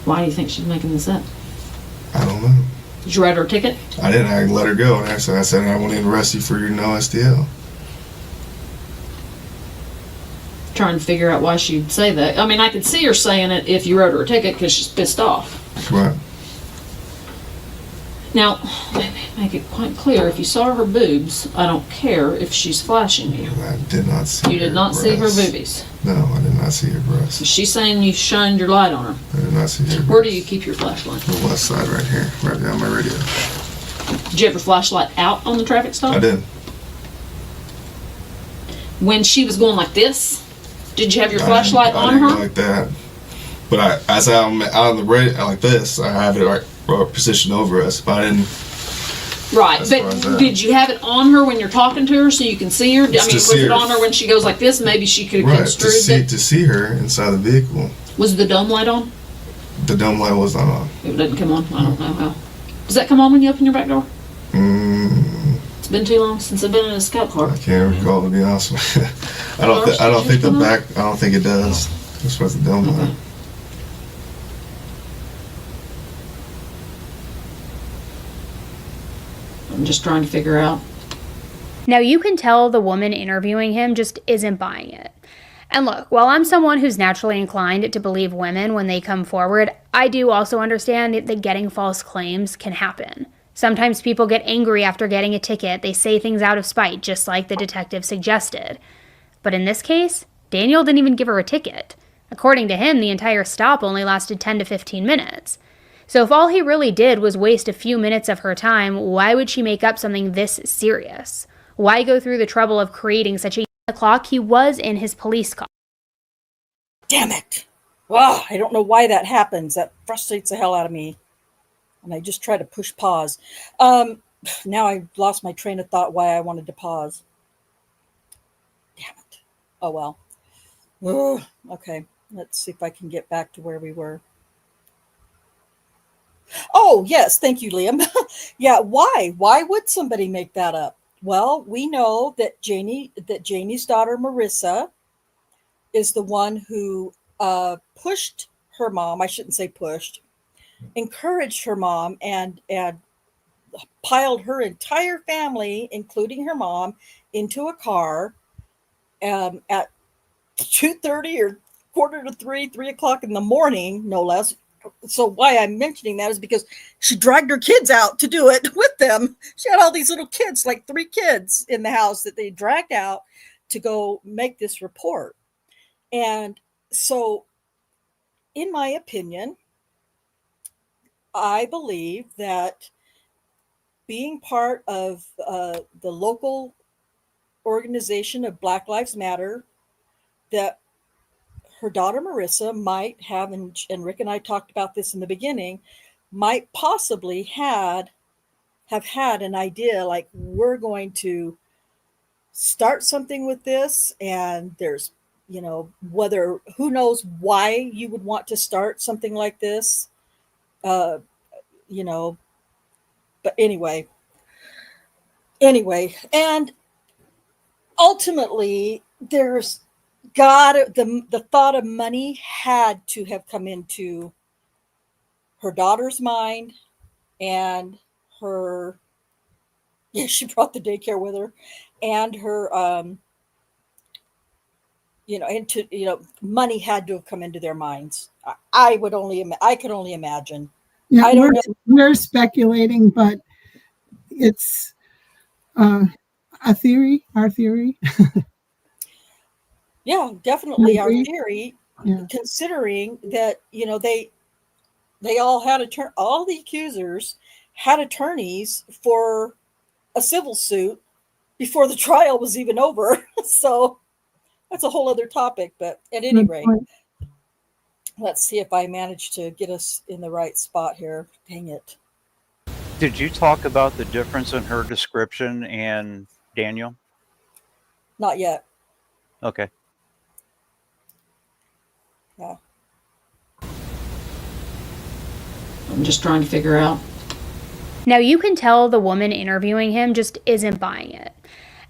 Why do you think she's making this up? I don't know. Did you write her a ticket? I didn't. I let her go, and I said I won't even arrest you for your no STL. Trying to figure out why she'd say that. I mean, I could see her saying it if you wrote her a ticket because she's pissed off. Right. Now, make it quite clear, if you saw her boobs, I don't care if she's flashing you. I did not see. You did not see her breasts. boobies. No, I did not see her breasts. She's saying you shined your light on her. I did not see her. Where do breasts. you keep your flashlight? The west side, right here, right down my radio. Did you ever flashlight out on the traffic stop? I did. When she was going like this, did you have your I flashlight didn't- I on didn't her? go like that. But as I'm out on the radio like this, I have it right positioned over us. But I didn't. Right, As far as but that. did you have it on her when you're talking to her so you can see her? I mean, to was see it her. on her when she goes like this? Maybe she could have Right to construed see that. to see her inside the vehicle. Was the dome light on? The dome light was not on. It didn't come on. I don't know how. Does that come on when you open your back door? It's been too long since I've been in a scout car. I can't recall, to be honest with you. I don't think the back. I don't think it does. As far as the dome light. I'm just trying to figure out. Now, you can tell the woman interviewing him just isn't buying it. And look, while I'm someone who's naturally inclined to believe women when they come forward, I do also understand that getting false claims can happen. Sometimes people get angry after getting a ticket. They say things out of spite, just like the detective suggested. But in this case, Daniel didn't even give her a ticket. According to him, the entire stop only lasted 10 to 15 minutes. So if all he really did was waste a few minutes of her time, why would she make up something this serious? Why go through the trouble of creating such a clock? He was in his police car. Damn it. Wow, I don't know why that happens. That frustrates the hell out of me. And I just try to push pause. now I lost my train of thought why I wanted to pause. Damn it. Oh, well. Ugh. Okay, let's see if I can get back to where we were. Oh, yes. Thank you, Liam. Yeah. Why? Why would somebody make that up? Well, we know that Janie's daughter, Marissa, is the one who pushed her mom. I shouldn't say pushed, encouraged her mom and piled her entire family, including her mom, into a car at 2:30 or 2:45, 3 o'clock in the morning, no less. So why I'm mentioning that is because she dragged her kids out to do it with them. She had all these little kids, like 3 kids in the house that they dragged out to go make this report. And so, in my opinion, I believe that being part of the local organization of Black Lives Matter, that her daughter Marissa might have, and Rick and I talked about this in the beginning, might possibly have had an idea like, we're going to start something with this, and there's, who knows why you would want to start something like this, but anyway, and ultimately there's the thought of money had to have come into her daughter's mind, and she brought the daycare with her, and her, money had to have come into their minds. I could only imagine. Yeah, I don't know. We're speculating, but it's a theory, our theory. Yeah, definitely our Maybe. theory, Yeah. considering that, they all had all the accusers had attorneys for a civil suit before the trial was even over. So that's a whole other topic. But at any Good rate, point. let's see if I manage to get us in the right spot here. Dang it. Did you talk about the difference in her description and Daniel? Not yet. Okay. Yeah. I'm just trying to figure out. Now, you can tell the woman interviewing him just isn't buying it.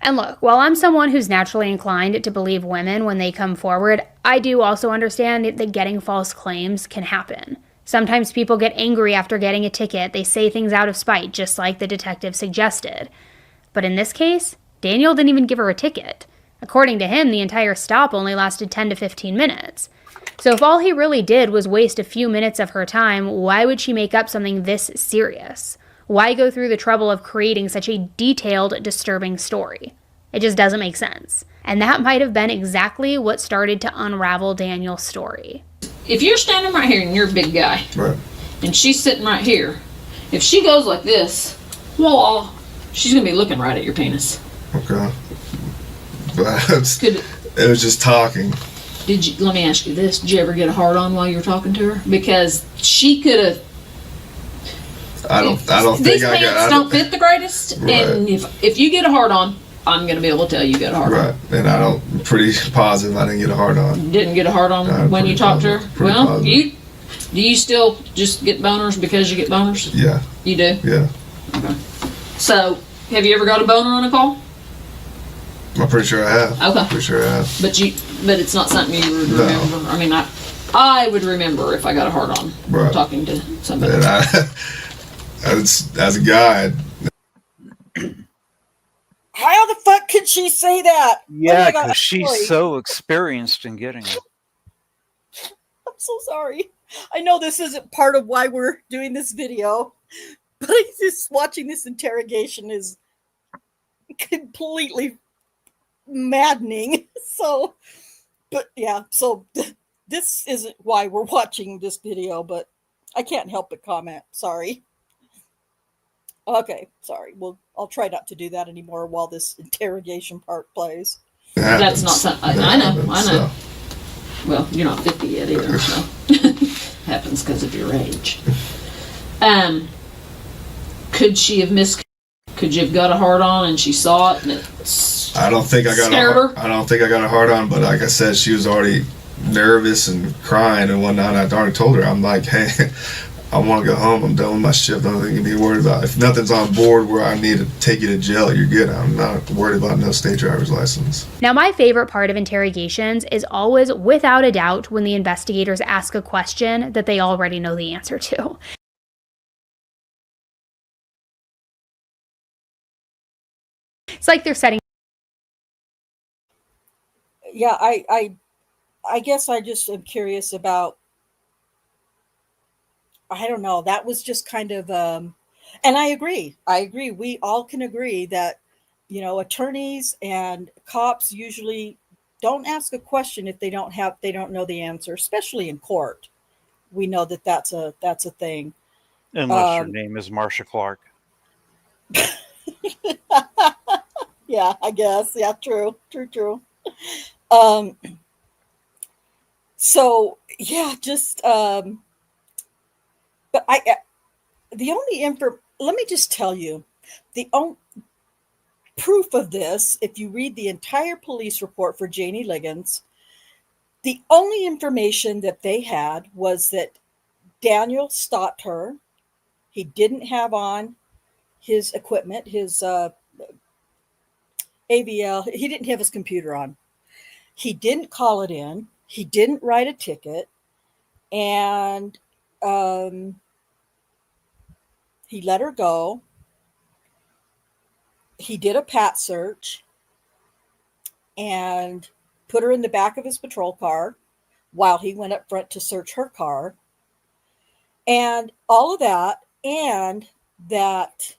And look, while I'm someone who's naturally inclined to believe women when they come forward, I do also understand that getting false claims can happen. Sometimes people get angry after getting a ticket. They say things out of spite, just like the detective suggested. But in this case, Daniel didn't even give her a ticket. According to him, the entire stop only lasted 10 to 15 minutes. So if all he really did was waste a few minutes of her time, why would she make up something this serious? Why go through the trouble of creating such a detailed, disturbing story? It just doesn't make sense. And that might have been exactly what started to unravel Daniel's story. If you're standing right here and you're a big guy, Right. and she's sitting right here, if she goes like this, well, she's gonna be looking right at your penis. Okay. But Could, it was just talking. let me ask you this, did you ever get a hard on while you were talking to her? Because she could have. I don't These think I pants got. don't fit the greatest, Right. and if you get a hard on, I'm gonna be able to tell you got a hard on. Right, and I'm pretty positive I didn't get a hard on. Didn't get a hard on I'm when you pretty talked to her? positive, pretty Well, positive. do you still just get boners because you get boners? Yeah, You do? yeah. Okay. So, have you ever got a boner on a call? I'm pretty sure I have. Okay. Pretty sure I have. But it's not something you would No. remember. I mean, I would remember if I got a hard on Right. talking to somebody. And as a guy, How the fuck could she say that? Yeah, Oh my God, because she's sorry. so experienced in getting it. I'm so sorry. I know this isn't part of why we're doing this video, but just watching this interrogation is completely maddening. So, but yeah, so this isn't why we're watching this video, but I can't help but comment. Sorry. Okay, sorry. Well, I'll try not to do that anymore while this interrogation part plays. That's not something. I know. So. Well, you're not 50 yet either, so happens because of your age. Could she have Could you have got a hard on and she saw it and it I don't think I got scared her? I don't think I got a hard on, but like I said, she was already nervous and crying and whatnot. I already told her, I'm like, hey, I want to go home. I'm done with my shift. Nothing to be worried about. If nothing's on board where I need to take you to jail, you're good. I'm not worried about no state driver's license. Now, my favorite part of interrogations is always, without a doubt, when the investigators ask a question that they already know the answer to. It's like they're setting. Yeah, I guess I just am curious about, I don't know, that was just kind of, and I agree. We all can agree that, attorneys and cops usually don't ask a question if they don't know the answer, especially in court. We know that that's a thing. Unless your name is Marsha Clark. Yeah, I guess. Yeah, true. So yeah, just, but let me just tell you, the only proof of this, if you read the entire police report for Janie Liggins, the only information that they had was that Daniel stopped her. He didn't have on his equipment, his AVL. He didn't have his computer on. He didn't call it in. He didn't write a ticket. And he let her go. He did a pat search and put her in the back of his patrol car while he went up front to search her car. And all of that, and that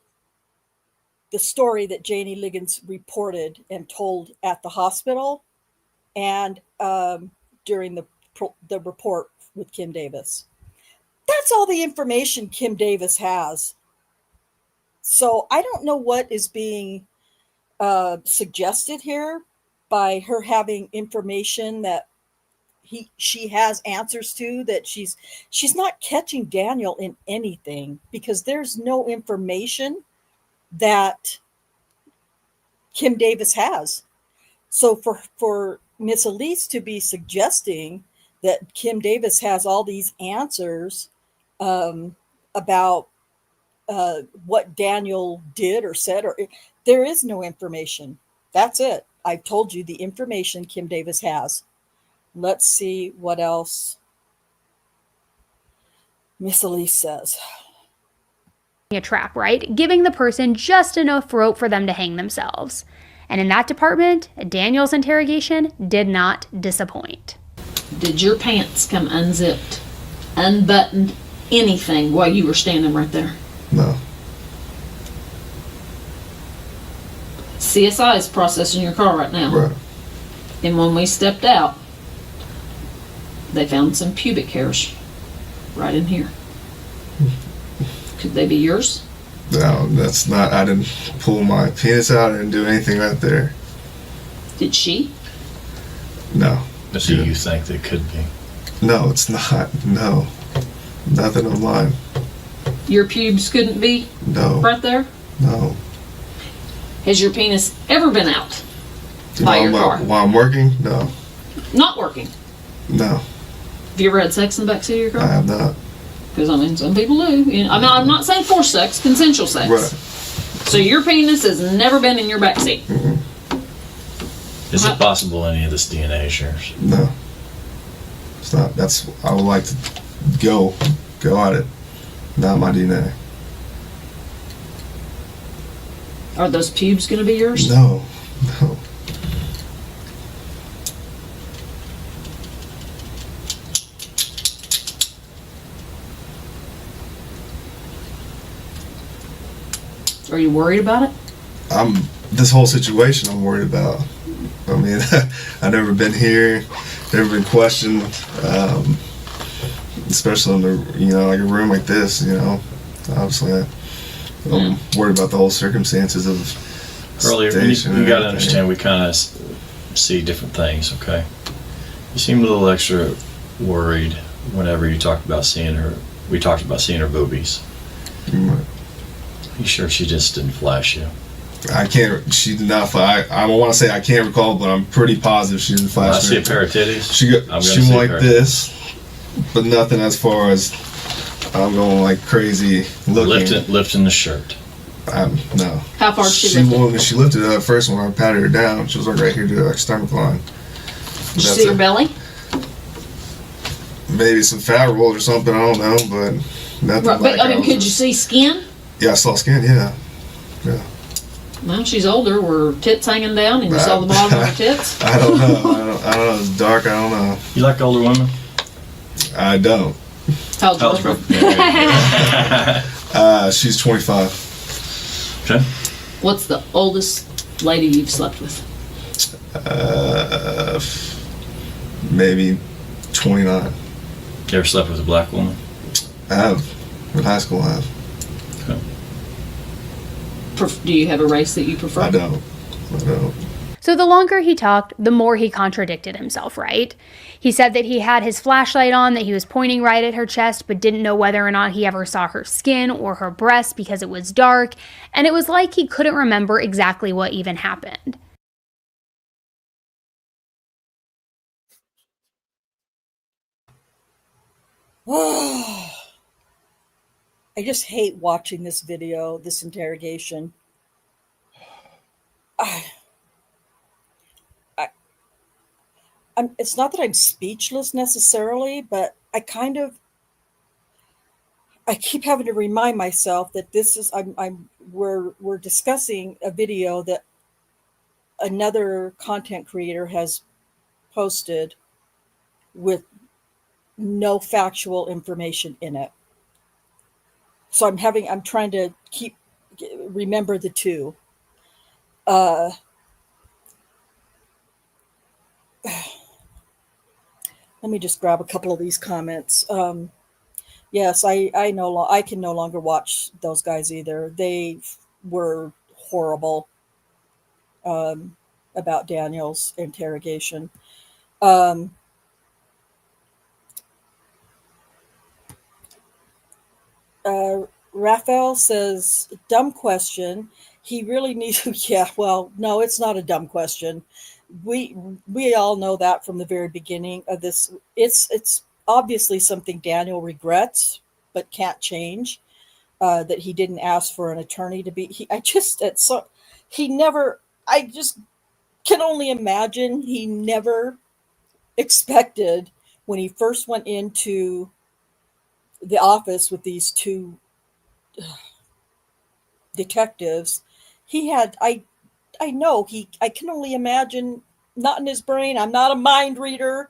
the story that Janie Liggins reported and told at the hospital and during the report with Kim Davis. That's all the information Kim Davis has. So I don't know what is being suggested here by her having information that she has answers to, that she's not catching Daniel in anything, because there's no information that Kim Davis has. So for Miss Elise to be suggesting that Kim Davis has all these answers about what Daniel did or said, or there is no information. That's it. I've told you the information Kim Davis has. Let's see what else Miss Elise says. A trap, right? Giving the person just enough rope for them to hang themselves. And in that department, Daniel's interrogation did not disappoint. Did your pants come unzipped, unbuttoned, anything while you were standing right there? No. CSI is processing your car right now. Right. And when we stepped out, they found some pubic hairs right in here. Could they be yours? No, that's not. I didn't pull my penis out. I didn't do anything right there. Did she? No. Do you think they could be? No, it's not. No. Nothing of mine. Your pubes couldn't be? No. Right there? No. Has your penis ever been out by your car? While I'm working? No. Not working? No. Have you ever had sex in the backseat of your car? I have not. Because, I mean, some people do. You know, I mean, I'm not saying forced sex, consensual sex. Right. So your penis has never been in your backseat? Mm-hmm. Is it possible any of this DNA is yours? No. It's not. That's. I would like to go at it. Not my DNA. Are those pubes going to be yours? No. No. Are you worried about it? This whole situation I'm worried about. I mean, I've never been here, never been questioned, especially in like a room like this, obviously I'm worried about the whole circumstances of Earlier, station you got to and understand, we kind of see different things, okay? You seemed a little extra worried whenever you talked about seeing her. We talked about seeing her boobies. everything. You sure she just didn't flash you? I can't. She did not flash. I don't want to say I can't recall, but I'm pretty positive she didn't When I flash see me. a pair of titties, She went like this, but nothing as far as I'm going like crazy looking. Lifting the shirt. No. How far did she lift it? When she lifted it up first, when I patted her down, she was like right here to like stomach line. Did you see her belly? Maybe some fat roll or something. I don't know, but nothing. Right, like but I mean, could you see skin? Yeah, I saw skin. Yeah. Well, she's older. Were tits hanging down, and you saw the bottom of her tits? I don't know. I don't know. It's dark. I don't know. You like older women? I don't. How old's How's your girl? She's 25. Okay. What's the oldest lady you've slept with? Maybe 29. You ever slept with a black woman? I have. In high school, I have. Okay. Do you have a race that you prefer? I don't. So the longer he talked, the more he contradicted himself, right? He said that he had his flashlight on, that he was pointing right at her chest, but didn't know whether or not he ever saw her skin or her breast because it was dark, and it was like he couldn't remember exactly what even happened. I just hate watching this video, this interrogation. It's not that I'm speechless necessarily, but I keep having to remind myself that this is we're discussing a video that another content creator has posted with no factual information in it. So I'm trying to remember the two. Let me just grab a couple of these comments. Yes, I can no longer watch those guys either. They were horrible about Daniel's interrogation. Raphael says, dumb question. He really needs, yeah, well, no, it's not a dumb question. We all know that from the very beginning of this. It's obviously something Daniel regrets, but can't change, that he didn't ask for an attorney to be, I just can only imagine he never expected when he first went into the office with these two detectives. I can only imagine, not in his brain, I'm not a mind reader,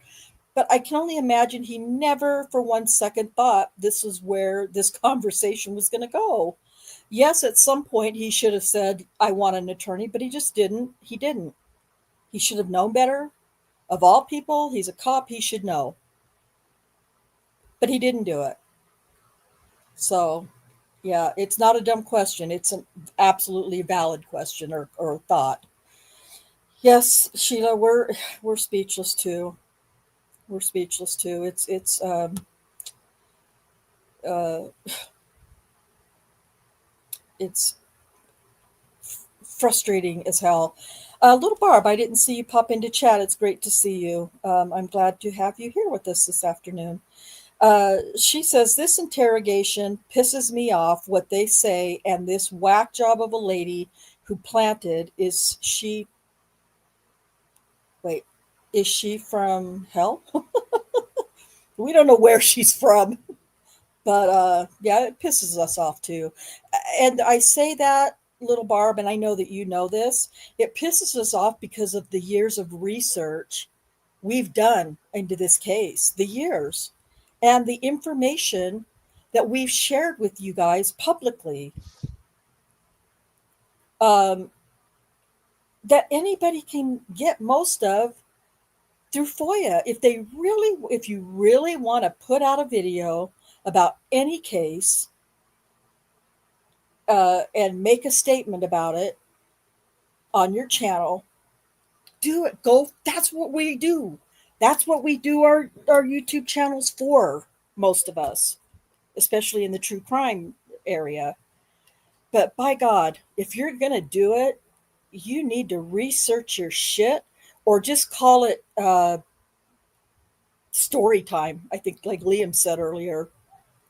but I can only imagine he never for 1 second thought this is where this conversation was going to go. Yes, at some point he should have said, I want an attorney, but he just didn't. He didn't. He should have known better. Of all people, he's a cop, he should know. But he didn't do it. So, yeah, it's not a dumb question. It's an absolutely valid question or thought. Yes, Sheila, we're speechless too. We're speechless too. It's frustrating as hell. Little Barb, I didn't see you pop into chat. It's great to see you. I'm glad to have you here with us this afternoon. She says, this interrogation pisses me off what they say, and this whack job of a lady who planted, is she from hell? We don't know where she's from, but yeah, it pisses us off too. And I say that, Little Barb, and I know that you know this, it pisses us off because of the years of research we've done into this case, the years, and the information that we've shared with you guys publicly, that anybody can get most of through FOIA. If you really want to put out a video about any case and make a statement about it on your channel, do it. That's what we do. That's what we do our YouTube channels for, most of us, especially in the true crime area. But by God, if you're going to do it, you need to research your shit, or just call it story time. I think, like Liam said earlier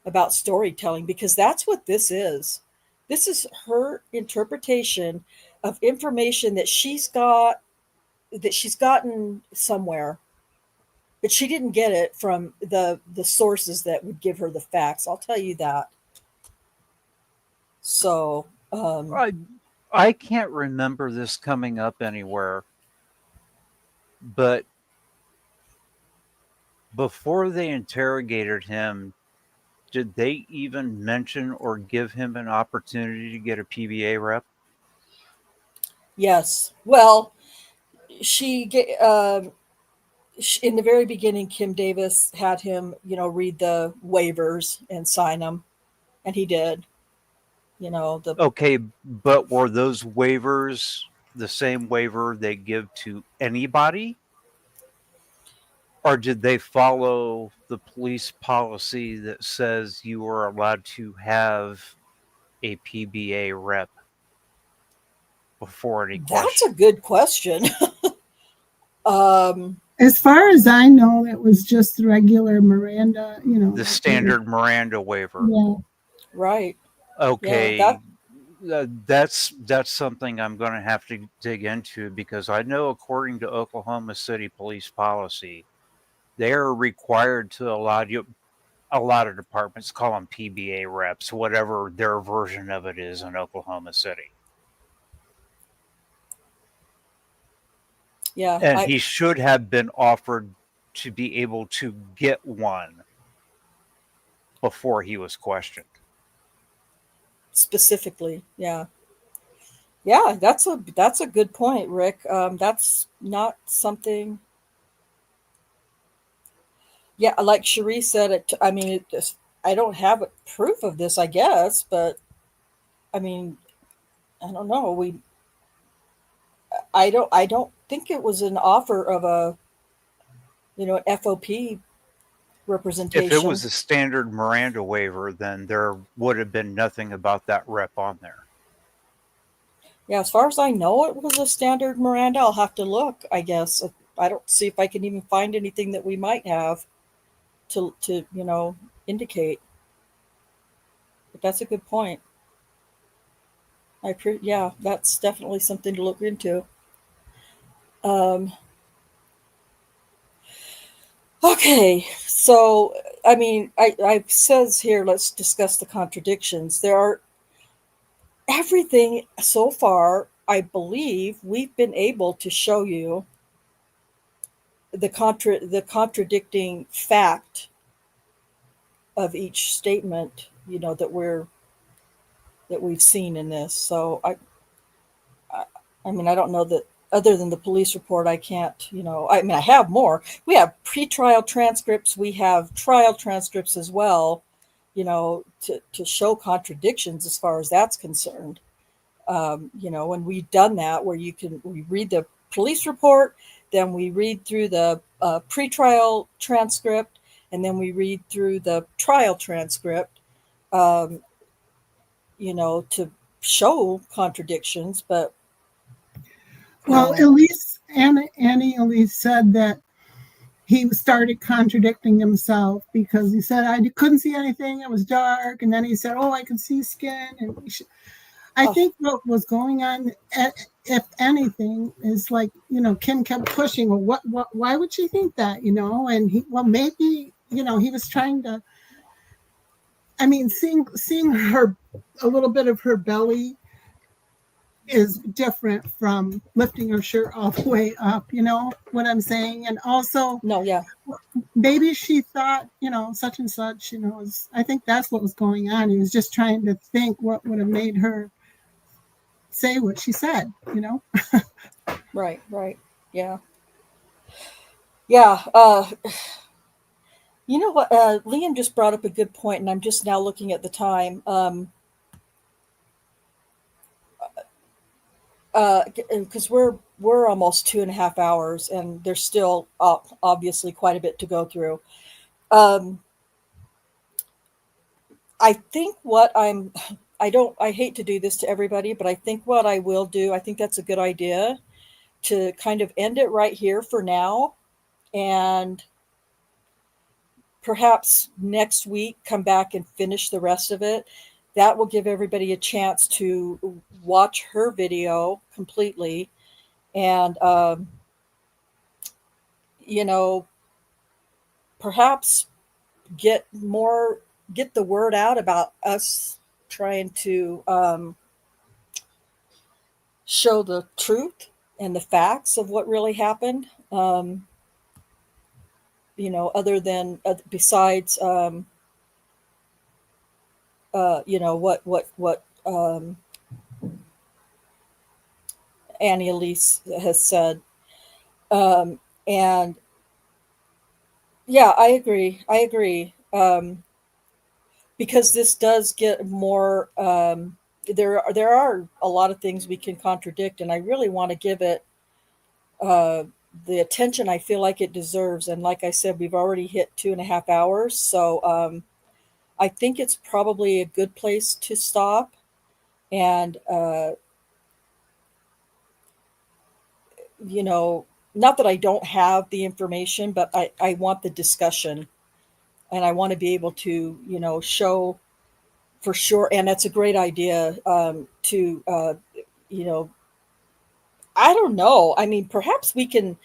about storytelling, because that's what this is. This is her interpretation of information that she's gotten somewhere, but she didn't get it from the sources that would give her the facts. I'll tell you that. So I can't remember this coming up anywhere, but before they interrogated him, did they even mention or give him an opportunity to get a PBA rep? yes, well, in the very beginning, Kim Davis had him, read the waivers and sign them, and he did. Okay, but were those waivers the same waiver they give to anybody? Or did they follow the police policy that says you are allowed to have a PBA rep before any question? That's a good question. As far as I know, it was just the regular Miranda, The standard Miranda waiver. Yeah. Right. Okay. Yeah, that's something I'm going to have to dig into, because I know according to Oklahoma City police policy, they are required to allow you. A lot of departments call them PBA reps, whatever their version of it is in Oklahoma City. Yeah. And he should have been offered to be able to get one before he was questioned. Specifically, yeah. Yeah, that's a good point, Rick. That's not something. Yeah, like Cherie said, I don't have proof of this, I guess, but I mean, I don't know. I don't think it was an offer of an FOP representation. If it was a standard Miranda waiver, then there would have been nothing about that rep on there. Yeah, as far as I know, it was a standard Miranda. I'll have to look, I guess. I don't see if I can even find anything that we might have to indicate. But that's a good point. Yeah, that's definitely something to look into. Okay, so I says here, let's discuss the contradictions. There are everything so far. I believe we've been able to show you the contradicting fact of each statement, that we've seen in this. So I don't know that other than the police report, I can't, I have more. We have pretrial transcripts. We have trial transcripts as well, to show contradictions as far as that's concerned. And we've done that where we read the police report, then we read through the pretrial transcript, and then we read through the trial transcript, to show contradictions. But Well, Elise, Annie Elise said that he started contradicting himself because he said, I couldn't see anything, it was dark. And then he said, oh, I could see skin. And I think what was going on, if anything, is like, Kim kept pushing, well, why would she think that, and maybe, he was trying to, seeing her, a little bit of her belly is different from lifting her shirt all the way up, you know what I'm saying? And also, maybe she thought, such and such, I think that's what was going on. He was just trying to think what would have made her say what she said, Right. Yeah. You know what? Liam just brought up a good point, and I'm just now looking at the time. Because we're almost 2.5 hours, and there's still obviously quite a bit to go through. I think what I'm I hate to do this to everybody, but I think what I will do, I think that's a good idea, to kind of end it right here for now, and perhaps next week come back and finish the rest of it. That will give everybody a chance to watch her video completely, and you know, perhaps get the word out about us trying to show the truth and the facts of what really happened. Other than besides what Annie Elise has said. And yeah, I agree. Because this does get more, there are a lot of things we can contradict, and I really want to give it the attention I feel like it deserves. And like I said, we've already hit 2.5 hours. So I think it's probably a good place to stop. And, not that I don't have the information, but I want the discussion, and I want to be able to, show for sure. And that's a great idea, to, I don't know. I mean, perhaps we can,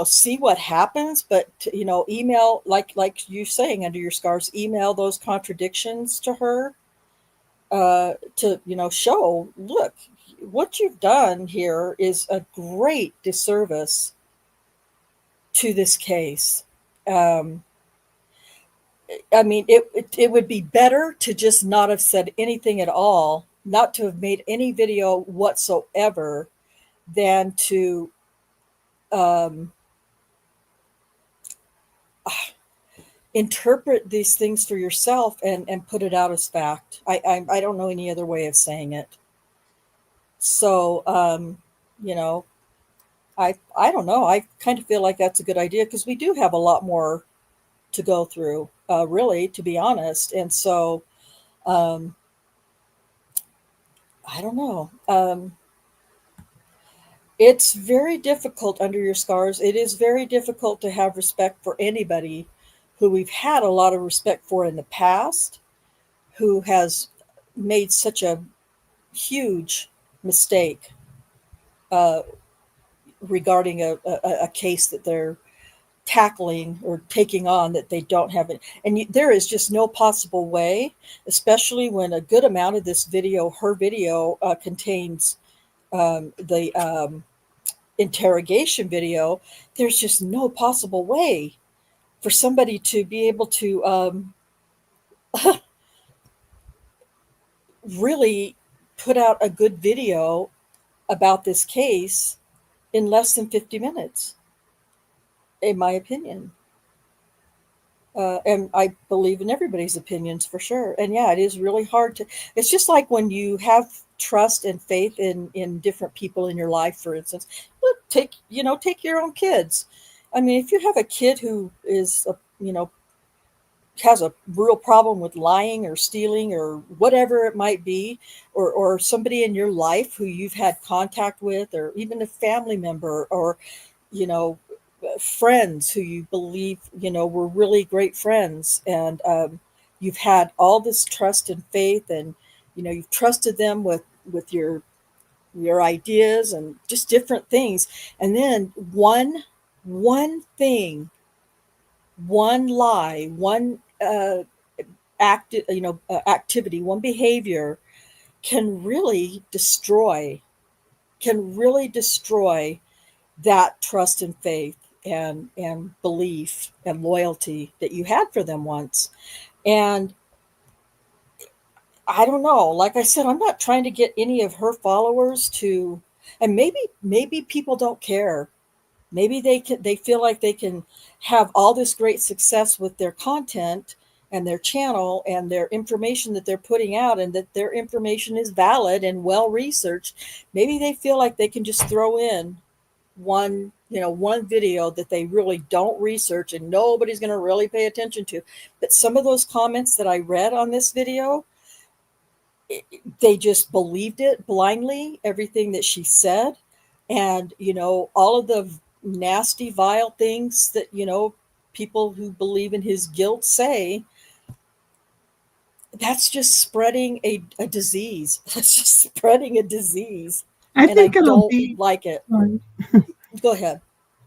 see what happens, but, email, like you saying, under your scars, email those contradictions to her, to, show, look, what you've done here is a great disservice to this case. I mean, it would be better to just not have said anything at all, not to have made any video whatsoever, than to interpret these things for yourself and put it out as fact. I don't know any other way of saying it. So, I don't know. I kind of feel like that's a good idea, because we do have a lot more to go through, really, to be honest. And so, I don't know. It's very difficult under your scars. It is very difficult to have respect for anybody who we've had a lot of respect for in the past, who has made such a huge mistake regarding a case that they're tackling or taking on, that they don't have it. And there is just no possible way, especially when a good amount of this video, her video, contains the interrogation video. There's just no possible way for somebody to be able to really put out a good video about this case in less than 50 minutes, in my opinion. And I believe in everybody's opinions, for sure. And yeah, it is really hard to, it's just like when you have trust and faith in different people in your life, for instance. Look, take your own kids. I mean, if you have a kid who is, has a real problem with lying or stealing or whatever it might be, or somebody in your life who you've had contact with, or even a family member, or, friends who you believe, were really great friends, and you've had all this trust and faith, and, you've trusted them with your ideas and just different things. And then one thing, one lie, one activity, one behavior can really destroy that trust and faith and belief and loyalty that you had for them once. And I don't know, like I said, I'm not trying to get any of her followers to, and maybe people don't care. Maybe they feel like they can have all this great success with their content and their channel and their information that they're putting out, and that their information is valid and well researched. Maybe they feel like they can just throw in one video that they really don't research and nobody's going to really pay attention to. But some of those comments that I read on this video, they just believed it blindly, everything that she said. And, all of the nasty, vile things that, people who believe in his guilt say, that's just spreading a disease. That's just spreading a disease. I And I think it'll don't be, like it. sorry. Go ahead.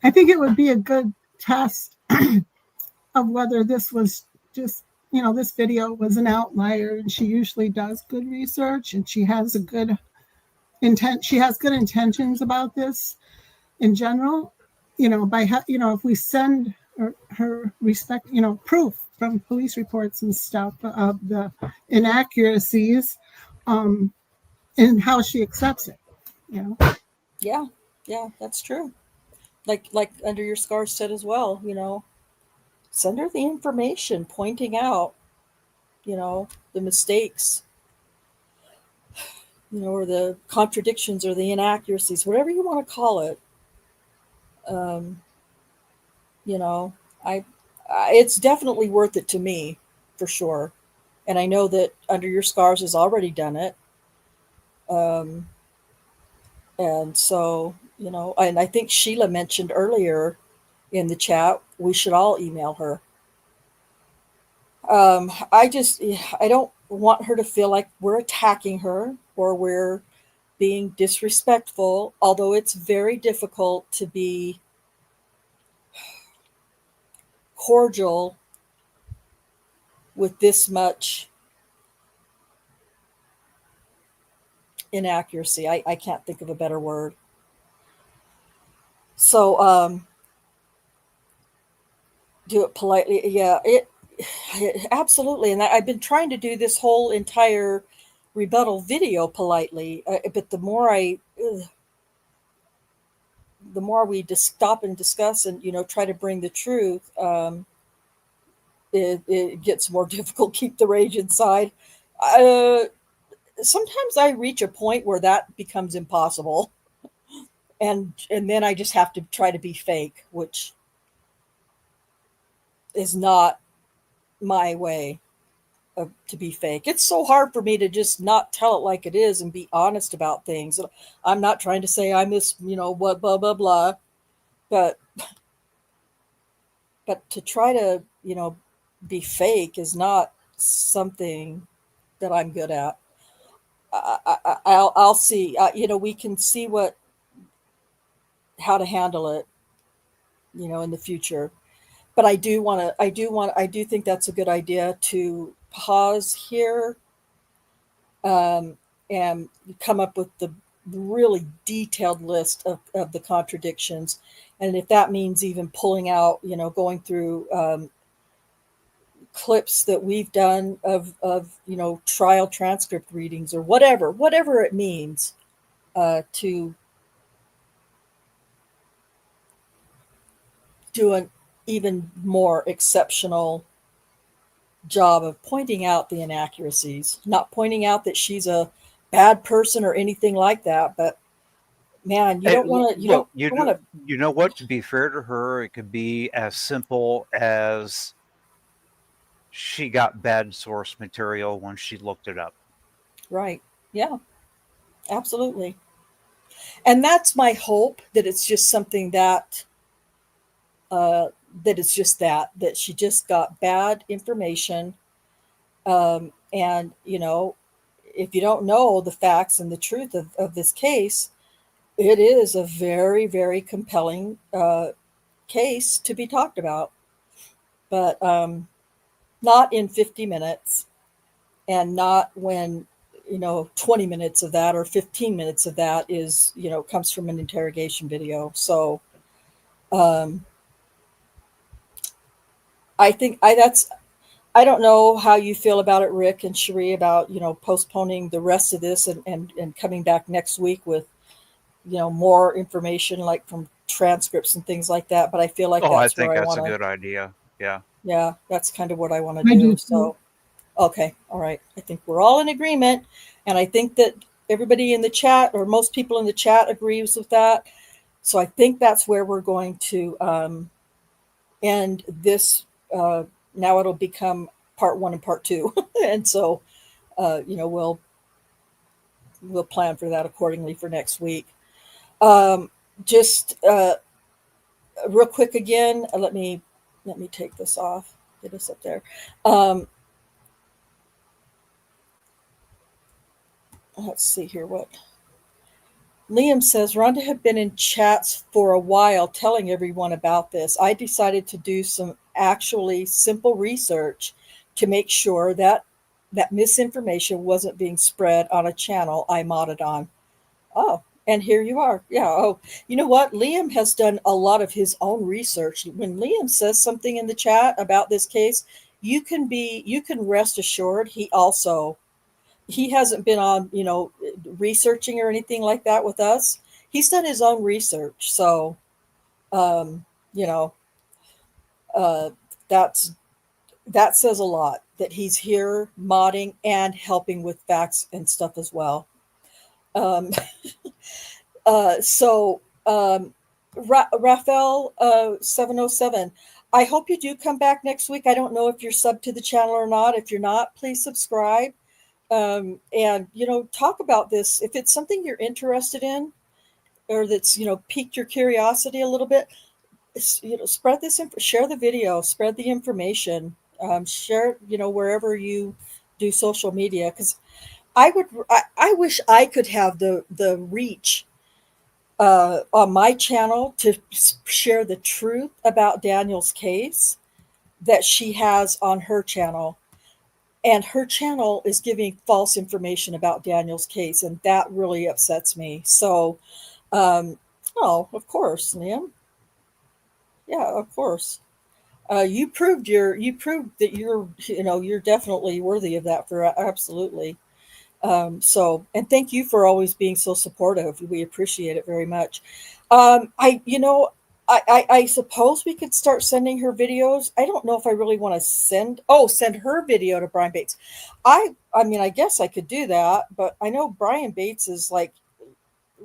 I think it would be a good test of whether this was just, this video was an outlier, and she usually does good research, and she has a good intent. She has good intentions about this in general, if we send her respect, proof from police reports and stuff of the inaccuracies, and how she accepts it, Yeah, that's true. Like Under Your Scars said as well, send her the information pointing out, the mistakes, or the contradictions or the inaccuracies, whatever you want to call it. Um, you know, it's definitely worth it to me, for sure. And I know that Under Your Scars has already done it. Um, and so, and I think Sheila mentioned earlier in the chat, we should all email her. I don't want her to feel like we're attacking her or we're being disrespectful, although it's very difficult to be cordial with this much inaccuracy. I can't think of a better word. So, do it politely. Yeah, it absolutely. And I've been trying to do this whole entire rebuttal video politely, but the more we just stop and discuss and try to bring the truth, it gets more difficult. Keep the rage inside. Sometimes I reach a point where that becomes impossible, and then I just have to try to be fake, which is not my way to be fake. It's so hard for me to just not tell it like it is and be honest about things. I'm not trying to say I'm this, what, blah, blah, blah, but to try to, be fake is not something that I'm good at. I'll see, we can see how to handle it, in the future. But I do think that's a good idea to pause here, and come up with the really detailed list of the contradictions. And if that means even pulling out, going through clips that we've done of trial transcript readings or whatever it means, to do an even more exceptional job of pointing out the inaccuracies, not pointing out that she's a bad person or anything like that, but man, you don't want to, you know what, to be fair to her, it could be as simple as she got bad source material when she looked it up. right. Yeah, absolutely. And that's my hope, that it's just something that it's just that she just got bad information. And if you don't know the facts and the truth of this case, it is a very, very compelling case to be talked about, but not in 50 minutes, and not when 20 minutes of that or 15 minutes of that is comes from an interrogation video. So I think I don't know how you feel about it, Rick and Cherie, about postponing the rest of this and coming back next week with more information, like from transcripts and things like that. But I feel like I that's think where I that's want a to. good idea. Yeah. Yeah, that's kind of what I want to I do. do So, okay, all right. I think we're all in agreement, and I think that everybody in the chat, or most people in the chat, agrees with that. So I think that's where we're going to end this. Now it'll become part 1 and part 2, and so we'll we'll plan for that accordingly for next week. Just real quick again, let me take this off, get us up there. Let's see here what Liam says. Rhonda had been in chats for a while telling everyone about this. I decided to do some actually simple research to make sure that misinformation wasn't being spread on a channel I modded on. Oh, and here you are. Yeah. Oh, you know what? Liam has done a lot of his own research. When Liam says something in the chat about this case, you can rest assured he hasn't been on, researching or anything like that with us. He's done his own research. So, you know, uh, that's, that says a lot that he's here modding and helping with facts and stuff as well. Um, Raphael 707, I hope you do come back next week. I don't know if you're subbed to the channel or not. If you're not, please subscribe. And, talk about this. If it's something you're interested in or that's, piqued your curiosity a little bit, spread this, share the video, spread the information, share, wherever you do social media. Because I wish I could have the reach on my channel to share the truth about Daniel's case that she has on her channel. And her channel is giving false information about Daniel's case, and that really upsets me. So, of course, Liam. Yeah, of course. You proved that you're definitely worthy of that. For absolutely. And thank you for always being so supportive. We appreciate it very much. I suppose we could start sending her videos. I don't know if I really want to send her video to Brian Bates. I mean, I guess I could do that, but I know Brian Bates is like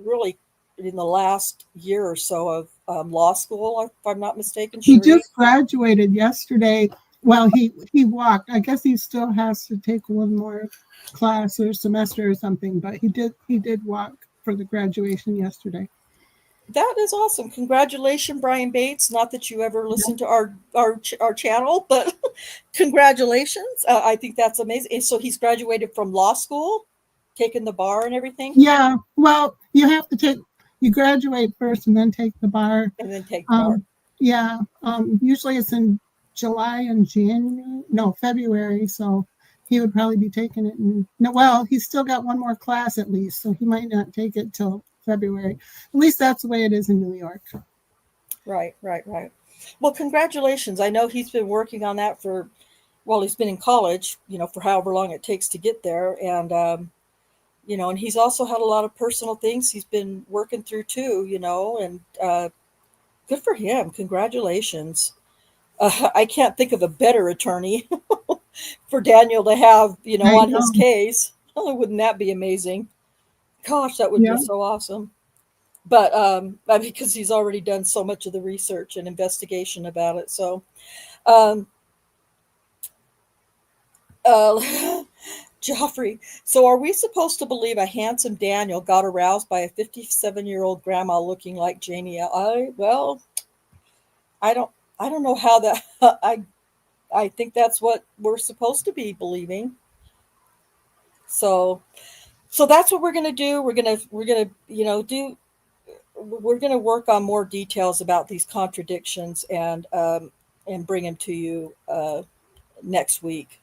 really in the last year or so of law school, if I'm not mistaken. He just graduated yesterday. Well, he walked. I guess he still has to take one more class or semester or something, but he did walk for the graduation yesterday. That is awesome. Congratulations, Brian Bates. Not that you ever listen to our channel, but congratulations. I think that's amazing. And so he's graduated from law school, taken the bar and everything? Yeah. Well, you graduate first and then take the bar. And then take the bar. Yeah. Usually it's in July and February. So he would probably be taking it he's still got one more class at least, so he might not take it till February. At least that's the way it is in New York. Right. Well, congratulations. I know he's been working on that he's been in college, for however long it takes to get there. And, and he's also had a lot of personal things he's been working through too, and good for him. Congratulations. I can't think of a better attorney for Daniel to have, on his case. Oh, wouldn't that be amazing? Gosh, that would be so awesome. But because he's already done so much of the research and investigation about it. So, Joffrey, so are we supposed to believe a handsome Daniel got aroused by a 57-year-old grandma looking like Janie? I don't know how that, I think that's what we're supposed to be believing. So that's what we're going to do. We're going to work on more details about these contradictions and bring them to you next week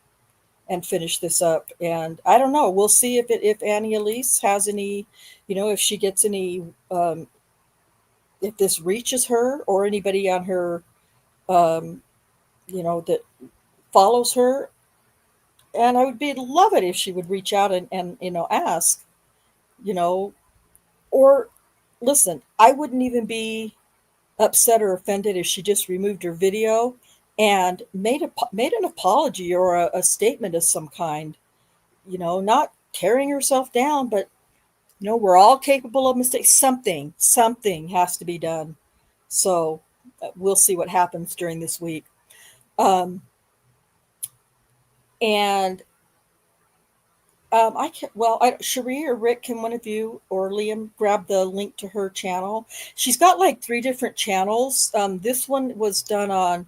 and finish this up. And I don't know, we'll see if Annie Elise has any, if she gets any, if this reaches her or anybody on her, that follows her. And I would love it if she would reach out and ask, or listen, I wouldn't even be upset or offended if she just removed her video and made an apology or a statement of some kind, not tearing herself down, but we're all capable of mistakes. Something has to be done. So we'll see what happens during this week. And I can. Well, Cherie or Rick, can one of you or Liam grab the link to her channel? She's got like 3 different channels. This one was done on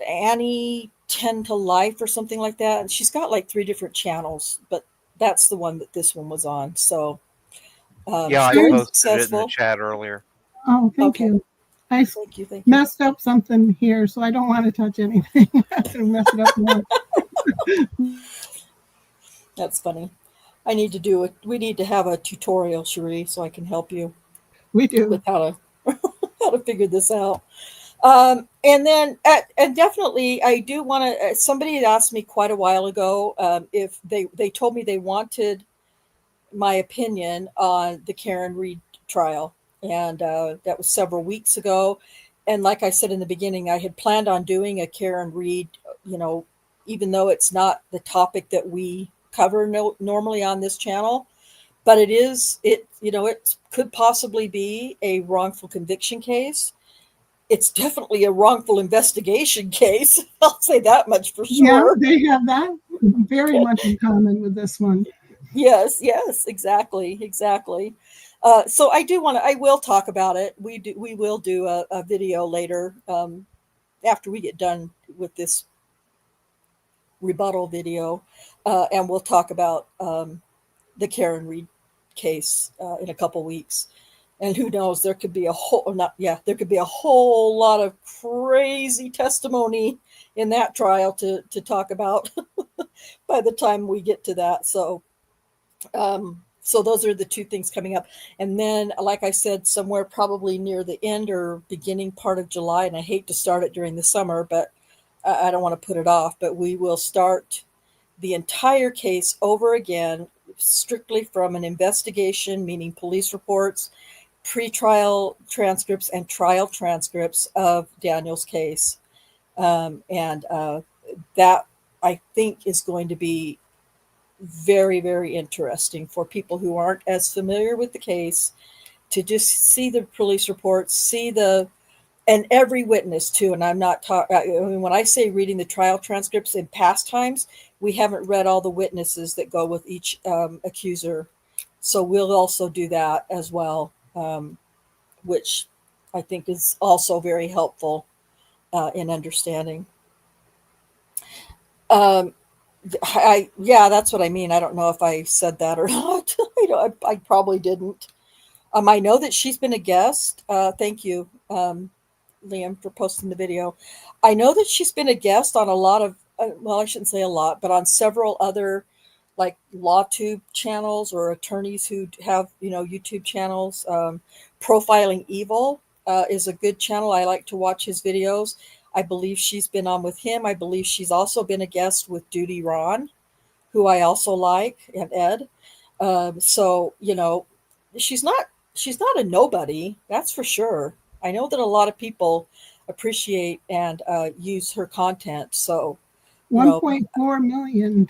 Annie 10 to Life or something like that, and she's got like 3 different channels. But that's the one that this one was on. So Yeah, I very posted it in the successful. chat earlier. Oh, thank Okay, you. I thank you, thank you. messed up something here, so I don't want to touch anything. I'm gonna mess it up more. That's funny. I need to do it. We need to have a tutorial, Cherie, so I can help you We do. with how to how to figure this out. And then, and definitely, I do want to. Somebody had asked me quite a while ago if they told me they wanted my opinion on the Karen Reed trial, and that was several weeks ago. And like I said in the beginning, I had planned on doing a Karen Reed, you know, even though it's not the topic that we cover normally on this channel, but it could possibly be a wrongful conviction case. It's definitely a wrongful investigation case. I'll say that much for Yeah, sure. they have that very much in common with this one. Yes, exactly, exactly. So I will talk about it. We will do a video later after we get done with this rebuttal video, and we'll talk about the Karen Reed case in a couple weeks. And who knows, there could be a whole not yeah, there could be a whole lot of crazy testimony in that trial to talk about by the time we get to that. So those are the 2 things coming up. And then, like I said, somewhere probably near the end or beginning part of July, and I hate to start it during the summer, but I don't want to put it off, but we will start the entire case over again, strictly from an investigation, meaning police reports, pretrial transcripts, and trial transcripts of Daniel's case. And that, I think, is going to be very, very interesting for people who aren't as familiar with the case to just see the police reports, and every witness too. And I'm not talking, I mean, when I say reading the trial transcripts in past times, we haven't read all the witnesses that go with each accuser. So we'll also do that as well, which I think is also very helpful in understanding. Um, yeah, that's what I mean. I don't know if I said that or not. I probably didn't. I know that she's been a guest. Thank you, Liam, for posting the video. I know that she's been a guest on a lot of, well, I shouldn't say a lot, but on several other like law tube channels or attorneys who have, YouTube channels. Profiling Evil is a good channel. I like to watch his videos. I believe she's been on with him. I believe she's also been a guest with Duty Ron, who I also like, and Ed. So she's not she's not a nobody, that's for sure. I know that a lot of people appreciate and use her content. So, you know, 1.4 million.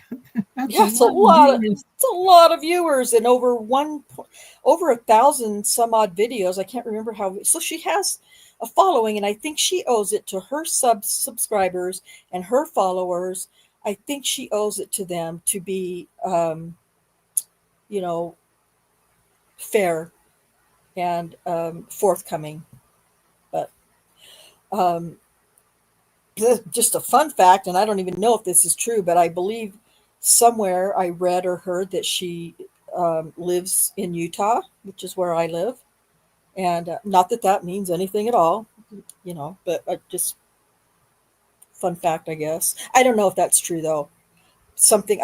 That's a yeah, lot of viewers. it's a lot of viewers and over 1,000 some odd videos. I can't remember how. So she has a following, and I think she owes it to her subscribers and her followers. I think she owes it to them to be, you know, fair and forthcoming. But um, just a fun fact, and I don't even know if this is true, but I believe somewhere I read or heard that she lives in Utah, which is where I live. And not that that means anything at all, but just fun fact, I guess. I don't know if that's true, though.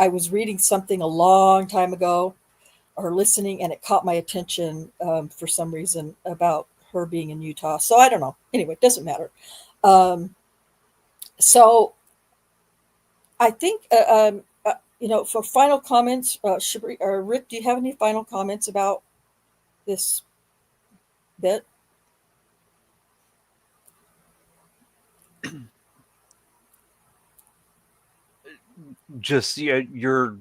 I was reading something a long time ago or listening, and it caught my attention for some reason about her being in Utah. So I don't know. Anyway, it doesn't matter. So I think, for final comments, or Rick, do you have any final comments about this bit? Just yeah, you're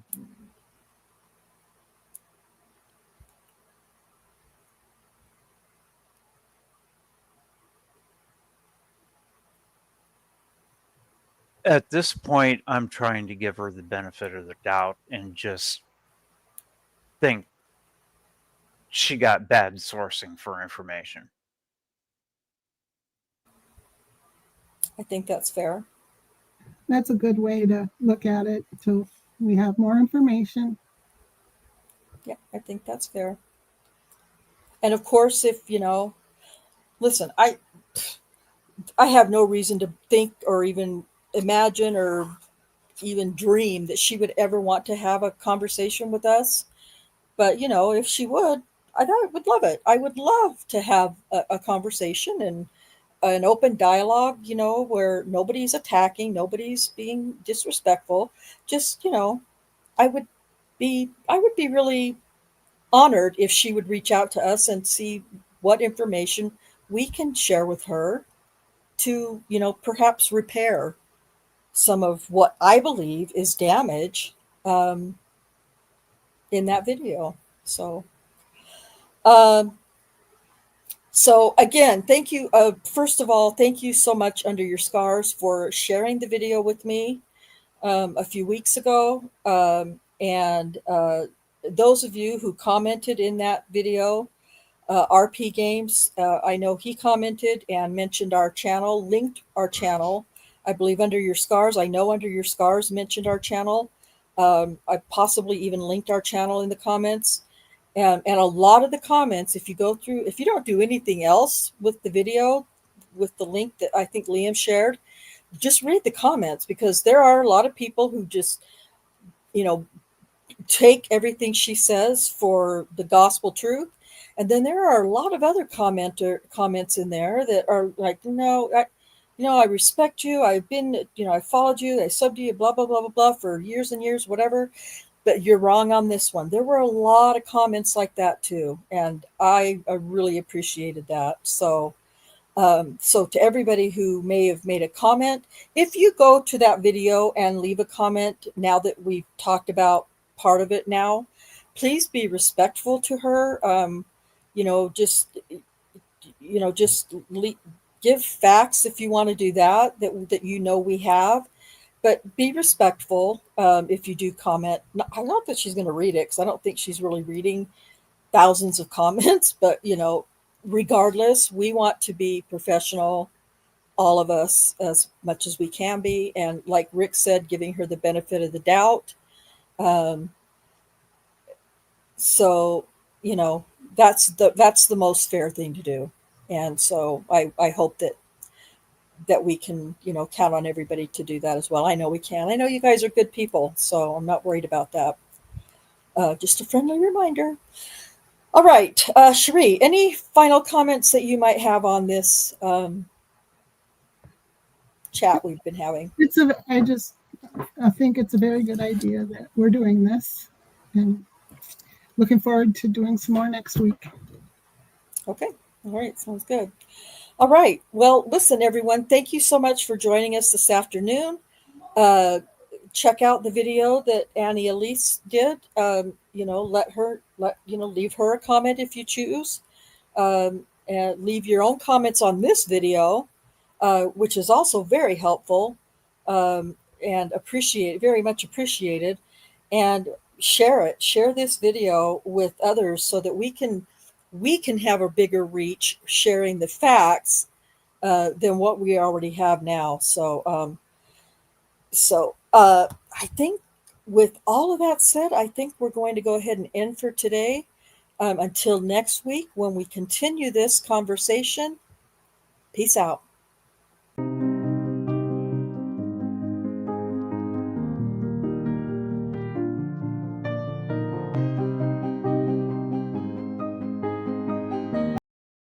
At this point, I'm trying to give her the benefit of the doubt and just think she got bad sourcing for information. I think that's fair. That's a good way to look at it until we have more information. Yeah, I think that's fair. And of course, if, listen, I have no reason to think or even imagine or even dream that she would ever want to have a conversation with us. But, if she would, I would love it. I would love to have a conversation and an open dialogue, where nobody's attacking, nobody's being disrespectful. Just, I would be really honored if she would reach out to us and see what information we can share with her to, perhaps repair some of what I believe is damage in that video. So, um, so again, thank you. First of all, thank you so much, Under Your Scars, for sharing the video with me a few weeks ago. And those of you who commented in that video, RP Games, I know he commented and mentioned our channel, linked our channel. I believe Under Your Scars, I know Under Your Scars mentioned our channel. I possibly even linked our channel in the comments. And a lot of the comments, if you don't do anything else with the video, with the link that I think Liam shared, just read the comments, because there are a lot of people who just, take everything she says for the gospel truth. And then there are a lot of other comments in there that are like, no, I respect you. I've been, I followed you. I subbed you, blah, blah, blah, blah, blah, for years and years, whatever. But you're wrong on this one. There were a lot of comments like that too. And I really appreciated that. So to everybody who may have made a comment, if you go to that video and leave a comment, now that we've talked about part of it now, please be respectful to her. Give facts if you want to do that we have, but be respectful if you do comment. Not that she's going to read it, because I don't think she's really reading thousands of comments, but regardless, we want to be professional, all of us, as much as we can be. And like Rick said, giving her the benefit of the doubt. So, that's the most fair thing to do. And so I hope that we can, count on everybody to do that as well. I know we can. I know you guys are good people, so I'm not worried about that. Just a friendly reminder. All right, Cherie, any final comments that you might have on this chat we've been having? I think it's a very good idea that we're doing this, and looking forward to doing some more next week. Okay, all right, sounds good. All right, well, listen, everyone, thank you so much for joining us this afternoon. Check out the video that Annie Elise did. Leave her a comment if you choose. And leave your own comments on this video, which is also very helpful and very much appreciated. And share this video with others so that we can have a bigger reach sharing the facts than what we already have now. So I think with all of that said, I think we're going to go ahead and end for today. Until next week, when we continue this conversation. Peace out.